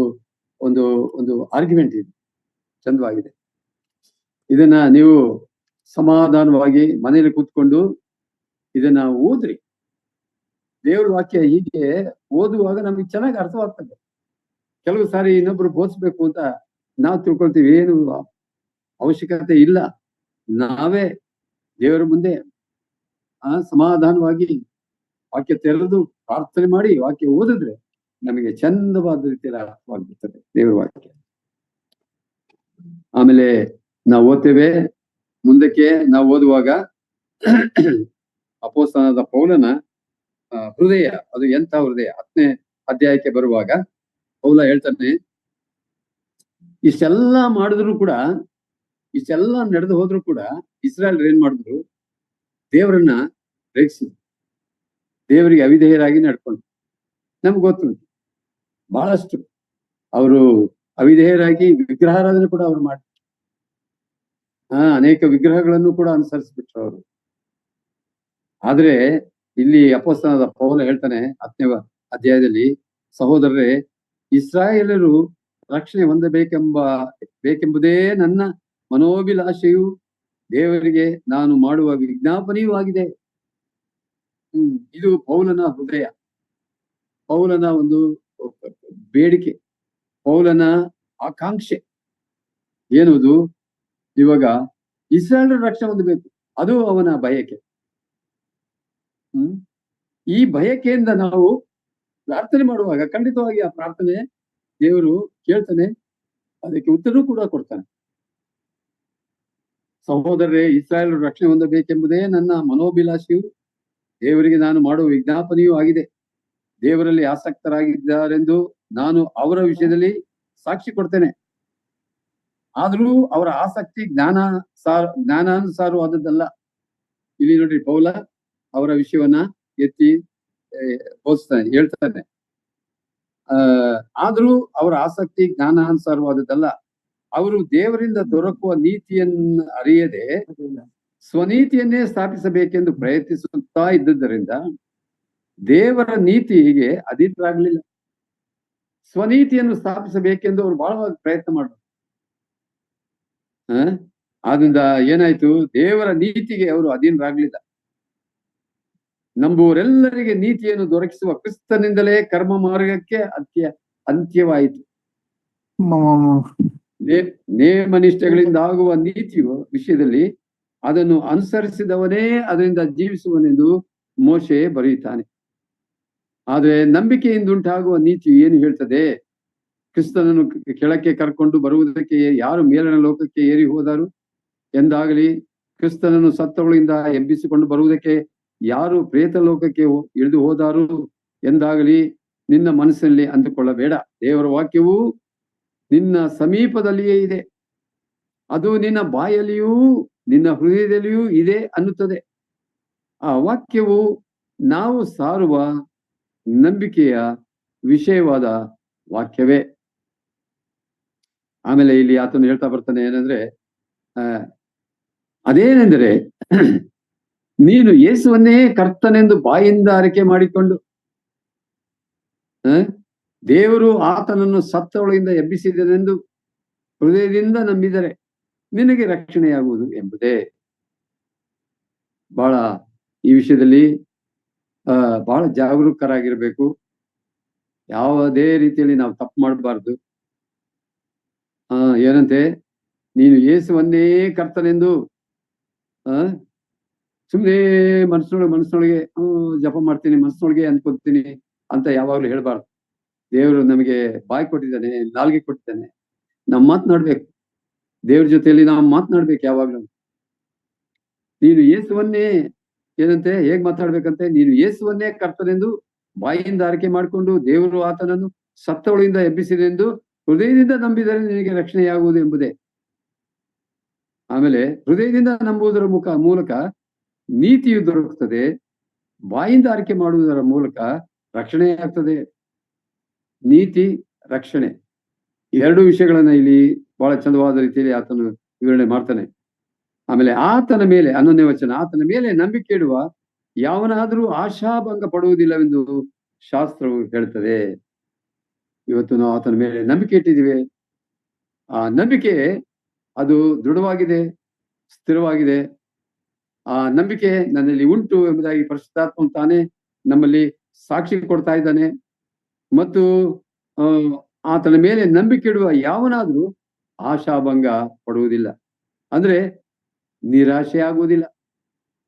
ಒಂದು ಒಂದು ಆರ್ಗ್ಯುಮೆಂಟ್ ಇದು, ಚಂದವಾಗಿದೆ. ಇದನ್ನ ನೀವು ಸಮಾಧಾನವಾಗಿ ಮನೆಯಲ್ಲಿ ಕೂತ್ಕೊಂಡು ಇದನ್ನ ಓದ್ರಿ. ದೇವ್ರ ವಾಕ್ಯ ಹೀಗೆ ಓದುವಾಗ ನಮ್ಗೆ ಚೆನ್ನಾಗಿ ಅರ್ಥವಾಗ್ತದೆ. ಕೆಲವು ಸಾರಿ ಇನ್ನೊಬ್ರು ಬೋಧಿಸ್ಬೇಕು ಅಂತ ನಾವು ತಿಳ್ಕೊಳ್ತೀವಿ, ಏನು ಅವಶ್ಯಕತೆ ಇಲ್ಲ. ನಾವೇ ದೇವರ ಮುಂದೆ ಸಮಾಧಾನವಾಗಿ ವಾಕ್ಯ ತೆರೆದು ಪ್ರಾರ್ಥನೆ ಮಾಡಿ ವಾಕ್ಯ ಓದಿದ್ರೆ ನಮಗೆ ಚಂದವಾದ ರೀತಿಯಲ್ಲಿ ಅರ್ಥವಾಗ್ಬಿಡ್ತದೆ ದೇವರ ವಾಕ್ಯ. ಆಮೇಲೆ ನಾವು ಓದ್ತೇವೆ ಮುಂದಕ್ಕೆ. ನಾವು ಓದುವಾಗ ಅಪೊಸ್ತಲನಾದ ಪೌಲನ ಹೃದಯ, ಅದು ಎಂಥ ಹೃದಯ. 10ನೇ ಅಧ್ಯಾಯಕ್ಕೆ ಬರುವಾಗ ಪೌಲ ಹೇಳ್ತಾನೆ, ಇಷ್ಟೆಲ್ಲ ಮಾಡಿದ್ರು ಕೂಡ, ಇಷ್ಟೆಲ್ಲ ನಡೆದು ಹೋದ್ರು ಕೂಡ ಇಸ್ರಾಯೇಲ್ ಏನ್ ಮಾಡಿದ್ರು? ದೇವರನ್ನ ರೇಗಿಸಿದ್ರು, ದೇವರಿಗೆ ಅವಿಧೇಯರಾಗಿ ನಡ್ಕೊಂಡು. ನಮ್ಗೆ ಗೊತ್ತುಂಟು ಬಹಳಷ್ಟು ಅವರು ಅವಿಧೇಯರಾಗಿ ವಿಗ್ರಹಾರಾಧನೆ ಕೂಡ ಅವ್ರು ಮಾಡಿ ಅನೇಕ ವಿಗ್ರಹಗಳನ್ನು ಕೂಡ ಅನುಸರಿಸ್ಬಿಟ್ರು ಅವರು. ಆದ್ರೆ ಇಲ್ಲಿ ಅಪೊಸ್ತಲನಾದ ಪೌಲ ಹೇಳ್ತಾನೆ 10ನೇ ಅಧ್ಯಾಯದಲ್ಲಿ, ಸಹೋದರರೇ, ಇಸ್ರಾಯೇಲರು ರಕ್ಷಣೆ ಬೇಕೆಂಬುದೇ ನನ್ನ ಮನೋಭಿಲಾಷೆಯು, ದೇವರಿಗೆ ನಾನು ಮಾಡುವ ವಿಜ್ಞಾಪನೆಯೂ ಆಗಿದೆ. ಇದು ಪೌಲನ ಹೃದಯ, ಪೌಲನ ಒಂದು ಬೇಡಿಕೆ, ಪೌಲನ ಆಕಾಂಕ್ಷೆ ಏನುವುದು? ಇವಾಗ ಇಸ್ರಾಯೇಲರ ರಕ್ಷಣೆ ಹೊಂದಬೇಕು, ಅದು ಅವನ ಬಯಕೆ. ಈ ಬಯಕೆಯಿಂದ ನಾವು ಪ್ರಾರ್ಥನೆ ಮಾಡುವಾಗ ಖಂಡಿತವಾಗಿ ಆ ಪ್ರಾರ್ಥನೆ ದೇವರು ಕೇಳ್ತಾನೆ, ಅದಕ್ಕೆ ಉತ್ತರ ಕೂಡ ಕೊಡ್ತಾನೆ. ಸಹೋದರರೇ, ಇಸ್ರಾಯೇಲರು ರಕ್ಷಣೆ ಹೊಂದಬೇಕೆಂಬುದೇ ನನ್ನ ಮನೋಭಿಲಾಷೆಯು, ದೇವರಿಗೆ ನಾನು ಮಾಡುವ ವಿಜ್ಞಾಪನೆಯೂ ಆಗಿದೆ. ದೇವರಲ್ಲಿ ಆಸಕ್ತರಾಗಿದ್ದಾರೆಂದು ನಾನು ಅವರ ವಿಷಯದಲ್ಲಿ ಸಾಕ್ಷಿ ಕೊಡ್ತೇನೆ. ಆದ್ರೂ ಅವರ ಆಸಕ್ತಿ ಜ್ಞಾನಾನುಸಾರವಾದದ್ದಲ್ಲ. ಇಲ್ಲಿ ನೋಡ್ರಿ, ಪೌಲ ಅವರ ವಿಷಯವನ್ನ ಎತ್ತಿ ಬೋಧಿಸ್ತಾನೆ, ಹೇಳ್ತಾನೆ. ಆದ್ರೂ ಅವರ ಆಸಕ್ತಿ ಜ್ಞಾನಾನುಸಾರವಾದದ್ದಲ್ಲ. ಅವರು ದೇವರಿಂದ ದೊರಕುವ ನೀತಿಯನ್ನು ಅರಿಯದೆ ಸ್ವನೀತಿಯನ್ನೇ ಸ್ಥಾಪಿಸಬೇಕೆಂದು ಪ್ರಯತ್ನಿಸುತ್ತಾ ಇದ್ದುದರಿಂದ ದೇವರ ನೀತಿಗೆ ಅಧೀನರಾಗಲಿಲ್ಲ. ಸ್ವನೀತಿಯನ್ನು ಸ್ಥಾಪಿಸಬೇಕೆಂದು ಅವರು ಬಹಳ ಪ್ರಯತ್ನ ಮಾಡಿದ್ರು. ಆದ್ರಿಂದ ಏನಾಯ್ತು? ದೇವರ ನೀತಿಗೆ ಅವರು ಅಧೀನರಾಗಲಿಲ್ಲ. ನಂಬುವರೆಲ್ಲರಿಗೆ ನೀತಿಯನ್ನು ದೊರಕಿಸುವ ಕ್ರಿಸ್ತನಿಂದಲೇ ಕರ್ಮ ಮಾರ್ಗಕ್ಕೆ ಅಂತ್ಯವಾಯಿತು. ನೇಮನಿಷ್ಠೆಗಳಿಂದ ಆಗುವ ನೀತಿಯು ವಿಷಯದಲ್ಲಿ ಅದನ್ನು ಅನುಸರಿಸಿದವನೇ ಅದರಿಂದ ಜೀವಿಸುವನೆಂದು ಮೋಶೆ ಬರೆಯುತ್ತಾನೆ. ಆದ್ರೆ ನಂಬಿಕೆಯಿಂದುಂಟಾಗುವ ನೀತಿಯು ಏನು ಹೇಳ್ತದೆ? ಕ್ರಿಸ್ತನನ್ನು ಕೆಳಕ್ಕೆ ಕರ್ಕೊಂಡು ಬರುವುದಕ್ಕೆ ಯಾರು ಮೇಲಣ ಲೋಕಕ್ಕೆ ಏರಿ ಹೋದರು ಎಂದಾಗಲಿ, ಕ್ರಿಸ್ತನನ್ನು ಸತ್ತವಳಿಂದ ಎಬ್ಬಿಸಿಕೊಂಡು ಬರುವುದಕ್ಕೆ ಯಾರು ಪ್ರೇತ ಲೋಕಕ್ಕೆ ಇಳಿದು ಹೋದಾರು ಎಂದಾಗಲಿ ನಿನ್ನ ಮನಸ್ಸಿನಲ್ಲಿ ಅಂದುಕೊಳ್ಳಬೇಡ. ದೇವರ ವಾಕ್ಯವು ನಿನ್ನ ಸಮೀಪದಲ್ಲಿಯೇ ಇದೆ, ಅದು ನಿನ್ನ ಬಾಯಲ್ಲಿಯೂ ನಿನ್ನ ಹೃದಯದಲ್ಲಿಯೂ ಇದೆ ಅನ್ನುತ್ತದೆ. ಆ ವಾಕ್ಯವು ನಾವು ಸಾರುವ ನಂಬಿಕೆಯ ವಿಷಯವಾದ ವಾಕ್ಯವೇ. ಆಮೇಲೆ ಇಲ್ಲಿ ಆತನು ಹೇಳ್ತಾ ಬರ್ತಾನೆ ಏನಂದ್ರೆ, ಅದೇನೆಂದರೆ ನೀನು ಯೇಸುವನ್ನೇ ಕರ್ತನೆಂದು ಬಾಯಿಂದ ಅರಿಕೆ ಮಾಡಿಕೊಂಡು ದೇವರು ಆತನನ್ನು ಸತ್ತವಳಿಂದ ಎಬ್ಬಿಸಿದನೆಂದು ಹೃದಯದಿಂದ ನಂಬಿದರೆ ನಿನಗೆ ರಕ್ಷಣೆಯಾಗುವುದು ಎಂಬುದೇ. ಬಹಳ ಈ ವಿಷಯದಲ್ಲಿ ಬಹಳ ಜಾಗರೂಕರಾಗಿರ್ಬೇಕು. ಯಾವುದೇ ರೀತಿಯಲ್ಲಿ ನಾವು ತಪ್ಪು ಮಾಡಬಾರ್ದು. ಏನಂತೆ, ನೀನು ಯೇಸುವನ್ನೇ ಕರ್ತನೆಂದು ಸುಮ್ಮನೆ ಮನಸ್ಸಿನೊಳಗೆ ಜಪ ಮಾಡ್ತೀನಿ, ಮನಸ್ಸಿನೊಳಗೆ ಅನ್ಕೊತೀನಿ ಅಂತ ಯಾವಾಗ್ಲೂ ಹೇಳ್ಬಾರ್ದು. ದೇವರು ನಮಗೆ ಬಾಯಿ ಕೊಟ್ಟಿದ್ದಾನೆ, ನಾಲ್ಗೆ ಕೊಟ್ಟಿದ್ದಾನೆ. ನಾವು ಮಾತನಾಡ್ಬೇಕು, ದೇವ್ರ ಜೊತೆಯಲ್ಲಿ ನಾವು ಮಾತನಾಡ್ಬೇಕು ಯಾವಾಗ್ಲೂ. ನೀನು ಯೇಸುವನ್ನೇ ಏನಂತೆ, ಹೇಗ್ ಮಾತಾಡ್ಬೇಕಂತೆ? ನೀನು ಯೇಸುವನ್ನೇ ಕರ್ತನೆಂದು ಬಾಯಿಯಿಂದ ಆರೈಕೆ ಮಾಡಿಕೊಂಡು ದೇವರು ಆತನನ್ನು ಸತ್ತವಳಿಂದ ಎಬ್ಬಿಸಿದೆಂದು ಹೃದಯದಿಂದ ನಂಬಿದರೆ ನಿನಗೆ ರಕ್ಷಣೆಯಾಗುವುದು ಎಂಬುದೇ. ಆಮೇಲೆ ಹೃದಯದಿಂದ ನಂಬುವುದರ ಮೂಲಕ ನೀತಿಯು ದೊರಕುತ್ತದೆ, ಬಾಯಿಂದ ಆರೈಕೆ ಮಾಡುವುದರ ಮೂಲಕ ರಕ್ಷಣೆ ಆಗ್ತದೆ. ನೀತಿ, ರಕ್ಷಣೆ, ಎರಡು ವಿಷಯಗಳನ್ನ ಇಲ್ಲಿ ಬಹಳ ಚಂದವಾದ ರೀತಿಯಲ್ಲಿ ಆತನು ವಿವರಣೆ ಮಾಡ್ತಾನೆ. ಆಮೇಲೆ ಆತನ ಮೇಲೆ 11ನೇ ವಚನ, ಆತನ ಮೇಲೆ ನಂಬಿಕೆ ಇಡುವ ಯಾವನಾದ್ರೂ ಆಶಾಭಂಗ ಪಡುವುದಿಲ್ಲವೆಂದು ಶಾಸ್ತ್ರವು ಹೇಳ್ತದೆ. ಇವತ್ತು ನಾವು ಆತನ ಮೇಲೆ ನಂಬಿಕೆ ಇಟ್ಟಿದ್ದೀವಿ. ಆ ನಂಬಿಕೆ ಅದು ದೃಢವಾಗಿದೆ, ಸ್ಥಿರವಾಗಿದೆ. ಆ ನಂಬಿಕೆ ನನ್ನಲ್ಲಿ ಉಂಟು ಎಂಬುದಾಗಿ ಪರಿಶುದ್ಧಾತ್ಮ ತಾನೇ ನಮ್ಮಲ್ಲಿ ಸಾಕ್ಷಿ ಕೊಡ್ತಾ ಇದ್ದಾನೆ. ಮತ್ತು ಆತನ ಮೇಲೆ ನಂಬಿಕೆ ಇಡುವ ಯಾವನಾದ್ರೂ ಆಶಾಭಂಗ ಪಡುವುದಿಲ್ಲ, ಅಂದ್ರೆ ನಿರಾಶೆ ಆಗುವುದಿಲ್ಲ.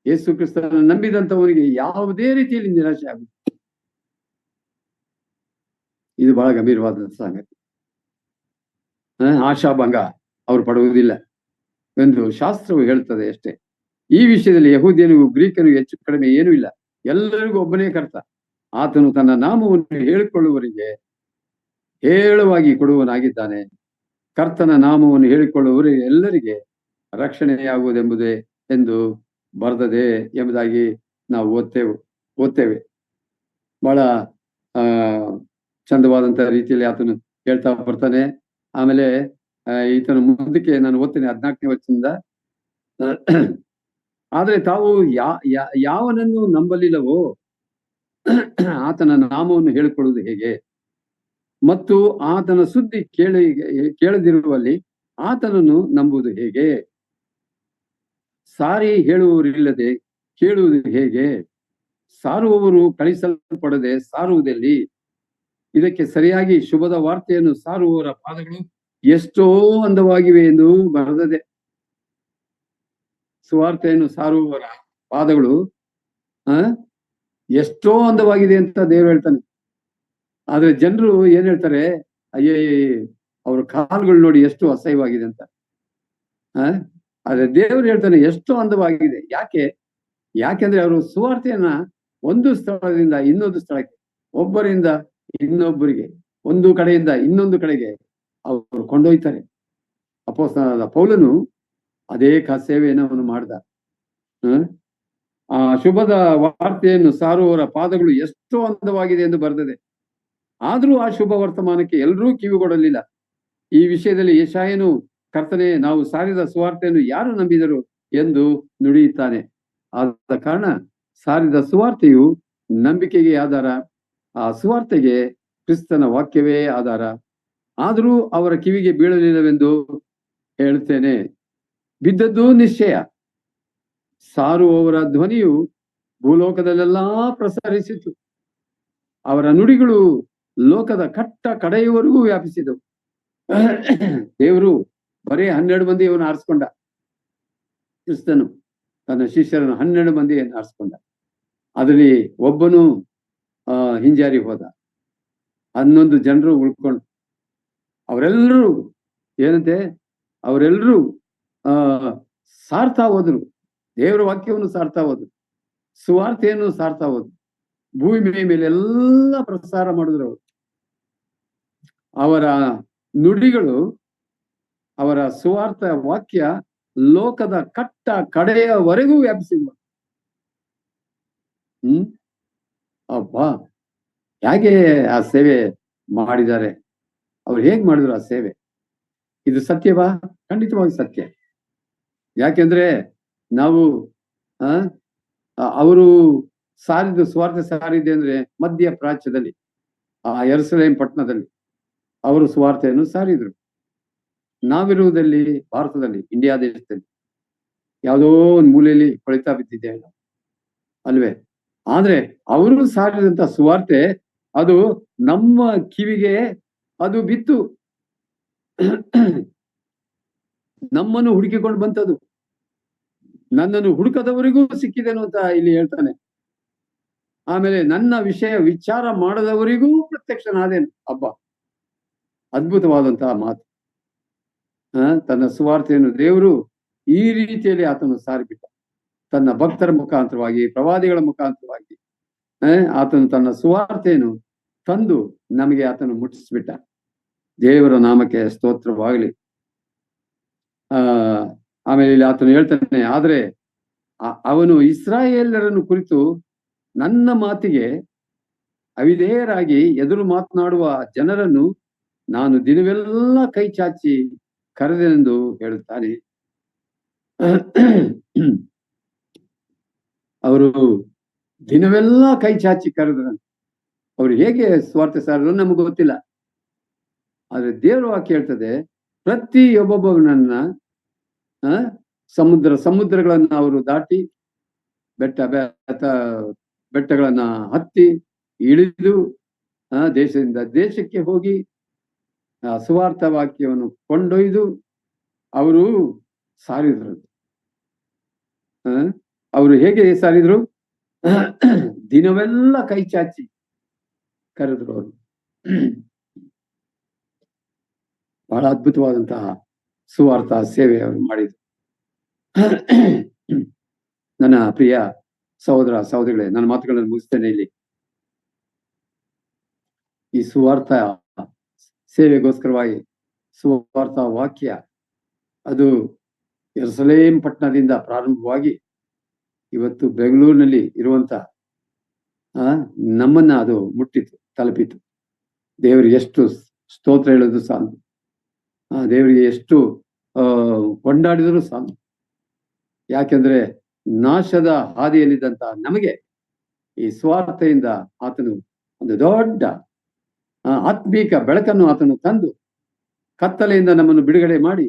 ಯೇಸು ಕ್ರಿಸ್ತನ ನಂಬಿದಂಥವನಿಗೆ ಯಾವುದೇ ರೀತಿಯಲ್ಲಿ ನಿರಾಶೆ ಆಗುವುದಿಲ್ಲ. ಇದು ಬಹಳ ಗಂಭೀರವಾದ ಸಂಗತಿ. ಆಶಾಭಂಗ ಅವರು ಪಡುವುದಿಲ್ಲ ಎಂದು ಶಾಸ್ತ್ರವು ಹೇಳ್ತದೆ ಅಷ್ಟೇ. ಈ ವಿಷಯದಲ್ಲಿ ಯಹೂದ್ಯನಿಗೂ ಗ್ರೀಕನಿಗೂ ಹೆಚ್ಚು ಕಡಿಮೆ ಏನೂ ಇಲ್ಲ, ಎಲ್ಲರಿಗೂ ಒಬ್ಬನೇ ಕರ್ತ. ಆತನು ತನ್ನ ನಾಮವನ್ನು ಹೇಳಿಕೊಳ್ಳುವವರಿಗೆ ಹೇಳುವಾಗಿ ಕೊಡುವನಾಗಿದ್ದಾನೆ. ಕರ್ತನ ನಾಮವನ್ನು ಹೇಳಿಕೊಳ್ಳುವವರಿಗೆ ಎಲ್ಲರಿಗೆ ರಕ್ಷಣೆಯಾಗುವುದೆಂಬುದೇ ಎಂದು ಬರೆದದೆ ಎಂಬುದಾಗಿ ನಾವು ಓದ್ತೇವೆ. ಬಹಳ ಚಂದವಾದಂತ ರೀತಿಯಲ್ಲಿ ಆತನು ಹೇಳ್ತಾ ಬರ್ತಾನೆ. ಆಮೇಲೆ ಈತನ ಮುಂದಕ್ಕೆ ನಾನು ಓದ್ತೇನೆ 14ನೇ ವಚನದಿಂದ. ಆದ್ರೆ ತಾವು ಯಾವನನ್ನು ನಂಬಲಿಲ್ಲವೋ ಆತನ ನಾಮವನ್ನು ಹೇಳಿಕೊಳ್ಳುವುದು ಹೇಗೆ? ಮತ್ತು ಆತನ ಸುದ್ದಿ ಕೇಳದಿರುವಲ್ಲಿ ಆತನನ್ನು ನಂಬುವುದು ಹೇಗೆ? ಸಾರಿ ಹೇಳುವವರಿಲ್ಲದೆ ಕೇಳುವುದು ಹೇಗೆ? ಸಾರುವವರು ಕಳಿಸಲ್ಪಡದೆ ಸಾರುವುದಲ್ಲಿ? ಇದಕ್ಕೆ ಸರಿಯಾಗಿ ಶುಭದ ವಾರ್ತೆಯನ್ನು ಸಾರುವವರ ಪಾದಗಳು ಎಷ್ಟೋ ಅಂದವಾಗಿವೆ ಎಂದು ಬರೆದದೆ. ಸುವಾರ್ತೆಯನ್ನು ಸಾರುವವರ ಪಾದಗಳು ಎಷ್ಟೋ ಅಂದವಾಗಿದೆ ಅಂತ ದೇವರು ಹೇಳ್ತಾನೆ. ಆದ್ರೆ ಜನರು ಏನ್ ಹೇಳ್ತಾರೆ, ಅಯ್ಯೇ ಅವ್ರ ಕಾಲುಗಳು ನೋಡಿ ಎಷ್ಟು ಅಸಹ್ಯವಾಗಿದೆ ಅಂತ. ಆದ್ರೆ ದೇವರು ಹೇಳ್ತಾನೆ ಎಷ್ಟೋ ಅಂದವಾಗಿದೆ. ಯಾಕೆಂದ್ರೆ ಅವರು ಸುವಾರ್ತೆಯನ್ನ ಒಂದು ಸ್ಥಳದಿಂದ ಇನ್ನೊಂದು ಸ್ಥಳಕ್ಕೆ, ಒಬ್ಬರಿಂದ ಇನ್ನೊಬ್ಬರಿಗೆ, ಒಂದು ಕಡೆಯಿಂದ ಇನ್ನೊಂದು ಕಡೆಗೆ ಅವರು ಕೊಂಡೊಯ್ತಾರೆ. ಅಪೊಸ್ತಲನಾದ ಪೌಲನು ಅದೇ ಸೇವೆಯನ್ನು ಅವನು ಮಾಡ್ದ. ಆ ಶುಭದ ವಾರ್ತೆಯನ್ನು ಸಾರುವವರ ಪಾದಗಳು ಎಷ್ಟೋ ಅಂದವಾಗಿದೆ ಎಂದು ಬರೆದಿದೆ. ಆದ್ರೂ ಆ ಶುಭ ವರ್ತಮಾನಕ್ಕೆ ಎಲ್ಲರೂ ಕಿವಿಗೊಡಲಿಲ್ಲ. ಈ ವಿಷಯದಲ್ಲಿ ಯೆಶಾಯನು, ಕರ್ತನೇ, ನಾವು ಸಾರಿದ ಸುವಾರ್ತೆಯನ್ನು ಯಾರು ನಂಬಿದರು ಎಂದು ನುಡಿಯುತ್ತಾನೆ. ಆದ ಕಾರಣ ಸಾರಿದ ಸುವಾರ್ತೆಯು ನಂಬಿಕೆಗೆ ಆಧಾರ, ಆ ಸುವಾರ್ತೆಗೆ ಕ್ರಿಸ್ತನ ವಾಕ್ಯವೇ ಆಧಾರ. ಆದರೂ ಅವರ ಕಿವಿಗೆ ಬೀಳಲಿಲ್ಲವೆಂದು ಹೇಳ್ತೇನೆ. ಬಿದ್ದದ್ದು ನಿಶ್ಚಯ. ಸಾರುವವರ ಧ್ವನಿಯು ಭೂಲೋಕದಲ್ಲೆಲ್ಲಾ ಪ್ರಸರಿಸಿತು. ಅವರ ನುಡಿಗಳು ಲೋಕದ ಕಡೆಯವರೆಗೂ ವ್ಯಾಪಿಸಿದವು. ದೇವರು ಬರೀ 12 ಮಂದಿಯನ್ನು ಆರಿಸ್ಕೊಂಡ. ಕ್ರಿಸ್ತನು ತನ್ನ ಶಿಷ್ಯರನ್ನು 12 ಮಂದಿಯನ್ನು ಆರಿಸ್ಕೊಂಡ. ಅದರಲ್ಲಿ ಒಬ್ಬನು ಹಿಂಜಾರಿ ಹೋದ. 11 ಜನರು ಉಳ್ಕೊಂಡು ಅವರೆಲ್ಲರೂ ಏನಂತೆ, ಅವರೆಲ್ಲರೂ ಸಾರ್ತಾ ಹೋದ್ರು. ದೇವರ ವಾಕ್ಯವನ್ನು ಸಾರ್ತಾ ಹೋದ್ರು, ಸುವಾರ್ತೆಯನ್ನು ಸಾರ್ತಾ ಹೋದ್ರು. ಭೂಮಿ ಮೇಲೆ ಎಲ್ಲ ಪ್ರಸಾರ ಮಾಡಿದ್ರು. ಅವರ ನುಡಿಗಳು, ಅವರ ಸುವಾರ್ಥ ವಾಕ್ಯ ಲೋಕದ ಕಡೆಯವರೆಗೂ ವ್ಯಾಪಿಸಿದ್ರು. ಅಬ್ಬಾ, ಹೇಗೆ ಆ ಸೇವೆ ಮಾಡಿದ್ದಾರೆ, ಅವ್ರು ಹೇಗ್ ಮಾಡಿದ್ರು ಆ ಸೇವೆ? ಇದು ಸತ್ಯವಾ? ಖಂಡಿತವಾಗಿ ಸತ್ಯ. ಯಾಕೆಂದ್ರೆ ನಾವು ಅವರು ಸಾರಿದ್ದು, ಸ್ವಾರ್ಥ ಸಾರಿದೆ ಅಂದ್ರೆ ಮಧ್ಯ ಪ್ರಾಚ್ಯದಲ್ಲಿ, ಆ ಯೆರೂಸಲೇಮ್ ಪಟ್ಟಣದಲ್ಲಿ ಅವರು ಸ್ವಾರ್ಥೆಯನ್ನು ಸಾರಿದ್ರು. ನಾವಿರುವುದಲ್ಲಿ ಭಾರತದಲ್ಲಿ, ಇಂಡಿಯಾ ದೇಶದಲ್ಲಿ ಯಾವುದೋ ಒಂದು ಮೂಲೆಯಲ್ಲಿ ಕೊಳಿತಾ ಬಿದ್ದಿದ್ದೇವೆ ನಾವು, ಅಲ್ವೇ? ಆದ್ರೆ ಅವರು ಸಾರಿದಂತ ಸುವಾರ್ತೆ ಅದು ನಮ್ಮ ಕಿವಿಗೆ ಅದು ಬಿತ್ತು, ನಮ್ಮನ್ನು ಹುಡುಕಿಕೊಂಡು ಬಂತದು. ನನ್ನನ್ನು ಹುಡುಕದವರಿಗೂ ಸಿಕ್ಕಿದೆನು ಅಂತ ಇಲ್ಲಿ ಹೇಳ್ತಾನೆ. ಆಮೇಲೆ ನನ್ನ ವಿಷಯ ವಿಚಾರ ಮಾಡದವರಿಗೂ ಪ್ರತ್ಯಕ್ಷನಾದೇನು. ಹಬ್ಬ, ಅದ್ಭುತವಾದಂತಹ ಮಾತು. ತನ್ನ ಸುವಾರ್ತೆಯನ್ನು ದೇವರು ಈ ರೀತಿಯಲ್ಲಿ ಆತನು ಸಾರಿಬಿಟ್ಟ. ತನ್ನ ಭಕ್ತರ ಮುಖಾಂತರವಾಗಿ, ಪ್ರವಾದಿಗಳ ಮುಖಾಂತರವಾಗಿ ಆತನು ತನ್ನ ಸುವಾರ್ತೆಯನ್ನು ತಂದು ನಮಗೆ ಆತನು ಮುಟ್ಟಿಸ್ಬಿಟ್ಟ. ದೇವರ ನಾಮಕ್ಕೆ ಸ್ತೋತ್ರವಾಗಲಿ. ಆಮೇಲೆ ಇಲ್ಲಿ ಆತನು ಹೇಳ್ತಾನೆ, ಆದ್ರೆ ಅವನು ಇಸ್ರಾಯೇಲರನ್ನು ಕುರಿತು ನನ್ನ ಮಾತಿಗೆ ಅವಿಧೇಯರಾಗಿ ಎದುರು ಮಾತನಾಡುವ ಜನರನ್ನು ನಾನು ದಿನವೆಲ್ಲ ಕೈ ಚಾಚಿ ಕರೆದೆನೆಂದು ಹೇಳುತ್ತಾನೆ. ಅವರು ದಿನವೆಲ್ಲ ಕೈ ಚಾಚಿ ಕರೆದ್ರು. ಅವ್ರು ಹೇಗೆ ಸ್ವಾರ್ಥ ಸಾರಲು ನಮಗೆ ಗೊತ್ತಿಲ್ಲ. ಆದ್ರೆ ದೇವರ ವಾಕ್ಯ ಹೇಳ್ತದೆ, ಪ್ರತಿಯೊಬ್ಬೊಬ್ಬನನ್ನ ಸಮುದ್ರಗಳನ್ನ ಅವರು ದಾಟಿ, ಬೆಟ್ಟಗಳನ್ನ ಹತ್ತಿ ಇಳಿದು ದೇಶದಿಂದ ದೇಶಕ್ಕೆ ಹೋಗಿ ಸುವಾರ್ಥ ವಾಕ್ಯವನ್ನು ಕೊಂಡೊಯ್ದು ಅವರು ಸಾರಿದ್ರು. ಅವರು ಹೇಗೆ ಸಾರಿದ್ರು? ದಿನವೆಲ್ಲ ಕೈ ಚಾಚಿ ಕರೆದ್ರು ಅವರು. ಬಹಳ ಅದ್ಭುತವಾದಂತಹ ಸುವಾರ್ಥ ಸೇವೆ ಅವರು ಮಾಡಿದ್ರು. ನನ್ನ ಪ್ರಿಯ ಸಹೋದರ ಸಹೋದರಿಗಳೇ, ನನ್ನ ಮಾತುಗಳನ್ನು ಮುಗಿಸ್ತೇನೆ ಇಲ್ಲಿ. ಈ ಸುವಾರ್ಥ ಸೇವೆಗೋಸ್ಕರವಾಗಿ ಸುವಾರ್ಥ ವಾಕ್ಯ ಅದು ಯೆರೂಸಲೇಮ್ ಪಟ್ಟಣದಿಂದ ಪ್ರಾರಂಭವಾಗಿ ಇವತ್ತು ಬೆಂಗಳೂರಿನಲ್ಲಿ ಇರುವಂತ ನಮ್ಮನ್ನ ಅದು ಮುಟ್ಟಿತು, ತಲುಪಿತು. ದೇವರಿಗೆ ಎಷ್ಟು ಸ್ತೋತ್ರ ಹೇಳೋದು ಸಾಲದು, ದೇವರಿಗೆ ಎಷ್ಟು ಕೊಂಡಾಡಿದರೂ ಸಾಲದು. ಯಾಕೆಂದ್ರೆ ನಾಶದ ಹಾದಿಯಲ್ಲಿದ್ದಂತ ನಮಗೆ ಈ ಸ್ವಾರ್ಥೆಯಿಂದ ಆತನು ಒಂದು ದೊಡ್ಡ ಆತ್ಮೀಕ ಬೆಳಕನ್ನು ಆತನು ತಂದು ಕತ್ತಲೆಯಿಂದ ನಮ್ಮನ್ನು ಬಿಡುಗಡೆ ಮಾಡಿ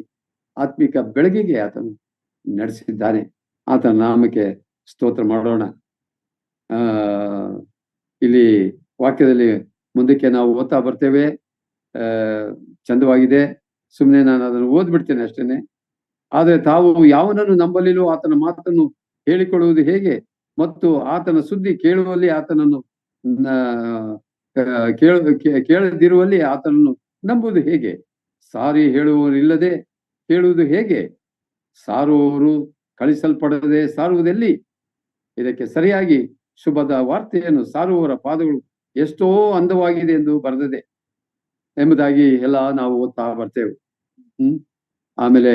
ಆತ್ಮಿಕ ಬೆಳಗಿಗೆ ಆತನು ನಡೆಸಿದ್ದಾನೆ. ಆತನ ನಾಮಕ್ಕೆ ಸ್ತೋತ್ರ ಮಾಡೋಣ. ಇಲ್ಲಿ ವಾಕ್ಯದಲ್ಲಿ ಮುಂದಕ್ಕೆ ನಾವು ಓದ್ತಾ ಬರ್ತೇವೆ. ಚಂದವಾಗಿದೆ, ಸುಮ್ಮನೆ ನಾನು ಅದನ್ನು ಓದ್ಬಿಡ್ತೇನೆ ಅಷ್ಟೇನೆ. ಆದರೆ ತಾವು ಯಾವನನ್ನು ನಂಬಲಿಲ್ಲೋ ಆತನ ಮಾತನ್ನು ಹೇಳಿಕೊಳ್ಳುವುದು ಹೇಗೆ, ಮತ್ತು ಆತನ ಸುದ್ದಿ ಕೇಳುವಲ್ಲಿ ಆತನನ್ನು ಕೇಳದಿರುವಲ್ಲಿ ಆತನನ್ನು ನಂಬುವುದು ಹೇಗೆ? ಸಾರಿ ಹೇಳುವವರಿಲ್ಲದೆ ಕೇಳುವುದು ಹೇಗೆ? ಸಾರುವವರು ಕಳಿಸಲ್ಪಡದೆ ಸಾರುವುದೆಲ್ಲಿ? ಇದಕ್ಕೆ ಸರಿಯಾಗಿ ಶುಭದ ವಾರ್ತೆಯನ್ನು ಸಾರುವವರ ಪಾದಗಳು ಎಷ್ಟೋ ಅಂದವಾಗಿದೆ ಎಂದು ಬರೆದಿದೆ ಎಂಬುದಾಗಿ ಎಲ್ಲ ನಾವು ಓದ್ತಾ ಬರ್ತೇವೆ. ಆಮೇಲೆ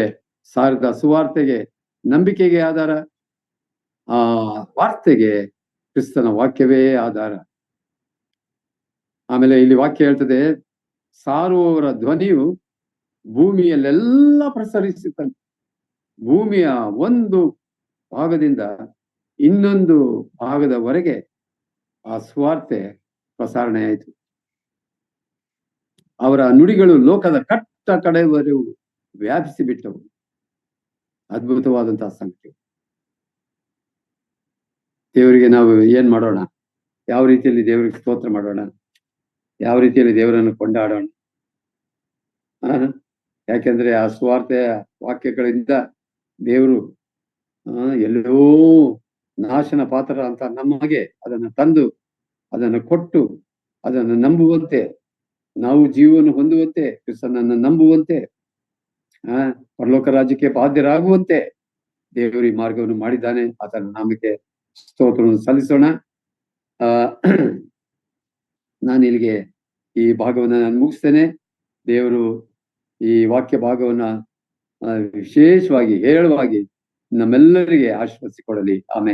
ಸಾರಿದ ಸುವಾರ್ತೆಗೆ ನಂಬಿಕೆಗೆ ಆಧಾರ, ಆ ವಾರ್ತೆಗೆ ಕ್ರಿಸ್ತನ ವಾಕ್ಯವೇ ಆಧಾರ. ಆಮೇಲೆ ಇಲ್ಲಿ ವಾಕ್ಯ ಹೇಳ್ತದೆ, ಸಾರುವವರ ಧ್ವನಿಯು ಭೂಮಿಯಲ್ಲೆಲ್ಲ ಪ್ರಸರಿಸುತ್ತಂತೆ. ಭೂಮಿಯ ಒಂದು ಭಾಗದಿಂದ ಇನ್ನೊಂದು ಭಾಗದವರೆಗೆ ಆ ಸುವಾರ್ತೆ ಪ್ರಸಾರಣೆ ಆಯಿತು. ಅವರ ನುಡಿಗಳು ಲೋಕದ ಕಟ್ಟ ಕಡೆಯವರೆಗೂ ವ್ಯಾಪಿಸಿ ಬಿಟ್ಟವು. ಅದ್ಭುತವಾದಂತಹ ಸಂಗತಿ. ದೇವರಿಗೆ ನಾವು ಏನ್ ಮಾಡೋಣ? ಯಾವ ರೀತಿಯಲ್ಲಿ ದೇವರಿಗೆ ಸ್ತೋತ್ರ ಮಾಡೋಣ? ಯಾವ ರೀತಿಯಲ್ಲಿ ದೇವರನ್ನು ಕೊಂಡಾಡೋಣ? ಯಾಕೆಂದ್ರೆ ಆ ಸುವಾರ್ತೆಯ ವಾಕ್ಯಗಳಿಂದ ದೇವರು ಎಲ್ಲೋ ನಾಶನ ಪಾತ್ರ ಅಂತ ನಮಗೆ ಅದನ್ನು ತಂದು ಅದನ್ನು ಕೊಟ್ಟು ಅದನ್ನು ನಂಬುವಂತೆ, ನಾವು ಜೀವವನ್ನು ಹೊಂದುವಂತೆ, ಕ್ರಿಸ್ತನನ್ನು ನಂಬುವಂತೆ, ಪರಲೋಕ ರಾಜ್ಯಕ್ಕೆ ಬಾಧ್ಯರಾಗುವಂತೆ ದೇವರು ಈ ಮಾರ್ಗವನ್ನು ಮಾಡಿದ್ದಾನೆ. ಆತನ ನಾಮಕ್ಕೆ ಸ್ತೋತ್ರವನ್ನು ಸಲ್ಲಿಸೋಣ. ನಾನು ಇಲ್ಲಿಗೆ ಈ ಭಾಗವನ್ನು ನಾನು ಮುಗಿಸ್ತೇನೆ. ದೇವರು ಈ ವಾಕ್ಯ ಭಾಗವನ್ನ ವಿಶೇಷವಾಗಿ ಹೇರಳವಾಗಿ ನಮ್ಮೆಲ್ಲರಿಗೆ ಆಶೀರ್ವದಿಸಿಕೊಡಲಿ. ಆಮೇಲೆ